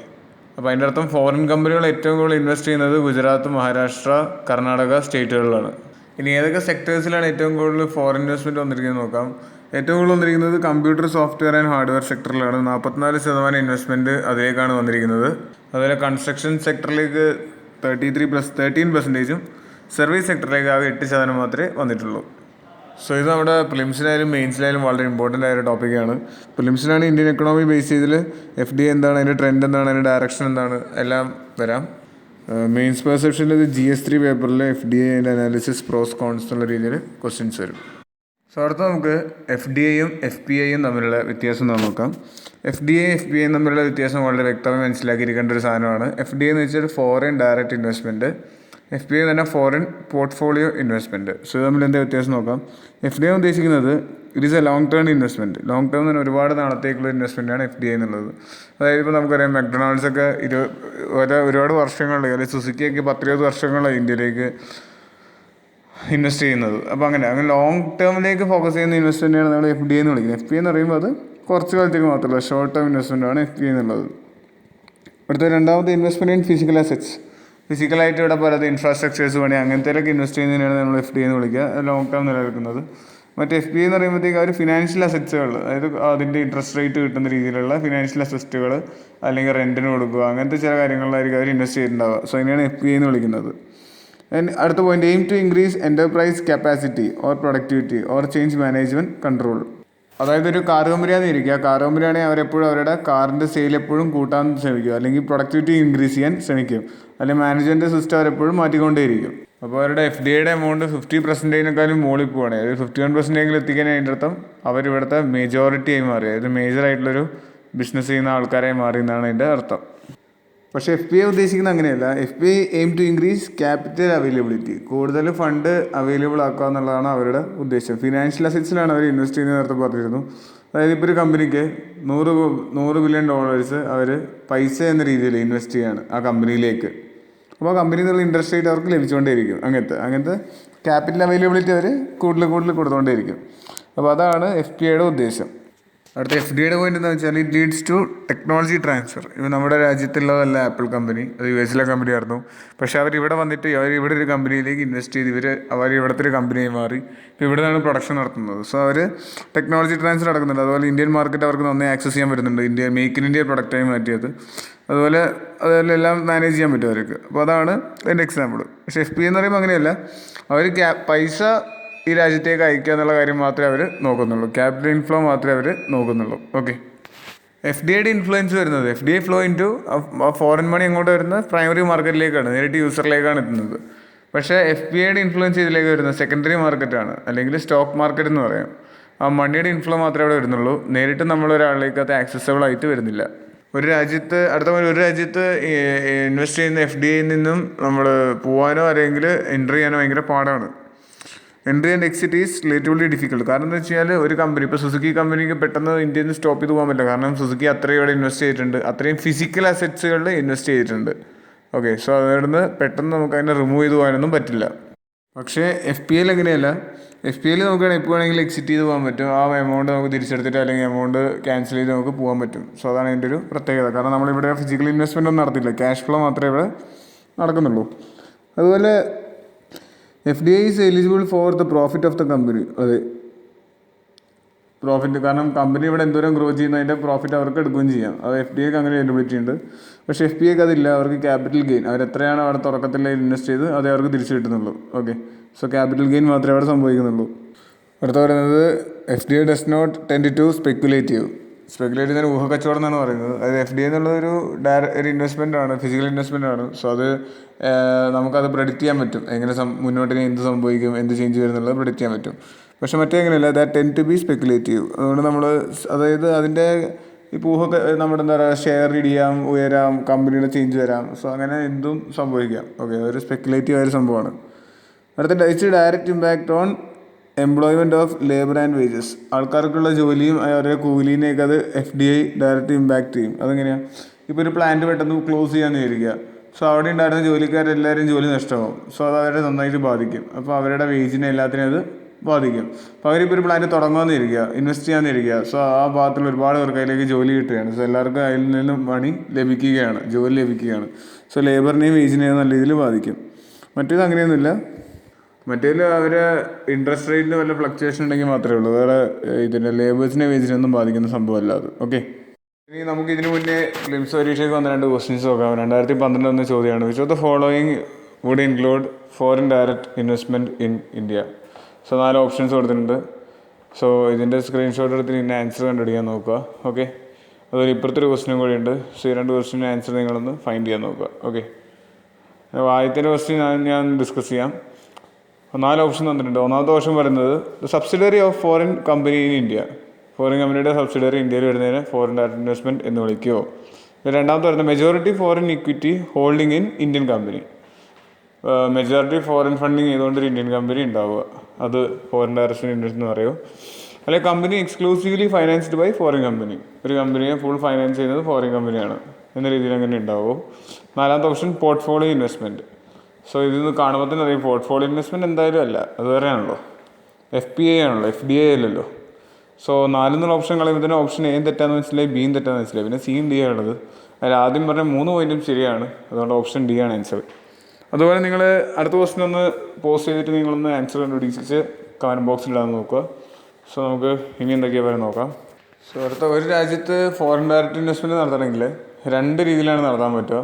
അപ്പോൾ അതിൻ്റെ അർത്ഥം ഫോറിൻ കമ്പനികൾ ഏറ്റവും കൂടുതൽ ഇൻവെസ്റ്റ് ചെയ്യുന്നത് ഗുജറാത്ത്, മഹാരാഷ്ട്ര, കർണാടക സ്റ്റേറ്റുകളിലാണ്. ഇനി ഏതൊക്കെ സെക്ടേഴ്സിലാണ് ഏറ്റവും കൂടുതൽ ഫോറിൻ ഇൻവെസ്റ്റ്മെൻറ്റ് വന്നിരിക്കുന്നത് നോക്കാം. ഏറ്റവും കൂടുതൽ വന്നിരിക്കുന്നത് കമ്പ്യൂട്ടർ, സോഫ്റ്റ്വെയർ ആൻഡ് ഹാർഡ്വെയർ സെക്ടറിലാണ്. 44% ഇൻവെസ്റ്റ്മെൻറ്റ് അതിലേക്കാണ് വന്നിരിക്കുന്നത്. അതുപോലെ കൺസ്ട്രക്ഷൻ സെക്ടറിലേക്ക് 13% സർവീസ് സെക്ടറിലേക്ക് ആകെ 8% മാത്രമേ വന്നിട്ടുള്ളൂ. സോ ഇത് നമ്മുടെ പ്രിലിംസിനായാലും മെയിൻസിനായാലും വളരെ ഇമ്പോർട്ടൻ്റ് ആയ ഒരു ടോപ്പിക്കാണ്. പ്രിലിംസിനാണ് ഇന്ത്യൻ എക്കണോമി ബേസ് ചെയ്തതിൽ FDI എന്താണ്, അതിൻ്റെ ട്രെൻഡ് എന്താണ്, അതിൻ്റെ ഡയറക്ഷൻ എന്താണ് എല്ലാം വരാം. മെയിൻസ് പെർസെപ്ഷനിൽ ഇത് GS3 പേപ്പറിൽ FDI അതിൻ്റെ അനാലിസിസ് പ്രോസ് കോൺസ് എന്നുള്ള രീതിയിൽ ക്വസ്റ്റ്യൻസ് വരും. സോ അടുത്ത നമുക്ക് FDIയും FPIയും തമ്മിലുള്ള വ്യത്യാസം നോക്കാം. FDI FPI തമ്മിലുള്ള വ്യത്യാസം വളരെ വ്യക്തമായി മനസ്സിലാക്കിയിരിക്കേണ്ട ഒരു സാധനമാണ്. FDI എന്ന് വെച്ചാൽ ഫോറിൻ ഡയറക്റ്റ് ഇൻവെസ്റ്റ്മെൻറ്റ്, FPI തന്നെ ഫോറിൻ പോർട്ട്ഫോളിയോ ഇൻവെസ്റ്റ്മെൻറ്റ്. സോ തമ്മിൽ എന്താ വ്യത്യാസം നോക്കാം. FDI ഉദ്ദേശിക്കുന്നത് it is A long term investment. Long term തന്നെ ഒരുപാട് നാളത്തേക്കുള്ള ഇൻവെസ്റ്റ്മെൻറ്റാണ് FDI എന്നുള്ളത്. അതായത് ഇപ്പോൾ നമുക്കറിയാം മക്ഡൊണാൾഡ്സൊക്കെ ഒരുപാട് വർഷങ്ങളിലേക്ക്, അല്ലെങ്കിൽ സുസുക്കിയൊക്കെ 10-20 വർഷങ്ങളായി ഇന്ത്യയിലേക്ക് ഇൻവെസ്റ്റ് ചെയ്യുന്നത്. അപ്പോൾ അങ്ങനെ ലോങ് ടേമിലേക്ക് ഫോക്കസ് ചെയ്യുന്ന ഇൻവെസ്റ്റ്മെൻറ്റാണ് നമ്മൾ FDI എന്ന് വിളിക്കുന്നത്. FPI എന്ന് പറയുമ്പോൾ അത് കുറച്ച് കാലത്തേക്ക് മാത്രമല്ല, ഷോർട്ട് ടേം ഇൻവെസ്റ്റ്മെൻറ്റാണ് FPI എന്നുള്ളത്. അടുത്ത രണ്ടാമത്തെ ഇൻവെസ്റ്റ്മെൻറ്റ് ഇൻ ഫിസിക്കൽ അസറ്റ്സ്. ഫിസിക്കലായിട്ട് ഇവിടെ പലത് ഇൻഫ്രാസ്ട്രക്ചേഴ്സ് പണി അങ്ങനത്തേലൊക്കെ ഇൻവെസ്റ്റ് ചെയ്യുന്നതിനാണ് നമ്മൾ FDI എന്ന് വിളിക്കുക, ലോങ് ടേം നിലനിൽക്കുന്നത്. മറ്റേ FPI എന്ന് പറയുമ്പോഴത്തേക്ക് അവർ ഫിനാൻഷ്യൽ അസറ്റ്സുകൾ, അതായത് അതിൻ്റെ ഇൻട്രസ്റ്റ് റേറ്റ് കിട്ടുന്ന രീതിയിലുള്ള ഫിനാൻഷ്യൽ അസറ്റുകൾ അല്ലെങ്കിൽ റെൻറ്റിന് കൊടുക്കുക, അങ്ങനത്തെ ചില കാര്യങ്ങളിലായിരിക്കും അവർ ഇൻവെസ്റ്റ് ചെയ്തിട്ടുണ്ടാവുക. സോ അതിനെയാണ് FPI എന്ന് വിളിക്കുന്നത്. അടുത്ത point, aim to increase enterprise capacity or productivity or change management control. അതായത് ഒരു കാർ കമ്പനിയാണെന്ന് ഇരിക്കുക, കാർ കമ്പനിയാണെങ്കിൽ അവരെപ്പോഴും അവരുടെ കാറിൻ്റെ സെയിൽ എപ്പോഴും കൂട്ടാൻ ശ്രമിക്കും, അല്ലെങ്കിൽ പ്രൊഡക്ടിവിറ്റി ഇൻക്രീസ് ചെയ്യാൻ ശ്രമിക്കും, അല്ലെങ്കിൽ മാനേജ്മെൻറ്റ് സിസ്റ്റം അവരെപ്പോഴും മാറ്റിക്കൊണ്ടേയിരിക്കും. അപ്പോൾ അവരുടെ FDIയുടെ എമൗണ്ട് 50%-നേക്കാളും മുകളിൽ പോവുകയാണ്. അതായത് 51% എത്തിക്കാൻ അതിൻ്റെ അർത്ഥം അവരിവിടുത്തെ മെജോറിറ്റി ആയി മാറി, അതായത് മേജറായിട്ടുള്ളൊരു ബിസിനസ് ചെയ്യുന്ന ആൾക്കാരായി മാറി എന്നാണ് അതിൻ്റെ അർത്ഥം. പക്ഷേ FPI ഉദ്ദേശിക്കുന്നത് അങ്ങനെയല്ല. FPI aim to increase capital availability, കൂടുതൽ ഫണ്ട് അവൈലബിൾ ആക്കുക എന്നുള്ളതാണ് അവരുടെ ഉദ്ദേശം. ഫിനാൻഷ്യൽ അസറ്റ്സിലാണ് അവർ ഇൻവെസ്റ്റ് ചെയ്യുന്നത് നേരത്തെ പറഞ്ഞിരുന്നു. അതായത് ഇപ്പോൾ ഒരു കമ്പനിക്ക് $100 ബില്യൺ അവർ പൈസ എന്ന രീതിയിൽ ഇൻവെസ്റ്റ് ചെയ്യാണ് ആ കമ്പനിയിലേക്ക്. അപ്പോൾ ആ കമ്പനിയിൽ നിന്നുള്ള ഇൻട്രസ്റ്റ് റേറ്റ് അവർക്ക് ലഭിച്ചുകൊണ്ടേയിരിക്കും. അങ്ങനത്തെ ക്യാപിറ്റൽ അവൈലബിലിറ്റി അവർ കൂടുതൽ കൊടുത്തുകൊണ്ടേയിരിക്കും. അപ്പോൾ അതാണ് FPIയുടെ ഉദ്ദേശം. അടുത്ത FDIയുടെ പോയിന്റ് എന്താ വെച്ചാൽ it leads to technology transfer. ഇപ്പോൾ നമ്മുടെ രാജ്യത്തുള്ളതല്ല ആപ്പിൾ കമ്പനി, അത് US കമ്പനി ആയിരുന്നു. പക്ഷേ ഇവിടെ വന്നിട്ട് ഇവിടെ ഒരു കമ്പനിയിലേക്ക് ഇൻവെസ്റ്റ് ചെയ്ത് അവർ ഇവിടുത്തെ ഒരു കമ്പനിയായി മാറി. ഇപ്പോൾ ഇവിടെ നിന്നാണ് പ്രൊഡക്ഷൻ നടത്തുന്നത്. സോ അവർ ടെക്നോളജി ട്രാൻസ്ഫർ നടക്കുന്നുണ്ട്. അതുപോലെ ഇന്ത്യൻ മാർക്കറ്റ് അവർക്ക് നന്നായി ആക്സസ് ചെയ്യാൻ പറ്റുന്നുണ്ട്. മേക്ക് ഇൻ ഇന്ത്യ പ്രൊഡക്റ്റായി മാറ്റിയത്. അതുപോലെ എല്ലാം മാനേജ് ചെയ്യാൻ പറ്റും അവർക്ക്. അപ്പോൾ അതാണ് എൻ്റെ എക്സാമ്പിൾ. പക്ഷേ FPI എന്ന് പറയുമ്പോൾ അങ്ങനെയല്ല. അവർ പൈസ ഈ രാജ്യത്തേക്ക് അയക്കുക എന്നുള്ള കാര്യം മാത്രമേ അവർ നോക്കുന്നുള്ളൂ, ക്യാപിറ്റൽ ഇൻഫ്ലോ മാത്രമേ അവർ നോക്കുന്നുള്ളൂ. ഓക്കെ, FDIയുടെ ഇൻഫ്ലുവൻസ് വരുന്നത്, FDI flow into foreign money എങ്ങോട്ട് വരുന്നത് പ്രൈമറി മാർക്കറ്റിലേക്കാണ്, നേരിട്ട് യൂസറിലേക്കാണ് എത്തുന്നത്. പക്ഷേ FPIയുടെ ഇൻഫ്ലുവൻസ് ഇതിലേക്ക് വരുന്നത് സെക്കൻഡറി മാർക്കറ്റാണ്, അല്ലെങ്കിൽ സ്റ്റോക്ക് മാർക്കറ്റ് എന്ന് പറയാം. ആ മണിയുടെ ഇൻഫ്ലോ മാത്രമേ അവിടെ വരുന്നുള്ളൂ, നേരിട്ട് നമ്മളൊരാളിലേക്ക് അത് ആക്സസബിൾ ആയിട്ട് വരുന്നില്ല. ഒരു രാജ്യത്ത് ഇൻവെസ്റ്റ് ചെയ്യുന്ന FDIയിൽ നിന്നും നമ്മൾ പോകാനോ അല്ലെങ്കിൽ എൻട്രി ചെയ്യാനോ ഭയങ്കര പാടാണ്. Entry and exit is relatively difficult. കാരണം എന്താ വെച്ചാൽ ഒരു കമ്പനി, ഇപ്പോൾ സുസുക്കി കമ്പനിക്ക് പെട്ടെന്ന് ഇന്ത്യയിൽ നിന്ന് സ്റ്റോപ്പ് ചെയ്ത് പോകാൻ പറ്റില്ല. കാരണം സുസുക്കി അത്രയും ഇവിടെ ഇൻവെസ്റ്റ് ചെയ്തിട്ടുണ്ട്, അത്രയും ഫിസിക്കൽ അസറ്റ്സുകളിൽ ഇൻവെസ്റ്റ് ചെയ്തിട്ടുണ്ട്. ഓക്കെ, സോ അതുകൊണ്ട് പെട്ടെന്ന് നമുക്ക് അതിനെ റിമൂവ് ചെയ്ത് പോകാനൊന്നും പറ്റില്ല. പക്ഷേ FPIയിൽ അങ്ങനെയല്ല. FPIയിൽ നമുക്ക് എപ്പോൾ വേണമെങ്കിലും എക്സിറ്റ് ചെയ്ത് പോകാൻ പറ്റും. ആ എമൗണ്ട് നമുക്ക് തിരിച്ചെടുത്തിട്ട് അല്ലെങ്കിൽ എമൗണ്ട് ക്യാൻസൽ ചെയ്ത് നമുക്ക് പോകാൻ പറ്റും. സോ അതാണ് അതിൻ്റെ ഒരു പ്രത്യേകത. കാരണം നമ്മളിവിടെ ഫിസിക്കൽ ഇൻവെസ്റ്റ്മെൻ്റ് ഒന്നും നടത്തില്ല, ക്യാഷ് ഫ്ലോ മാത്രമേ ഇവിടെ നടക്കുന്നുള്ളൂ. അതുപോലെ FDI is eligible for the profit of the company. അതെ, പ്രോഫിറ്റ്. കാരണം കമ്പനി ഇവിടെ എന്തോരം ഗ്രോ ചെയ്യുന്ന അതിൻ്റെ പ്രോഫിറ്റ് അവർക്ക് എടുക്കുകയും ചെയ്യാം. അത് FDAക്ക് അങ്ങനെ എലിജിബിലിറ്റി ഉണ്ട്. പക്ഷേ FPAക്ക് അതില്ല. അവർക്ക് ക്യാപിറ്റൽ ഗെയിൻ, അവർ എത്രയാണ് അവിടെ തുടക്കത്തിൽ ഇൻവെസ്റ്റ് ചെയ്ത് അതേ അവർക്ക് തിരിച്ചു കിട്ടുന്നുള്ളൂ. ഓക്കെ, സോ ക്യാപിറ്റൽ ഗെയിൻ മാത്രമേ അവിടെ സംഭവിക്കുന്നുള്ളൂ. അടുത്ത പറയുന്നത് FDA does not tend to speculative ചെയ്യുന്ന ഊഹക്കച്ചവടം എന്നാണ് പറയുന്നത്. അതായത് FDA എന്നുള്ളതൊരു ഒരു ഇൻവെസ്റ്റ്മെൻ്റ് ആണ്, ഫിസിക്കൽ ഇൻവെസ്റ്റ്മെൻ്റ് ആണ്. സോ അത് നമുക്കത് പ്രെഡിക്റ്റ് ചെയ്യാൻ പറ്റും, എങ്ങനെ മുന്നോട്ടിന് എന്ത് സംഭവിക്കും, എന്ത് ചേഞ്ച് വരുന്നുള്ളത് പ്രെഡിക്റ്റ് ചെയ്യാൻ പറ്റും. പക്ഷെ മറ്റേ എങ്ങനെയല്ല, that tend to be speculative. അതുകൊണ്ട് നമ്മൾ അതായത് അതിൻ്റെ ഇപ്പോൾ നമ്മുടെ എന്താ പറയുക, ഷെയർ ഇടിയാം, ഉയരാം, കമ്പനിയുടെ ചേഞ്ച് വരാം. സോ അങ്ങനെ എന്തും സംഭവിക്കാം. ഓക്കെ, അതൊരു സ്പെക്കുലേറ്റീവ് ആയൊരു സംഭവമാണ്. അടുത്ത direct impact on employment of labour and wages. ആൾക്കാർക്കുള്ള ജോലിയും അവരുടെ കൂലീനെയൊക്കെ അത് FDI ഡയറക്റ്റ് ഇമ്പാക്റ്റ് ചെയ്യും. അതെങ്ങനെയാണ്? ഇപ്പോൾ ഒരു പ്ലാന്റ് പെട്ടെന്ന് ക്ലോസ് ചെയ്യാമെന്ന് വിചാരിക്കുക. സോ അവിടെ ഉണ്ടായിരുന്ന ജോലിക്കാരെല്ലാവരും ജോലി നഷ്ടമാകും. സോ അത് അവരെ നന്നായിട്ട് ബാധിക്കും. അപ്പോൾ അവരുടെ വേജിനെ എല്ലാത്തിനും അത് ബാധിക്കും. അപ്പോൾ അവരിപ്പോൾ ഒരു പ്ലാന്റ് തുടങ്ങാമെന്ന് ഇരിക്കുക, ഇൻവെസ്റ്റ് ചെയ്യാമെന്ന് ഇരിക്കുക. സോ ആ ഭാഗത്തുള്ള ഒരുപാട് പേർക്ക് അതിലേക്ക് ജോലി കിട്ടുകയാണ്. സോ എല്ലാവർക്കും അതിൽ നിന്നും മണി ലഭിക്കുകയാണ്, ജോലി ലഭിക്കുകയാണ്. സോ ലേബറിനെയും വേജിനെയും നല്ല രീതിയിൽ ബാധിക്കും. മറ്റേത് അങ്ങനെയൊന്നുമില്ല. മറ്റേതിൽ അവർ ഇൻട്രസ്റ്റ് റേറ്റിന് വല്ല ഫ്ലക്ച്വേഷൻ ഉണ്ടെങ്കിൽ മാത്രമേ ഉള്ളൂ. വേറെ ഇതിൻ്റെ ലേബേഴ്സിനെ വേജിനൊന്നും ബാധിക്കുന്ന സംഭവമല്ല അത്. ഓക്കെ, ഇനി നമുക്ക് ഇതിനു മുന്നേ ഫിലിംസ് പരീക്ഷയ്ക്ക് വന്ന 2 ക്വസ്റ്റ്യൻസ് നോക്കാം. 2012 വന്ന ചോദ്യമാണ്. Which of the following would include foreign direct investment in India? So 4 options കൊടുത്തിട്ടുണ്ട്. സോ ഇതിൻ്റെ സ്ക്രീൻഷോട്ട് എടുത്ത് ഇതിൻ്റെ ആൻസർ കണ്ടുപിടിക്കാൻ നോക്കുക. ഓക്കെ, അതുപോലെ ഇപ്പുറത്തൊരു ക്വസ്റ്റ്യനും കൂടി ഉണ്ട്. സോ ഈ 2 ക്വസ്റ്റ്യൻ്റെ ആൻസർ നിങ്ങളൊന്ന് ഫൈൻഡ് ചെയ്യാൻ നോക്കുക. ഓക്കെ, ആദ്യത്തെ ക്വസ്റ്റ്യൻ ഞാൻ ഡിസ്കസ് ചെയ്യാം. 4 ഓപ്ഷൻ തന്നിട്ടുണ്ട്. ഒന്നാമത്തെ ഓപ്ഷൻ പറയുന്നത് the subsidiary of foreign company in India. Foreign കമ്പനിയുടെ സബ്സിഡറി ഇന്ത്യയിൽ വരുന്നതിന് ഫോറിൻ ഡയറക്റ്റ് ഇൻവെസ്റ്റ്മെൻറ്റ് എന്ന് വിളിക്കുമോ? രണ്ടാമത്തെ പറയുന്നത് majority foreign equity holding in Indian company. Majority foreign funding ചെയ്തുകൊണ്ടൊരു ഇന്ത്യൻ കമ്പനി ഉണ്ടാവുക, അത് ഫോറിൻ ഡയറക്റ്റ് ഇൻവെസ്റ്റ്മെൻറ്റ് എന്ന് പറയുമോ? അല്ലെങ്കിൽ company exclusively financed by foreign company, ഒരു കമ്പനിയെ ഫുൾ ഫൈനാൻസ് ചെയ്യുന്നത് ഫോറിൻ കമ്പനിയാണ് എന്ന രീതിയിൽ അങ്ങനെ ഉണ്ടാവുമോ? നാലാമത്തെ ഓപ്ഷൻ പോർട്ട്ഫോളിയോ ഇൻവെസ്റ്റ്മെൻറ്റ്. സോ ഇതിൽ കാണുമ്പോൾ തന്നെ അറിയാം പോർട്ട്ഫോളിയോ ഇൻവെസ്റ്റ്മെൻറ്റ് എന്തായാലും അല്ല, അത് വേറെയാണല്ലോ, FPA ആണല്ലോ, FDA അല്ലല്ലോ. സോ 4 ഓപ്ഷൻ കളയുമ്പോൾ തന്നെ ഓപ്ഷൻ എയും തെറ്റാന്ന് മനസ്സിലായി, ബിയും തെറ്റാന്ന് മനസ്സിലായി, പിന്നെ സിയും ഡി ആണുള്ളത്. അതിൽ ആദ്യം പറഞ്ഞ 3 പോയിന്റും ശരിയാണ്. അതുകൊണ്ട് ഓപ്ഷൻ ഡി ആണ് ആൻസർ. അതുപോലെ നിങ്ങൾ അടുത്ത ക്വസ്റ്റ്യൻ ഒന്ന് പോസ്റ്റ് ചെയ്തിട്ട് നിങ്ങളൊന്ന് ആൻസർ കണ്ടുപിടിച്ച് കമൻറ്റ് ബോക്സിൽ ഇടാൻ നോക്കുക. സോ നമുക്ക് ഇനി എന്തൊക്കെയാണ് പറയാൻ നോക്കാം. സോ അടുത്ത ഒരു രാജ്യത്ത് ഫോറിൻ ഡയറക്റ്റ് ഇൻവെസ്റ്റ്മെൻറ്റ് നടത്തണമെങ്കിൽ 2 രീതിയിലാണ് നടത്താൻ പറ്റുക.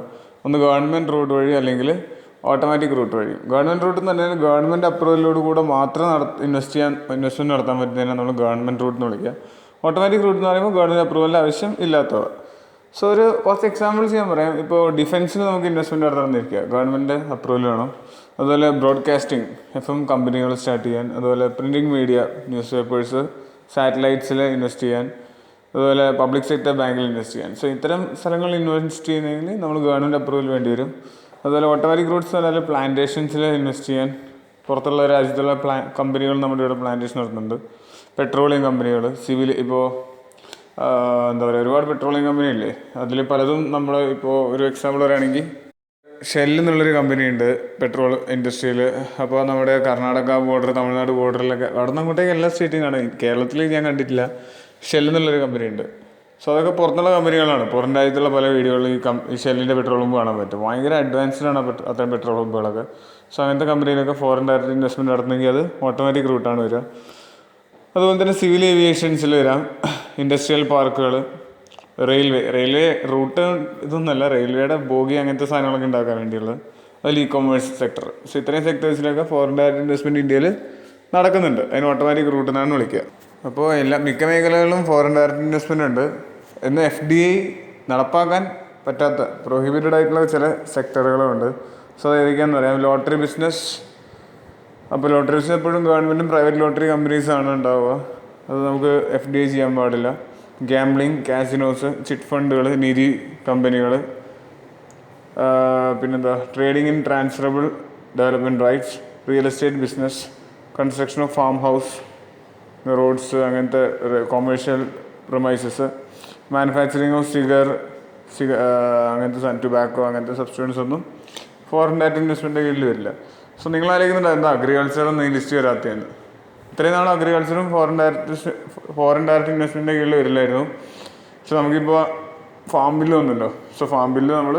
ഒന്ന് ഗവൺമെൻറ് റൂട്ട് വഴി, അല്ലെങ്കിൽ ഓട്ടോമാറ്റിക് റൂട്ട് വഴി. ഗവൺമെൻറ് റൂട്ട് എന്ന് പറഞ്ഞാൽ ഗവൺമെൻറ് അപ്രൂവലോട് കൂടെ മാത്രം ഇൻവെസ്റ്റ്മെൻറ്റ് നടത്താൻ പറ്റുന്നതിനാണ് നമ്മൾ ഗവൺമെൻറ് റൂട്ട് എന്ന് വിളിക്കുക. ഓട്ടോമാറ്റിക് റൂട്ട് എന്ന് പറയുമ്പോൾ ഗവൺമെൻറ് അപ്രൂവലിൻ്റെ ആവശ്യം ഇല്ലാത്തവ. സോ ഒരു കുറച്ച് എക്സാമ്പിൾസ് ഞാൻ പറയാം. ഇപ്പോൾ ഡിഫൻസിന് നമുക്ക് ഇൻവെസ്റ്റ്മെൻറ്റ് നടത്താനിരിക്കുക, ഗവൺമെൻറ് അപ്രൂവൽ വേണം. അതുപോലെ ബ്രോഡ്കാസ്റ്റിംഗ്, FM കമ്പനികൾ സ്റ്റാർട്ട് ചെയ്യാൻ, അതുപോലെ പ്രിൻറ്റിംഗ് മീഡിയ, ന്യൂസ് പേപ്പേഴ്സ്, സാറ്റലൈറ്റ്സിൽ ഇൻവെസ്റ്റ് ചെയ്യാൻ, അതുപോലെ പബ്ലിക് സെക്ടർ ബാങ്കിൽ ഇൻവെസ്റ്റ് ചെയ്യാൻ. സോ ഇത്തരം സ്ഥലങ്ങളിൽ ഇൻവെസ്റ്റ് ചെയ്യുന്നതിന് നമ്മൾ ഗവൺമെൻറ് അപ്രൂവൽ വേണ്ടി വരും. അതുപോലെ ഓട്ടോമാറ്റിക് റൂട്ട്സ് പറഞ്ഞാൽ പ്ലാന്റേഷൻസിൽ ഇൻവെസ്റ്റ് ചെയ്യാൻ പുറത്തുള്ള രാജ്യത്തുള്ള കമ്പനികൾ നമ്മുടെ ഇവിടെ പ്ലാന്റേഷൻ നടത്തുന്നുണ്ട്. പെട്രോളിയം കമ്പനികൾ, സിവിൽ, ഇപ്പോൾ എന്താ പറയുക, ഒരുപാട് പെട്രോളിയം കമ്പനി ഇല്ലേ, അതിൽ പലതും നമ്മൾ ഇപ്പോൾ ഒരു എക്സാമ്പിൾ പറയുകയാണെങ്കിൽ ഷെൽ എന്നുള്ളൊരു കമ്പനിയുണ്ട് പെട്രോൾ ഇൻഡസ്ട്രിയിൽ. അപ്പോൾ നമ്മുടെ കർണാടക ബോർഡർ, തമിഴ്നാട് ബോർഡറിലൊക്കെ അവിടെ നിന്ന് അങ്ങോട്ടേക്ക് എല്ലാ സ്റ്റേറ്റിൽ നിന്നാണ്, കേരളത്തിൽ ഞാൻ കണ്ടിട്ടില്ല. ഷെൽ എന്നുള്ളൊരു കമ്പനിയുണ്ട്. സോ അതൊക്കെ പുറത്തുള്ള കമ്പനികളാണ്. പുറം രാജ്യത്തുള്ള പല വീഡിയോകളിൽ ഈ ഷെല്ലിൻ്റെ പെട്രോൾ പമ്പ് കാണാൻ പറ്റും. ഭയങ്കര അഡ്വാൻസ്ഡ് ആണ് അത്തരം പെട്രോൾ പമ്പുകളൊക്കെ. സോ അങ്ങനത്തെ കമ്പനിയിലൊക്കെ ഫോറിൻ ഡയറക്റ്റ് ഇൻവെസ്റ്റ്മെൻറ്റ് നടത്തണമെങ്കിൽ അത് ഓട്ടോമാറ്റിക് റൂട്ടാണ് വരിക. അതുപോലെ തന്നെ സിവിൽ ഏവിയേഷൻസിൽ വരാം, ഇൻഡസ്ട്രിയൽ പാർക്കുകൾ, റെയിൽവേ റൂട്ട് ഇതൊന്നുമല്ല, റെയിൽവേയുടെ ബോഗി അങ്ങനത്തെ സാധനങ്ങളൊക്കെ ഉണ്ടാക്കാൻ വേണ്ടിയുള്ളത്. അതിൽ ഇ-കൊമേഴ്സ് സെക്ടർ. സോ ഇത്രയും സെക്ടേഴ്സിലൊക്കെ ഫോറിൻ ഡയറക്റ്റ് ഇൻവെസ്റ്റ്മെൻറ്റ് ഇന്ത്യയിൽ നടക്കുന്നുണ്ട്. അതിന് ഓട്ടോമാറ്റിക് റൂട്ട് എന്നാണ് വിളിക്കുക. അപ്പോൾ മിക്ക മേഖലകളിലും ഫോറിൻ ഡയറക്റ്റ് ഇൻവെസ്റ്റ്മെൻ്റ് ഉണ്ട്. എന്ന് FDI നടപ്പാക്കാൻ പറ്റാത്ത പ്രൊഹിബിറ്റഡ് ആയിട്ടുള്ള ചില സെക്ടറുകളുണ്ട്. സോ ഏതൊക്കെയാണെന്ന് പറയാം. Lottery business. അപ്പോൾ ലോട്ടറി ബിസിനസ് എപ്പോഴും ഗവൺമെൻറ്റും പ്രൈവറ്റ് ലോട്ടറി കമ്പനീസാണ് ഉണ്ടാവുക. അത് നമുക്ക് FDI ചെയ്യാൻ പാടില്ല. ഗാംബ്ലിംഗ്, കാസിനോസ്, ചിറ്റ് ഫണ്ടുകൾ, നിധി കമ്പനികൾ, പിന്നെന്താ trading in transferable development rights, real estate business, construction of farm house, roads, അങ്ങനത്തെ കൊമേഴ്ഷ്യൽ പ്രൊമൈസസ്, മാനുഫാക്ചറിങ് ഓഫ് അങ്ങനത്തെ ടുബാക്കോ, അങ്ങനത്തെ സബ്സ്റ്റിറ്റ്യൂട്ട്സ് ഒന്നും ഫോറിൻ ഡയറക്റ്റ് ഇൻവെസ്റ്റ്മെൻറ്റിൻ്റെ കീഴിൽ വരില്ല. സോ നിങ്ങൾ ആലോചിക്കുന്നുണ്ട് എന്താ അഗ്രികൾച്ചറൊന്നും ഈ ലിസ്റ്റ് വരാത്തതെന്ന്. ഇത്രയും നാൾ അഗ്രികൾച്ചറും ഫോറിൻ ഡയറക്റ്റ് ഇൻവെസ്റ്റ്മെൻറ്റിൻ്റെ കീഴിൽ വരില്ലായിരുന്നു. പക്ഷെ നമുക്കിപ്പോൾ ഫാം ബില്ല് വന്നല്ലോ. സോ ഫാം ബില്ല് നമ്മൾ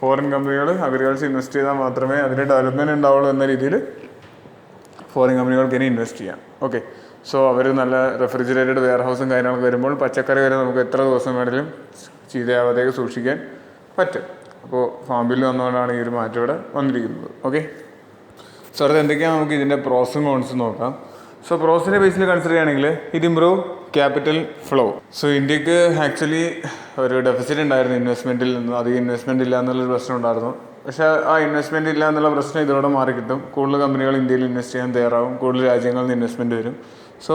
ഫോറിൻ കമ്പനികൾ അഗ്രികൾച്ചർ ഇൻവെസ്റ്റ് ചെയ്താൽ മാത്രമേ അതിൻ്റെ ഡെവലപ്മെൻറ്റ് ഉണ്ടാവുള്ളൂ എന്ന രീതിയിൽ ഫോറിൻ കമ്പനികൾക്ക് ഇനി ഇൻവെസ്റ്റ് ചെയ്യാം. ഓക്കെ, സോ അവർ നല്ല റെഫ്രിജറേറ്റഡ് വെയർ ഹൗസും കാര്യങ്ങളൊക്കെ വരുമ്പോൾ പച്ചക്കറി വരെ നമുക്ക് എത്ര ദിവസം വേണമെങ്കിലും ചീത്തയാവാതെയൊക്കെ സൂക്ഷിക്കാൻ പറ്റും. അപ്പോൾ ഫാം ബില്ല് വന്നുകൊണ്ടാണ് ഈ ഒരു മാറ്റം ഇവിടെ വന്നിരിക്കുന്നത്. ഓക്കെ, സോ അടുത്ത് എന്തൊക്കെയാണ് നമുക്ക് ഇതിൻ്റെ പ്രോസും കോൺസും നോക്കാം. സോ പ്രോസിൻ്റെ ബേസിൽ കൺസിഡർ ചെയ്യുകയാണെങ്കിൽ ഇത് ഇംപ്രൂവ് ക്യാപിറ്റൽ ഫ്ലോ. സോ ഇന്ത്യക്ക് ആക്ച്വലി ഒരു ഡെഫിസിറ്റ് ഉണ്ടായിരുന്നു ഇൻവെസ്റ്റ്മെൻറ്റിൽ നിന്ന്. അധികം ഇൻവെസ്റ്റ്മെൻറ്റ് ഇല്ല എന്നുള്ളൊരു പ്രശ്നം ഉണ്ടായിരുന്നു. പക്ഷേ ആ ഇൻവെസ്റ്റ്മെൻറ്റ് ഇല്ല എന്നുള്ള പ്രശ്നം ഇതിലൂടെ മാറി കിട്ടും. കൂടുതൽ കമ്പനികൾ ഇന്ത്യയിൽ ഇൻവെസ്റ്റ് ചെയ്യാൻ തയ്യാറാവും, കൂടുതൽ രാജ്യങ്ങളിൽ നിന്ന് ഇൻവെസ്റ്റ്മെൻറ്റ് വരും. സോ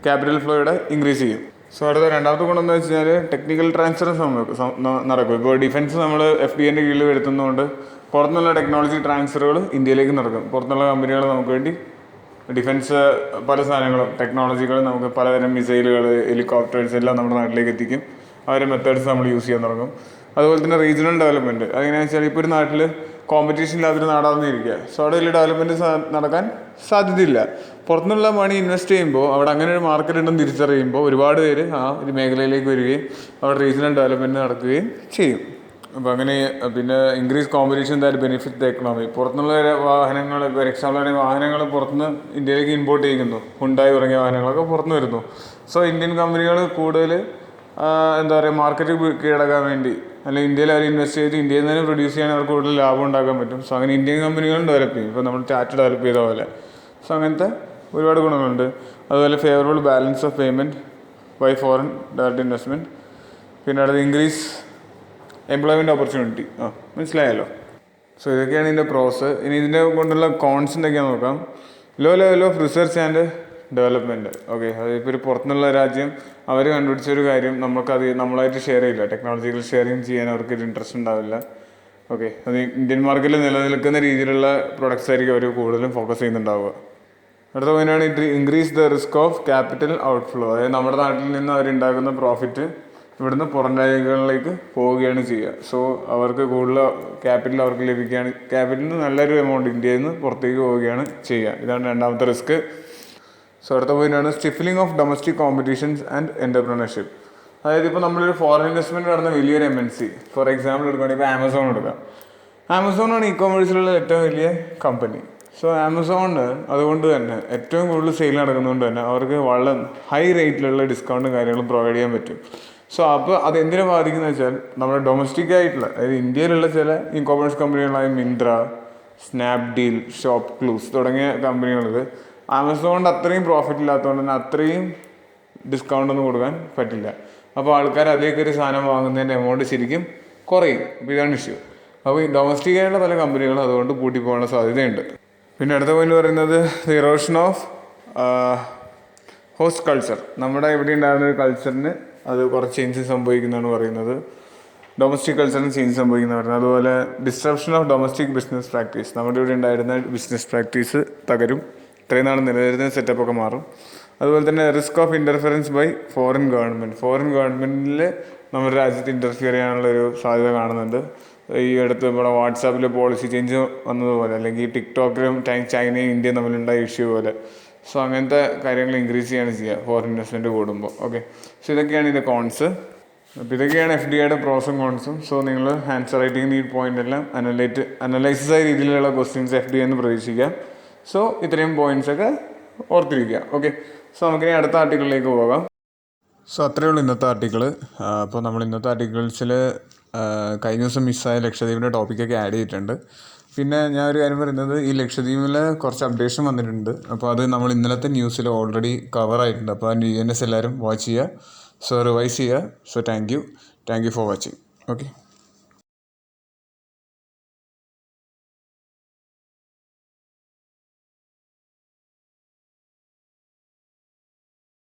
ക്യാപിറ്റൽ ഫ്ലോ ഇവിടെ ഇൻക്രീസ് ചെയ്യും. സോ അടുത്ത രണ്ടാമത്തെ ഗുണം എന്ന് വെച്ച് കഴിഞ്ഞാൽ ടെക്നിക്കൽ ട്രാൻസ്ഫർ നടക്കും. ഇപ്പോൾ ഡിഫൻസ് നമ്മൾ FDAൻ്റെ കീഴിൽ വരുത്തുന്നതുകൊണ്ട് പുറത്തുനിന്നുള്ള ടെക്നോളജി ട്രാൻസ്ഫറുകൾ ഇന്ത്യയിലേക്ക് നടക്കും. പുറത്തുനിന്നുള്ള കമ്പനികൾ നമുക്ക് വേണ്ടി ഡിഫൻസ് പല സാധനങ്ങളും ടെക്നോളജികൾ നമുക്ക് പലതരം മിസൈലുകൾ, ഹെലികോപ്റ്റേഴ്സ് എല്ലാം നമ്മുടെ നാട്ടിലേക്ക് എത്തിക്കും. അവരുടെ മെത്തേഡ്സ് നമ്മൾ യൂസ് ചെയ്യാൻ തുടങ്ങും. അതുപോലെ തന്നെ റീജിയണൽ ഡെവലപ്മെൻറ്റ്, അതെങ്ങനെയാണെന്ന് വെച്ചാൽ ഇപ്പോൾ ഒരു നാട്ടിൽ കോമ്പറ്റീഷൻ ഇല്ലാത്തൊരു നാടാണെന്ന് ഇരിക്കുക. സോ അവിടെ വലിയ ഡെവലപ്മെൻറ്റ് നടക്കാൻ സാധ്യതയില്ല. പുറത്തുനിന്നുള്ള മണി ഇൻവെസ്റ്റ് ചെയ്യുമ്പോൾ അവിടെ അങ്ങനെ ഒരു മാർക്കറ്റ് ഉണ്ടെന്ന് തിരിച്ചറിയുമ്പോൾ ഒരുപാട് പേര് ആ ഒരു മേഖലയിലേക്ക് വരികയും അവിടെ റീജിയണൽ ഡെവലപ്മെൻറ്റ് നടക്കുകയും ചെയ്യും. അപ്പോൾ അങ്ങനെ പിന്നെ increase competition that benefit the economy. പുറത്തുനിന്നുള്ള വാഹനങ്ങൾ, ഇപ്പോൾ എക്സാമ്പിൾ വാഹനങ്ങൾ പുറത്തുനിന്ന് ഇന്ത്യയിലേക്ക് ഇമ്പോർട്ട് ചെയ്യുന്നു. ഹുണ്ടായി തുടങ്ങിയ വാഹനങ്ങളൊക്കെ പുറത്തുനിന്ന് വരുന്നു. സോ ഇന്ത്യൻ കമ്പനികൾ കൂടുതൽ എന്താ പറയുക, മാർക്കറ്റ് കീഴടക്കാൻ വേണ്ടി അല്ലെങ്കിൽ ഇന്ത്യയിൽ അവർ ഇൻവെസ്റ്റ് ചെയ്ത് ഇന്ത്യയിൽ നിന്ന് തന്നെ പ്രൊഡ്യൂസ് ചെയ്യാൻ അവർക്ക് കൂടുതൽ ലാഭം ഉണ്ടാക്കാൻ പറ്റും. സോ അങ്ങനെ ഇന്ത്യൻ കമ്പനികളും ഡെവലപ്പ് ചെയ്യും. ഇപ്പോൾ നമ്മൾ ടാറ്റ ഡെവലപ്പ് ചെയ്ത പോലെ. സോ അങ്ങനത്തെ ഒരുപാട് ഗുണങ്ങളുണ്ട്. അതുപോലെ favourable balance of payment by foreign direct investment. പിന്നെ അടുത്ത് ഇൻക്രീസ് എംപ്ലോയ്മെൻറ്റ് ഓപ്പർച്യൂണിറ്റി. മനസ്സിലായല്ലോ. സോ ഇതൊക്കെയാണ് ഇതിൻ്റെ പ്രോസ്. ഇനി ഇതിൻ്റെ കൊണ്ടുള്ള കോൺസ് എന്തൊക്കെയാണെന്ന് നോക്കാം. Low level of research and development. Okay, അതിപ്പോൾ ഒരു പുറത്തുനിന്നുള്ള രാജ്യം അവർ കണ്ടുപിടിച്ചൊരു കാര്യം നമുക്കത് നമ്മളായിട്ട് ഷെയർ ചെയ്യില്ല. ടെക്നോളജിക്കൽ ഷെയറിങ് ചെയ്യാൻ അവർക്ക് ഇൻട്രസ്റ്റ് ഉണ്ടാവില്ല. ഓക്കെ, അത് ഇന്ത്യൻ മാർക്കറ്റിൽ നിലനിൽക്കുന്ന രീതിയിലുള്ള പ്രൊഡക്ട്സ് ആയിരിക്കും അവർ കൂടുതലും ഫോക്കസ് ചെയ്യുന്നുണ്ടാവുക. അടുത്ത പോയിൻ്റാണ് increase the risk of capital outflow. അതായത് നമ്മുടെ നാട്ടിൽ നിന്ന് അവരുണ്ടാക്കുന്ന പ്രോഫിറ്റ് ഇവിടുന്ന് പുറം രാജ്യങ്ങളിലേക്ക് പോവുകയാണ് ചെയ്യുക. സോ അവർക്ക് കൂടുതൽ ക്യാപിറ്റൽ അവർക്ക് ലഭിക്കുകയാണ്. ക്യാപിറ്റലിന് നല്ലൊരു എമൗണ്ട് ഇന്ത്യയിൽ നിന്ന് പുറത്തേക്ക് പോവുകയാണ് ചെയ്യുക. ഇതാണ് രണ്ടാമത്തെ റിസ്ക്. സോ അടുത്ത പോയിൻ്റാണ് stifling of domestic competitions and entrepreneurship. അതായത് ഇപ്പോൾ നമ്മളൊരു ഫോറിൻ ഇൻവെസ്റ്റ്മെൻറ്റ് നടന്ന വലിയൊരു MNC, ഫോർ എക്സാമ്പിൾ എടുക്കുകയാണെങ്കിൽ ഇപ്പോൾ ആമസോൺ എടുക്കാം. ആമസോണാണ് ഇ-കൊമേഴ്സിലുള്ള ഏറ്റവും വലിയ കമ്പനി. സോ ആമസോണിന് അതുകൊണ്ട് തന്നെ ഏറ്റവും കൂടുതൽ സെയിൽ നടക്കുന്നതുകൊണ്ട് തന്നെ അവർക്ക് വളരെ ഹൈ റേറ്റിലുള്ള ഡിസ്കൗണ്ടും കാര്യങ്ങളും പ്രൊവൈഡ് ചെയ്യാൻ പറ്റും. സോ അപ്പോൾ അത് എന്തിനെ ബാധിക്കുന്നത് വെച്ചാൽ നമ്മുടെ ഡൊമസ്റ്റിക് ആയിട്ടുള്ള, അതായത് ഇന്ത്യയിലുള്ള ചില ഇ-കൊമേഴ്സ് കമ്പനികളായ മിന്ത്ര, സ്നാപ്ഡീൽ, ഷോപ്പ് ക്ലൂസ് തുടങ്ങിയ കമ്പനികൾക്ക് ആമസോണിൻ്റെ അത്രയും പ്രോഫിറ്റ് ഇല്ലാത്തതുകൊണ്ട് തന്നെ അത്രയും ഡിസ്കൗണ്ട് ഒന്നും കൊടുക്കാൻ പറ്റില്ല. അപ്പോൾ ആൾക്കാർ അതിലേക്ക് ഒരു സാധനം വാങ്ങുന്നതിൻ്റെ എമൗണ്ട് ശരിക്കും കുറയും. അപ്പോൾ ഇതാണ് ഇഷ്യൂ. അപ്പോൾ ഈ ഡൊമസ്റ്റിക് ആയിട്ടുള്ള പല കമ്പനികളും അതുകൊണ്ട് പൂട്ടിപ്പോകാനുള്ള സാധ്യതയുണ്ട്. പിന്നെ അടുത്ത പോയിന്റ് പറയുന്നത് the erosion of host culture. നമ്മുടെ ഇവിടെ ഉണ്ടാകുന്ന ഒരു കൾച്ചറിന് അത് കുറച്ച് ചേഞ്ചസ് സംഭവിക്കുന്നതാണ് പറയുന്നത്. ഡൊമസ്റ്റിക് കൾച്ചറിന് ചേഞ്ച് സംഭവിക്കുന്ന പറയുന്നത്. അതുപോലെ disruption of domestic business practice. നമ്മുടെ ഇവിടെ ഉണ്ടായിരുന്ന ബിസിനസ് പ്രാക്ടീസ് തകരും. ഇത്രയും നാൾ നിലനിരുന്ന സെറ്റപ്പൊക്കെ മാറും. അതുപോലെ തന്നെ risk of interference by foreign government. Foreign ഗവൺമെൻറ്റിൽ നമ്മുടെ രാജ്യത്ത് ഇൻ്റർഫിയർ ചെയ്യാനുള്ളൊരു സാധ്യത കാണുന്നുണ്ട്. ഈ അടുത്ത് ഇവിടെ വാട്സാപ്പിൽ പോളിസി ചേഞ്ച് വന്നതുപോലെ, അല്ലെങ്കിൽ ടിക്ടോക്കിലും ചൈനയും ഇന്ത്യയും തമ്മിലുണ്ടായ ഇഷ്യൂ പോലെ. സോ അങ്ങനത്തെ കാര്യങ്ങൾ ഇൻക്രീസ് ചെയ്യാണ് ചെയ്യുക ഫോറിൻ ഇൻവെസ്റ്റ്മെൻറ്റ് കൂടുമ്പോൾ. ഓക്കെ, സോ ഇതൊക്കെയാണ് ഇതിൻ്റെ കോൺസ്. അപ്പോൾ ഇതൊക്കെയാണ് FDIയുടെ പ്രോസും കോൺസും. സോ നിങ്ങൾ ആൻസർ റൈറ്റിംഗ് ഈ പോയിൻ്റ് എല്ലാം അനലൈസിസ് ആയ രീതിയിലുള്ള ക്വസ്റ്റ്യൻസ് FDI എന്ന് പ്രതീക്ഷിക്കാം. സോ ഇത്രയും പോയിൻറ്റ്സൊക്കെ ഓർത്തിരിക്കുക. ഓക്കെ, സോ നമുക്കിനി അടുത്ത ആർട്ടിക്കിളിലേക്ക് പോകാം. സോ അത്രയേ ഉള്ളൂ ഇന്നത്തെ ആർട്ടിക്കിൾ. അപ്പോൾ നമ്മൾ ഇന്നത്തെ ആർട്ടിക്കിൾസിൽ കഴിഞ്ഞ ദിവസം മിസ്സായ ലക്ഷദ്വീപിൻ്റെ ടോപ്പിക്കൊക്കെ ആഡ് ചെയ്തിട്ടുണ്ട്. പിന്നെ ഞാൻ ഒരു കാര്യം പറയുന്നത്, ഈ ലക്ഷദ്വീപിൽ കുറച്ച് അപ്ഡേഷൻ വന്നിട്ടുണ്ട്. അപ്പോൾ അത് നമ്മൾ ഇന്നലത്തെ ന്യൂസിൽ ഓൾറെഡി കവർ ആയിട്ടുണ്ട്. അപ്പോൾ ആ NS എല്ലാവരും വാച്ച് ചെയ്യുക. സോ റിവൈസ് ചെയ്യുക. So thank you for watching. Okay.